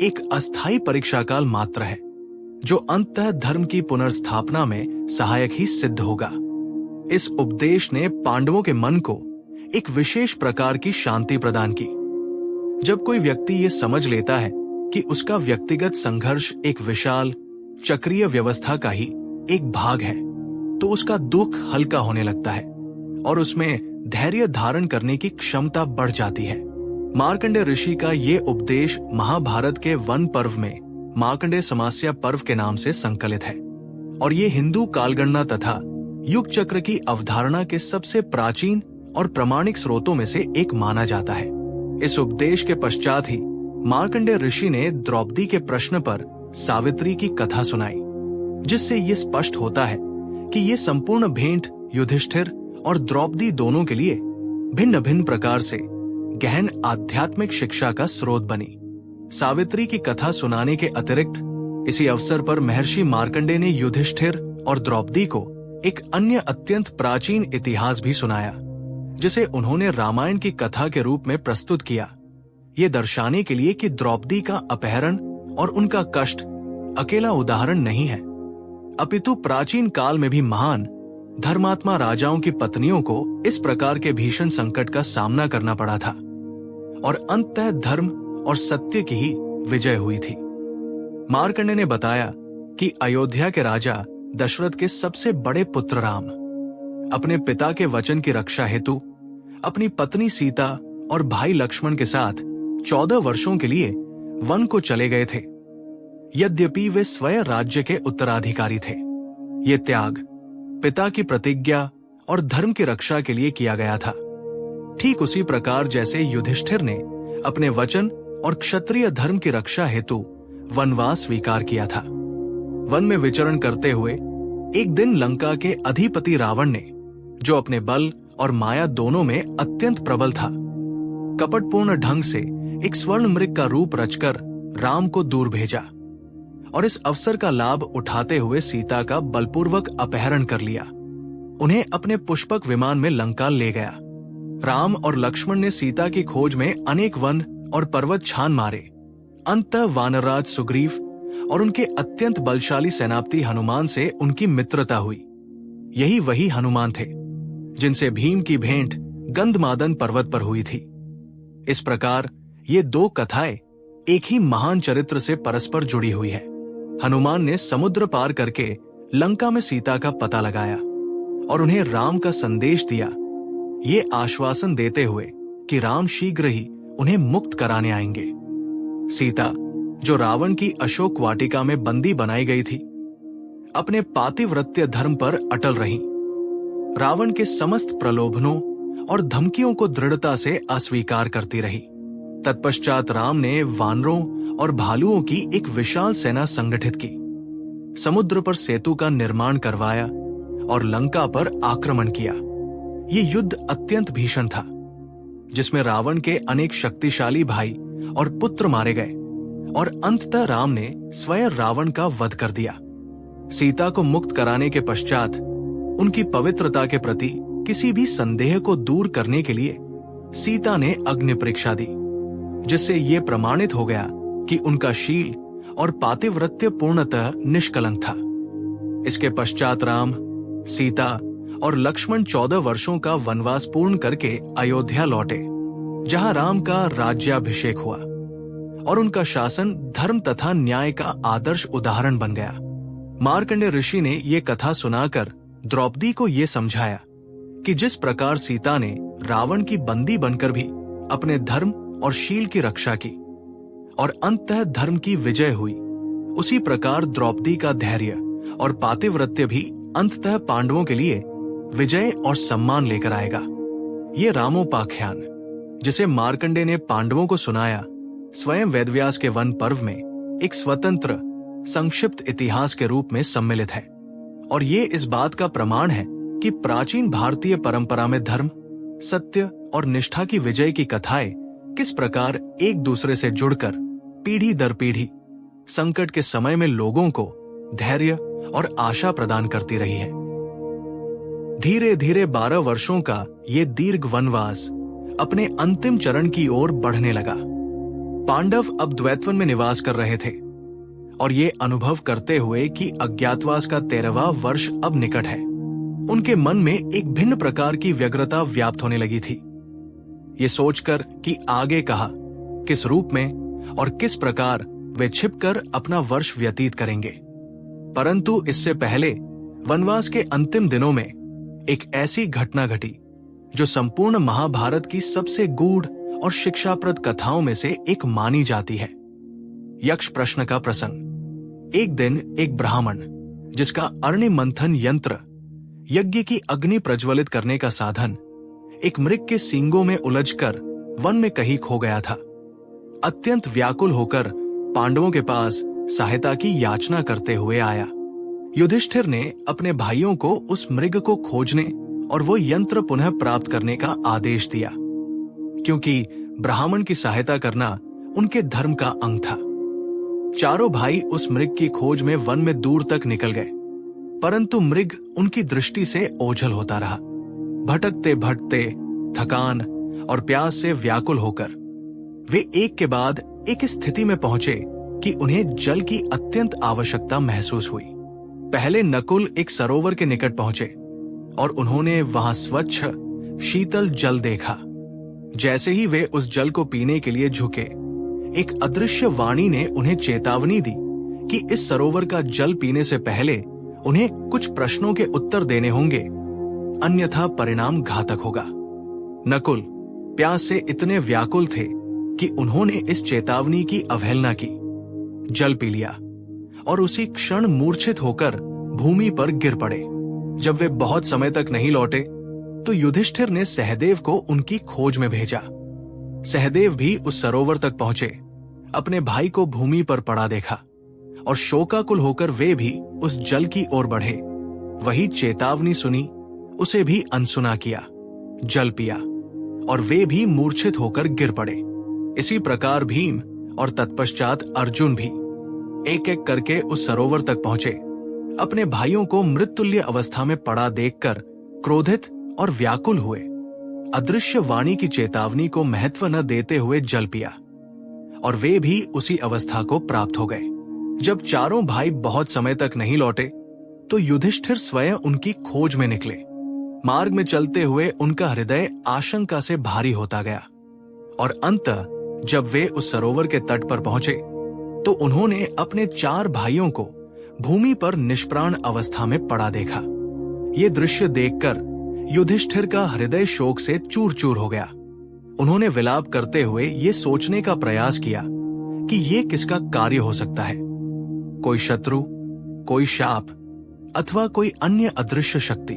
एक अस्थायी परीक्षा काल मात्र है, जो अंततः धर्म की पुनर्स्थापना में सहायक ही सिद्ध होगा। इस उपदेश ने पांडवों के मन को एक विशेष प्रकार की शांति प्रदान की। जब कोई व्यक्ति ये समझ लेता है कि उसका व्यक्तिगत संघर्ष एक विशाल चक्रीय व्यवस्था का ही एक भाग है, तो उसका दुख हल्का होने लगता है और उसमें धैर्य धारण करने की क्षमता बढ़ जाती है। मार्कंडेय ऋषि का ये उपदेश महाभारत के वन पर्व में मार्कंडेय समास्या पर्व के नाम से संकलित है और ये हिंदू कालगणना तथा युग चक्र की अवधारणा के सबसे प्राचीन और प्रामाणिक स्रोतों में से एक माना जाता है। इस उपदेश के पश्चात ही मार्कंडेय ऋषि ने द्रौपदी के प्रश्न पर सावित्री की कथा सुनाई, जिससे ये स्पष्ट होता है कि ये संपूर्ण भेंट युधिष्ठिर और द्रौपदी दोनों के लिए भिन्न भिन्न प्रकार से गहन आध्यात्मिक शिक्षा का स्रोत बनी। सावित्री की कथा सुनाने के अतिरिक्त इसी अवसर पर महर्षि मार्कंडेय ने युधिष्ठिर और द्रौपदी को एक अन्य अत्यंत प्राचीन इतिहास भी सुनाया, जिसे उन्होंने रामायण की कथा के रूप में प्रस्तुत किया, ये दर्शाने के लिए कि द्रौपदी का अपहरण और उनका कष्ट अकेला उदाहरण नहीं है, अपितु प्राचीन काल में भी महान धर्मात्मा राजाओं की पत्नियों को इस प्रकार के भीषण संकट का सामना करना पड़ा था और अंततः धर्म और सत्य की ही विजय हुई थी। मार्कंडेय ने बताया कि अयोध्या के राजा दशरथ के सबसे बड़े पुत्र राम अपने पिता के वचन की रक्षा हेतु अपनी पत्नी सीता और भाई लक्ष्मण के साथ 14 वर्षों के लिए वन को चले गए थे। यद्यपि वे स्वयं राज्य के उत्तराधिकारी थे, ये त्याग पिता की प्रतिज्ञा और धर्म की रक्षा के लिए किया गया था। ठीक उसी प्रकार जैसे युधिष्ठिर ने अपने वचन और क्षत्रिय धर्म की रक्षा हेतु वनवास स्वीकार किया था। वन में विचरण करते हुए एक दिन लंका के अधिपति रावण ने, जो अपने बल और माया दोनों में अत्यंत प्रबल था, कपटपूर्ण ढंग से एक स्वर्ण मृग का रूप रचकर राम को दूर भेजा और इस अवसर का लाभ उठाते हुए सीता का बलपूर्वक अपहरण कर लिया। उन्हें अपने पुष्पक विमान में लंका ले गया। राम और लक्ष्मण ने सीता की खोज में अनेक वन और पर्वत छान मारे। अंततः वानरराज सुग्रीव और उनके अत्यंत बलशाली सेनापति हनुमान से उनकी मित्रता हुई। यही वही हनुमान थे जिनसे भीम की भेंट गंधमादन पर्वत पर हुई थी। इस प्रकार ये दो कथाएं एक ही महान चरित्र से परस्पर जुड़ी हुई है। हनुमान ने समुद्र पार करके लंका में सीता का पता लगाया और उन्हें राम का संदेश दिया, ये आश्वासन देते हुए कि राम शीघ्र ही उन्हें मुक्त कराने आएंगे। सीता, जो रावण की अशोक वाटिका में बंदी बनाई गई थी, अपने पातिव्रत्य धर्म पर अटल रही। रावण के समस्त प्रलोभनों और धमकियों को दृढ़ता से अस्वीकार करती रही। तत्पश्चात राम ने वानरों और भालुओं की एक विशाल सेना संगठित की, समुद्र पर सेतु का निर्माण करवाया और लंका पर आक्रमण किया। ये युद्ध अत्यंत भीषण था, जिसमें रावण के अनेक शक्तिशाली भाई और पुत्र मारे गए और अंततः राम ने स्वयं रावण का वध कर दिया। सीता को मुक्त कराने के पश्चात उनकी पवित्रता के प्रति किसी भी संदेह को दूर करने के लिए सीता ने अग्नि परीक्षा दी, जिससे ये प्रमाणित हो गया कि उनका शील और पातिव्रत्य पूर्णतः निष्कलंक था। इसके पश्चात राम, सीता और लक्ष्मण 14 वर्षों का वनवास पूर्ण करके अयोध्या लौटे, जहां राम का राज्याभिषेक हुआ और उनका शासन धर्म तथा न्याय का आदर्श उदाहरण बन गया। मार्कंडेय ऋषि ने ये कथा सुनाकर द्रौपदी को ये समझाया कि जिस प्रकार सीता ने रावण की बंदी बनकर भी अपने धर्म और शील की रक्षा की और अंततः धर्म की विजय हुई, उसी प्रकार द्रौपदी का धैर्य और पातिव्रत्य भी अंततः पांडवों के लिए विजय और सम्मान लेकर आएगा। ये रामोपाख्यान, जिसे मार्कंडेय ने पांडवों को सुनाया, स्वयं वेदव्यास के वन पर्व में एक स्वतंत्र संक्षिप्त इतिहास के रूप में सम्मिलित है और ये इस बात का प्रमाण है कि प्राचीन भारतीय परंपरा में धर्म, सत्य और निष्ठा की विजय की कथाएं किस प्रकार एक दूसरे से जुड़कर पीढ़ी दर पीढ़ी संकट के समय में लोगों को धैर्य और आशा प्रदान करती रही है। धीरे धीरे 12 वर्षों का ये दीर्घ वनवास अपने अंतिम चरण की ओर बढ़ने लगा। पांडव अब द्वैतवन में निवास कर रहे थे और ये अनुभव करते हुए कि अज्ञातवास का 13वां वर्ष अब निकट है, उनके मन में एक भिन्न प्रकार की व्यग्रता व्याप्त होने लगी थी। ये सोचकर कि आगे कहा, किस रूप में और किस प्रकार वे छिपकर अपना वर्ष व्यतीत करेंगे। परंतु इससे पहले वनवास के अंतिम दिनों में एक ऐसी घटना घटी जो संपूर्ण महाभारत की सबसे गूढ़ और शिक्षाप्रद कथाओं में से एक मानी जाती है। यक्ष प्रश्न का प्रसंग। एक दिन एक ब्राह्मण, जिसका अग्नि मंथन यंत्र, यज्ञ की अग्नि प्रज्वलित करने का साधन, एक मृग के सींगों में उलझकर वन में कहीं खो गया था। अत्यंत व्याकुल होकर पांडवों के पास सहायता की याचना करते हुए आया। युधिष्ठिर ने अपने भाइयों को उस मृग को खोजने और वो यंत्र पुनः प्राप्त करने का आदेश दिया, क्योंकि ब्राह्मण की सहायता करना उनके धर्म का अंग था। चारों भाई उस मृग की खोज में वन में दूर तक निकल गए, परंतु मृग उनकी दृष्टि से ओझल होता रहा। भटकते भटकते थकान और प्यास से व्याकुल होकर वे एक के बाद एक स्थिति में पहुंचे कि उन्हें जल की अत्यंत आवश्यकता महसूस हुई। पहले नकुल एक सरोवर के निकट पहुंचे और उन्होंने वहां स्वच्छ शीतल जल देखा। जैसे ही वे उस जल को पीने के लिए झुके, एक अदृश्य वाणी ने उन्हें चेतावनी दी कि इस सरोवर का जल पीने से पहले उन्हें कुछ प्रश्नों के उत्तर देने होंगे, अन्यथा परिणाम घातक होगा। नकुल प्यास से इतने व्याकुल थे कि उन्होंने इस चेतावनी की अवहेलना की, जल पी लिया और उसी क्षण मूर्छित होकर भूमि पर गिर पड़े। जब वे बहुत समय तक नहीं लौटे तो युधिष्ठिर ने सहदेव को उनकी खोज में भेजा। सहदेव भी उस सरोवर तक पहुंचे, अपने भाई को भूमि पर पड़ा देखा और शोकाकुल होकर वे भी उस जल की ओर बढ़े। वही चेतावनी सुनी, उसे भी अनसुना किया, जल पिया और वे भी मूर्छित होकर गिर पड़े। इसी प्रकार भीम और तत्पश्चात अर्जुन भी एक एक करके उस सरोवर तक पहुंचे। अपने भाइयों को मृत्युल्य अवस्था में पड़ा देखकर क्रोधित और व्याकुल हुए। अदृश्य वाणी की चेतावनी को महत्व न देते हुए जल पिया और वे भी उसी अवस्था को प्राप्त हो गए। जब चारों भाई बहुत समय तक नहीं लौटे तो युधिष्ठिर स्वयं उनकी खोज में निकले। मार्ग में चलते हुए उनका हृदय आशंका से भारी होता गया और अंततः जब वे उस सरोवर के तट पर पहुंचे तो उन्होंने अपने 4 भाइयों को भूमि पर निष्प्राण अवस्था में पड़ा देखा। ये दृश्य देखकर युधिष्ठिर का हृदय शोक से चूर चूर हो गया। उन्होंने विलाप करते हुए ये सोचने का प्रयास किया कि ये किसका कार्य हो सकता है, कोई शत्रु, कोई शाप अथवा कोई अन्य अदृश्य शक्ति।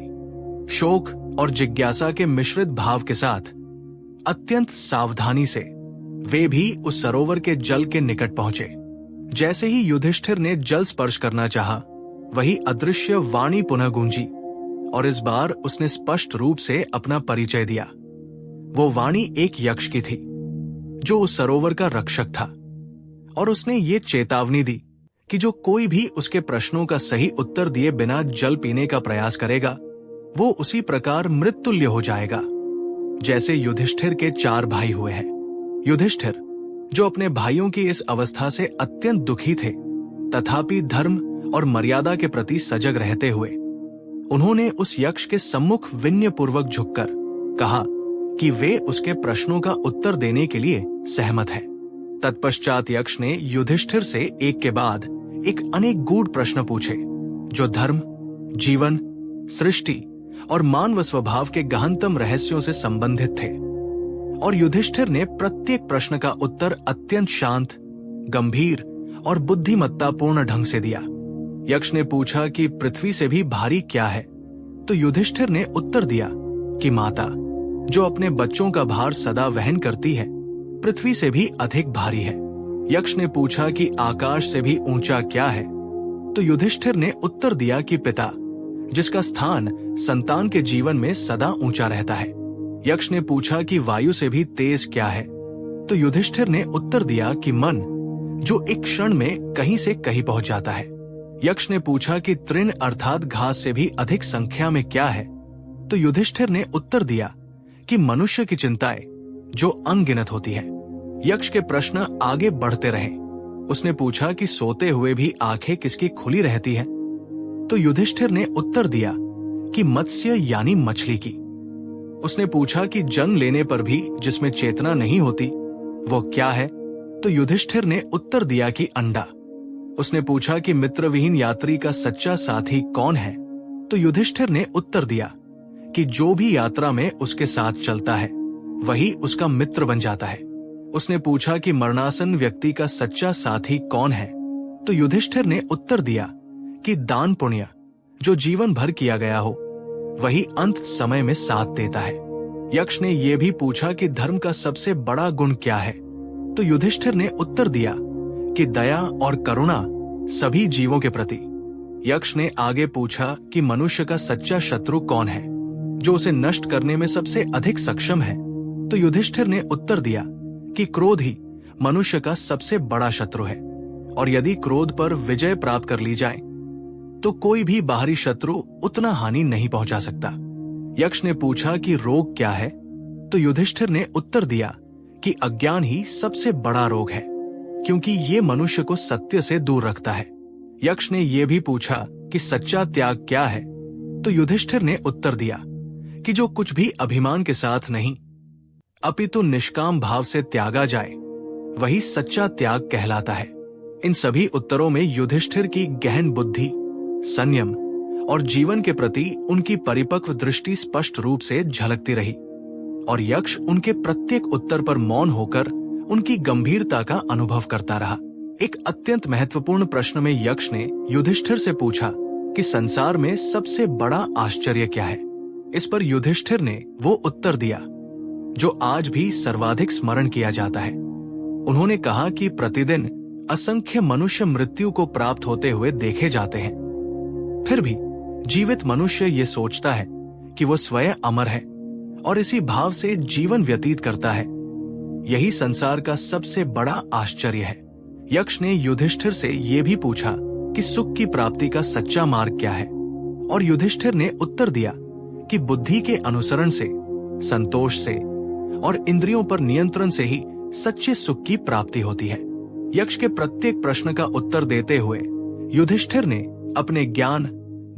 शोक और जिज्ञासा के मिश्रित भाव के साथ अत्यंत सावधानी से वे भी उस सरोवर के जल के निकट पहुंचे। जैसे ही युधिष्ठिर ने जल स्पर्श करना चाहा, वही अदृश्य वाणी पुनः गूंजी और इस बार उसने स्पष्ट रूप से अपना परिचय दिया। वो वाणी एक यक्ष की थी जो उस सरोवर का रक्षक था और उसने ये चेतावनी दी कि जो कोई भी उसके प्रश्नों का सही उत्तर दिए बिना जल पीने का प्रयास करेगा वो उसी प्रकार मृत्युल्य हो जाएगा जैसे युधिष्ठिर के 4 भाई हुए हैं। युधिष्ठिर जो अपने भाइयों की इस अवस्था से अत्यंत दुखी थे, तथापि धर्म और मर्यादा के प्रति सजग रहते हुए उन्होंने उस यक्ष के सम्मुख विनय पूर्वक झुककर कहा कि वे उसके प्रश्नों का उत्तर देने के लिए सहमत हैं। तत्पश्चात यक्ष ने युधिष्ठिर से एक के बाद एक अनेक गूढ़ प्रश्न पूछे जो धर्म, जीवन, सृष्टि और मानव स्वभाव के गहनतम रहस्यों से संबंधित थे और युधिष्ठिर ने प्रत्येक प्रश्न का उत्तर अत्यंत शांत, गंभीर और बुद्धिमत्तापूर्ण ढंग से दिया। यक्ष ने पूछा कि पृथ्वी से भी भारी क्या है, तो युधिष्ठिर ने उत्तर दिया कि माता जो अपने बच्चों का भार सदा वहन करती है पृथ्वी से भी अधिक भारी है। यक्ष ने पूछा कि आकाश से भी ऊंचा क्या है, तो युधिष्ठिर ने उत्तर दिया कि पिता जिसका स्थान संतान के जीवन में सदा ऊंचा रहता है। यक्ष ने पूछा कि वायु से भी तेज क्या है, तो युधिष्ठिर ने उत्तर दिया कि मन जो एक क्षण में कहीं से कहीं पहुंच जाता है। यक्ष ने पूछा कि तृण अर्थात घास से भी अधिक संख्या में क्या है, तो युधिष्ठिर ने उत्तर दिया कि मनुष्य की चिंताएं जो अनगिनत होती है। यक्ष के प्रश्न आगे बढ़ते रहे। उसने पूछा कि सोते हुए भी आंखें किसकी खुली रहती हैं, तो युधिष्ठिर ने उत्तर दिया कि मत्स्य यानी मछली की। उसने पूछा कि जन्म लेने पर भी जिसमें चेतना नहीं होती वो क्या है, तो युधिष्ठिर ने उत्तर दिया कि अंडा। उसने पूछा कि मित्रविहीन यात्री का सच्चा साथी कौन है, तो युधिष्ठिर ने उत्तर दिया कि जो भी यात्रा में उसके साथ चलता है वही उसका मित्र बन जाता है। उसने पूछा कि मरणासन व्यक्ति का सच्चा साथी कौन है, तो युधिष्ठिर ने उत्तर दिया कि दान पुण्य जो जीवन भर किया गया हो वही अंत समय में साथ देता है। यक्ष ने यह भी पूछा कि धर्म का सबसे बड़ा गुण क्या है, तो युधिष्ठिर ने उत्तर दिया कि दया और करुणा सभी जीवों के प्रति। यक्ष ने आगे पूछा कि मनुष्य का सच्चा शत्रु कौन है जो उसे नष्ट करने में सबसे अधिक सक्षम है, तो युधिष्ठिर ने उत्तर दिया कि क्रोध ही मनुष्य का सबसे बड़ा शत्रु है और यदि क्रोध पर विजय प्राप्त कर ली जाए तो कोई भी बाहरी शत्रु उतना हानि नहीं पहुंचा सकता। यक्ष ने पूछा कि रोग क्या है, तो युधिष्ठिर ने उत्तर दिया कि अज्ञान ही सबसे बड़ा रोग है। क्योंकि ये मनुष्य को सत्य से दूर रखता है। यक्ष ने यह भी पूछा कि सच्चा त्याग क्या है, तो युधिष्ठिर ने उत्तर दिया कि जो कुछ भी अभिमान के साथ नहीं अपितु निष्काम भाव से त्यागा जाए वही सच्चा त्याग कहलाता है। इन सभी उत्तरों में युधिष्ठिर की गहन बुद्धि, संयम और जीवन के प्रति उनकी परिपक्व दृष्टि स्पष्ट रूप से झलकती रही और यक्ष उनके प्रत्येक उत्तर पर मौन होकर उनकी गंभीरता का अनुभव करता रहा। एक अत्यंत महत्वपूर्ण प्रश्न में यक्ष ने युधिष्ठिर से पूछा कि संसार में सबसे बड़ा आश्चर्य क्या है। इस पर युधिष्ठिर ने वो उत्तर दिया जो आज भी सर्वाधिक स्मरण किया जाता है। उन्होंने कहा कि प्रतिदिन असंख्य मनुष्य मृत्यु को प्राप्त होते हुए देखे जाते हैं, फिर भी जीवित मनुष्य ये सोचता है कि वो स्वयं अमर है और इसी भाव से जीवन व्यतीत करता है। यही संसार का सबसे बड़ा आश्चर्य है। यक्ष ने युधिष्ठिर से ये भी पूछा कि सुख की प्राप्ति का सच्चा मार्ग क्या है, और युधिष्ठिर ने उत्तर दिया कि बुद्धि के अनुसरण से, संतोष से और इंद्रियों पर नियंत्रण से ही सच्चे सुख की प्राप्ति होती है। यक्ष के प्रत्येक प्रश्न का उत्तर देते हुए युधिष्ठिर ने अपने ज्ञान,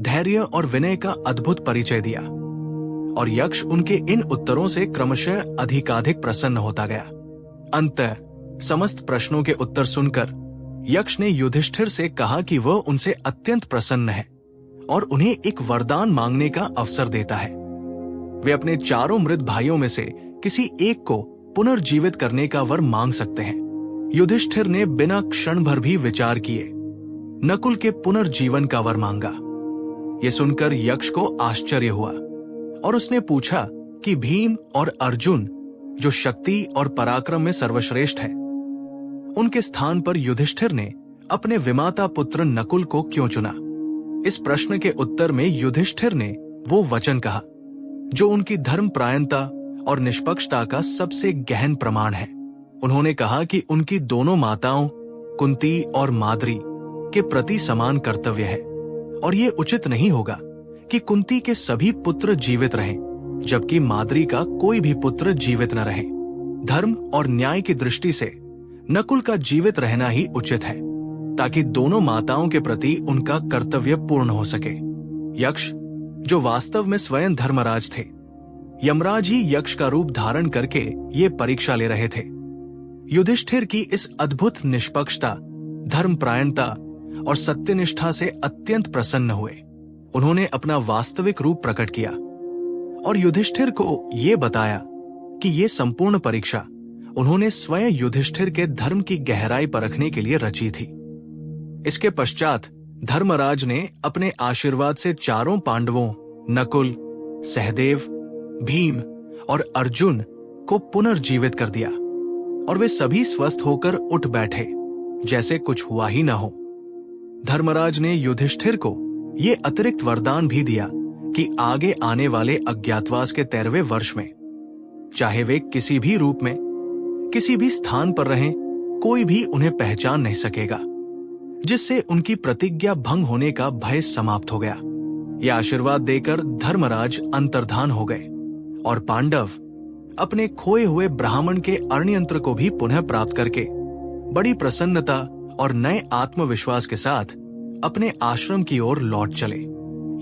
धैर्य और विनय का अद्भुत परिचय दिया और यक्ष उनके इन उत्तरों से क्रमशः अधिकाधिक प्रसन्न होता गया। अंततः समस्त प्रश्नों के उत्तर सुनकर यक्ष ने युधिष्ठिर से कहा कि वह उनसे अत्यंत प्रसन्न है और उन्हें एक वरदान मांगने का अवसर देता है। वे अपने चारों मृत भाइयों में से किसी एक को पुनर्जीवित करने का वर मांग सकते हैं। युधिष्ठिर ने बिना क्षण भर भी विचार किए नकुल के पुनर्जीवन का वर मांगा। ये सुनकर यक्ष को आश्चर्य हुआ और उसने पूछा कि भीम और अर्जुन जो शक्ति और पराक्रम में सर्वश्रेष्ठ है, उनके स्थान पर युधिष्ठिर ने अपने विमाता पुत्र नकुल को क्यों चुना। इस प्रश्न के उत्तर में युधिष्ठिर ने वो वचन कहा जो उनकी धर्मपरायणता और निष्पक्षता का सबसे गहन प्रमाण है। उन्होंने कहा कि उनकी दोनों माताओं कुंती और माद्री के प्रति समान कर्तव्य है और ये उचित नहीं होगा कि कुंती के सभी पुत्र जीवित रहें जबकि माद्री का कोई भी पुत्र जीवित न रहे। धर्म और न्याय की दृष्टि से नकुल का जीवित रहना ही उचित है ताकि दोनों माताओं के प्रति उनका कर्तव्य पूर्ण हो सके। यक्ष जो वास्तव में स्वयं धर्मराज थे, यमराज ही यक्ष का रूप धारण करके ये परीक्षा ले रहे थे। युधिष्ठिर की इस अद्भुत निष्पक्षता, धर्मपरायणता और सत्यनिष्ठा से अत्यंत प्रसन्न हुए। उन्होंने अपना वास्तविक रूप प्रकट किया और युधिष्ठिर को ये बताया कि ये संपूर्ण परीक्षा उन्होंने स्वयं युधिष्ठिर के धर्म की गहराई परखने के लिए रची थी। इसके पश्चात धर्मराज ने अपने आशीर्वाद से चारों पांडवों नकुल, सहदेव, भीम और अर्जुन को पुनर्जीवित कर दिया और वे सभी स्वस्थ होकर उठ बैठे जैसे कुछ हुआ ही न हो। धर्मराज ने युधिष्ठिर को ये अतिरिक्त वरदान भी दिया कि आगे आने वाले अज्ञातवास के 13वें वर्ष में चाहे वे किसी भी रूप में किसी भी स्थान पर रहें, कोई भी उन्हें पहचान नहीं सकेगा, जिससे उनकी प्रतिज्ञा भंग होने का भय समाप्त हो गया। यह आशीर्वाद देकर धर्मराज अंतर्धान हो गए और पांडव अपने खोए हुए ब्राह्मण के अरणयंत्र को भी पुनः प्राप्त करके बड़ी प्रसन्नता और नए आत्मविश्वास के साथ अपने आश्रम की ओर लौट चले।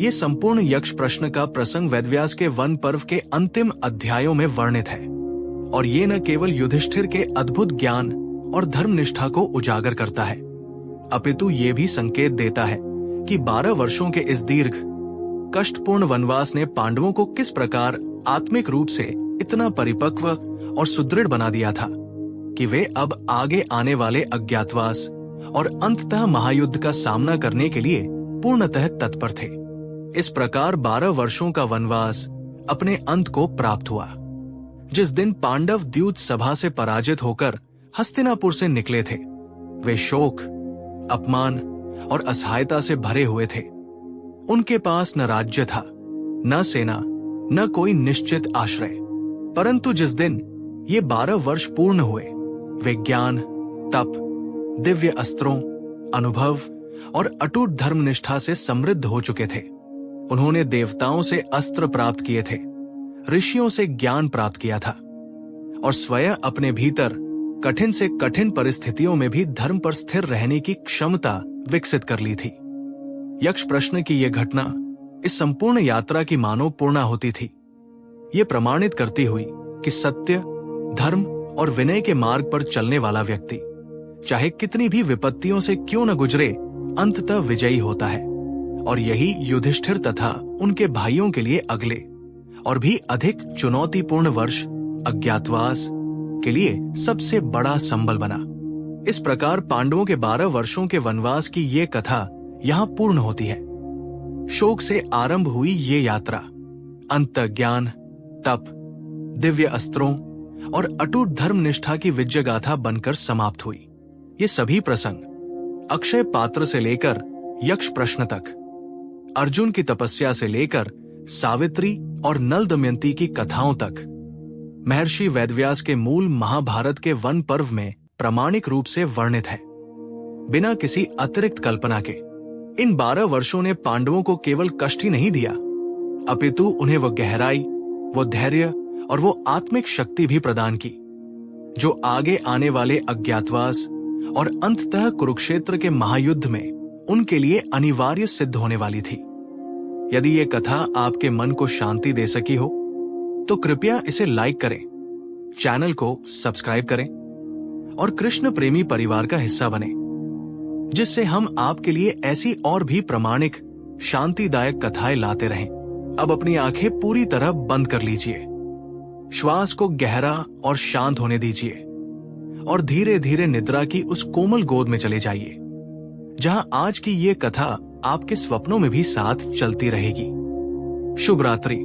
ये संपूर्ण यक्ष प्रश्न का प्रसंग वेदव्यास के वन पर्व के अंतिम अध्यायों में वर्णित है और ये न केवल युधिष्ठिर के अद्भुत ज्ञान और धर्मनिष्ठा को उजागर करता है, अपितु ये भी संकेत देता है कि 12 वर्षों के इस दीर्घ कष्टपूर्ण वनवास ने पांडवों को किस प्रकार आत्मिक रूप से इतना परिपक्व और सुदृढ़ बना दिया था कि वे अब आगे आने वाले अज्ञातवास और अंततः महायुद्ध का सामना करने के लिए पूर्णतः तत्पर थे। इस प्रकार 12 वर्षों का वनवास अपने अंत को प्राप्त हुआ। जिस दिन पांडव द्यूत सभा से पराजित होकर हस्तिनापुर से निकले थे, वे शोक, अपमान और असहायता से भरे हुए थे। उनके पास न राज्य था, न सेना, न कोई निश्चित आश्रय। परंतु जिस दिन ये 12 वर्ष पूर्ण हुए, वे ज्ञान, तप, दिव्य अस्त्रों, अनुभव और अटूट धर्मनिष्ठा से समृद्ध हो चुके थे। उन्होंने देवताओं से अस्त्र प्राप्त किए थे, ऋषियों से ज्ञान प्राप्त किया था और स्वयं अपने भीतर कठिन से कठिन परिस्थितियों में भी धर्म पर स्थिर रहने की क्षमता विकसित कर ली थी। यक्ष प्रश्न की यह घटना इस संपूर्ण यात्रा की मानो पूर्णा होती थी। ये प्रमाणित करती हुई कि सत्य, धर्म और विनय के मार्ग पर चलने वाला व्यक्ति चाहे कितनी भी विपत्तियों से क्यों न गुजरे, अंततः विजयी होता है। और यही युधिष्ठिर तथा उनके भाइयों के लिए अगले और भी अधिक चुनौतीपूर्ण वर्ष अज्ञातवास के लिए सबसे बड़ा संबल बना। इस प्रकार पांडवों के 12 वर्षों के वनवास की ये कथा यहां पूर्ण होती है। शोक से आरंभ हुई ये यात्रा अंतर्ज्ञान, तप, दिव्य अस्त्रों और अटूट धर्म निष्ठा की विजय गाथा बनकर समाप्त हुई। ये सभी प्रसंग अक्षय पात्र से लेकर यक्ष प्रश्न तक, अर्जुन की तपस्या से लेकर सावित्री और नल दमयंती की कथाओं तक, महर्षि वेदव्यास के मूल महाभारत के वन पर्व में प्रामाणिक रूप से वर्णित है। बिना किसी अतिरिक्त कल्पना के इन 12 वर्षों ने पांडवों को केवल कष्ट ही नहीं दिया, अपितु उन्हें वो गहराई, वो धैर्य और वो आत्मिक शक्ति भी प्रदान की जो आगे आने वाले अज्ञातवास और अंततः कुरुक्षेत्र के महायुद्ध में उनके लिए अनिवार्य सिद्ध होने वाली थी। यदि ये कथा आपके मन को शांति दे सकी हो तो कृपया इसे लाइक करें, चैनल को सब्सक्राइब करें और कृष्ण प्रेमी परिवार का हिस्सा बने, जिससे हम आपके लिए ऐसी और भी प्रामाणिक शांतिदायक कथाएं लाते रहें। अब अपनी आंखें पूरी तरह बंद कर लीजिए, श्वास को गहरा और शांत होने दीजिए और धीरे धीरे निद्रा की उस कोमल गोद में चले जाइए जहां आज की ये कथा आपके स्वप्नों में भी साथ चलती रहेगी। शुभ रात्रि।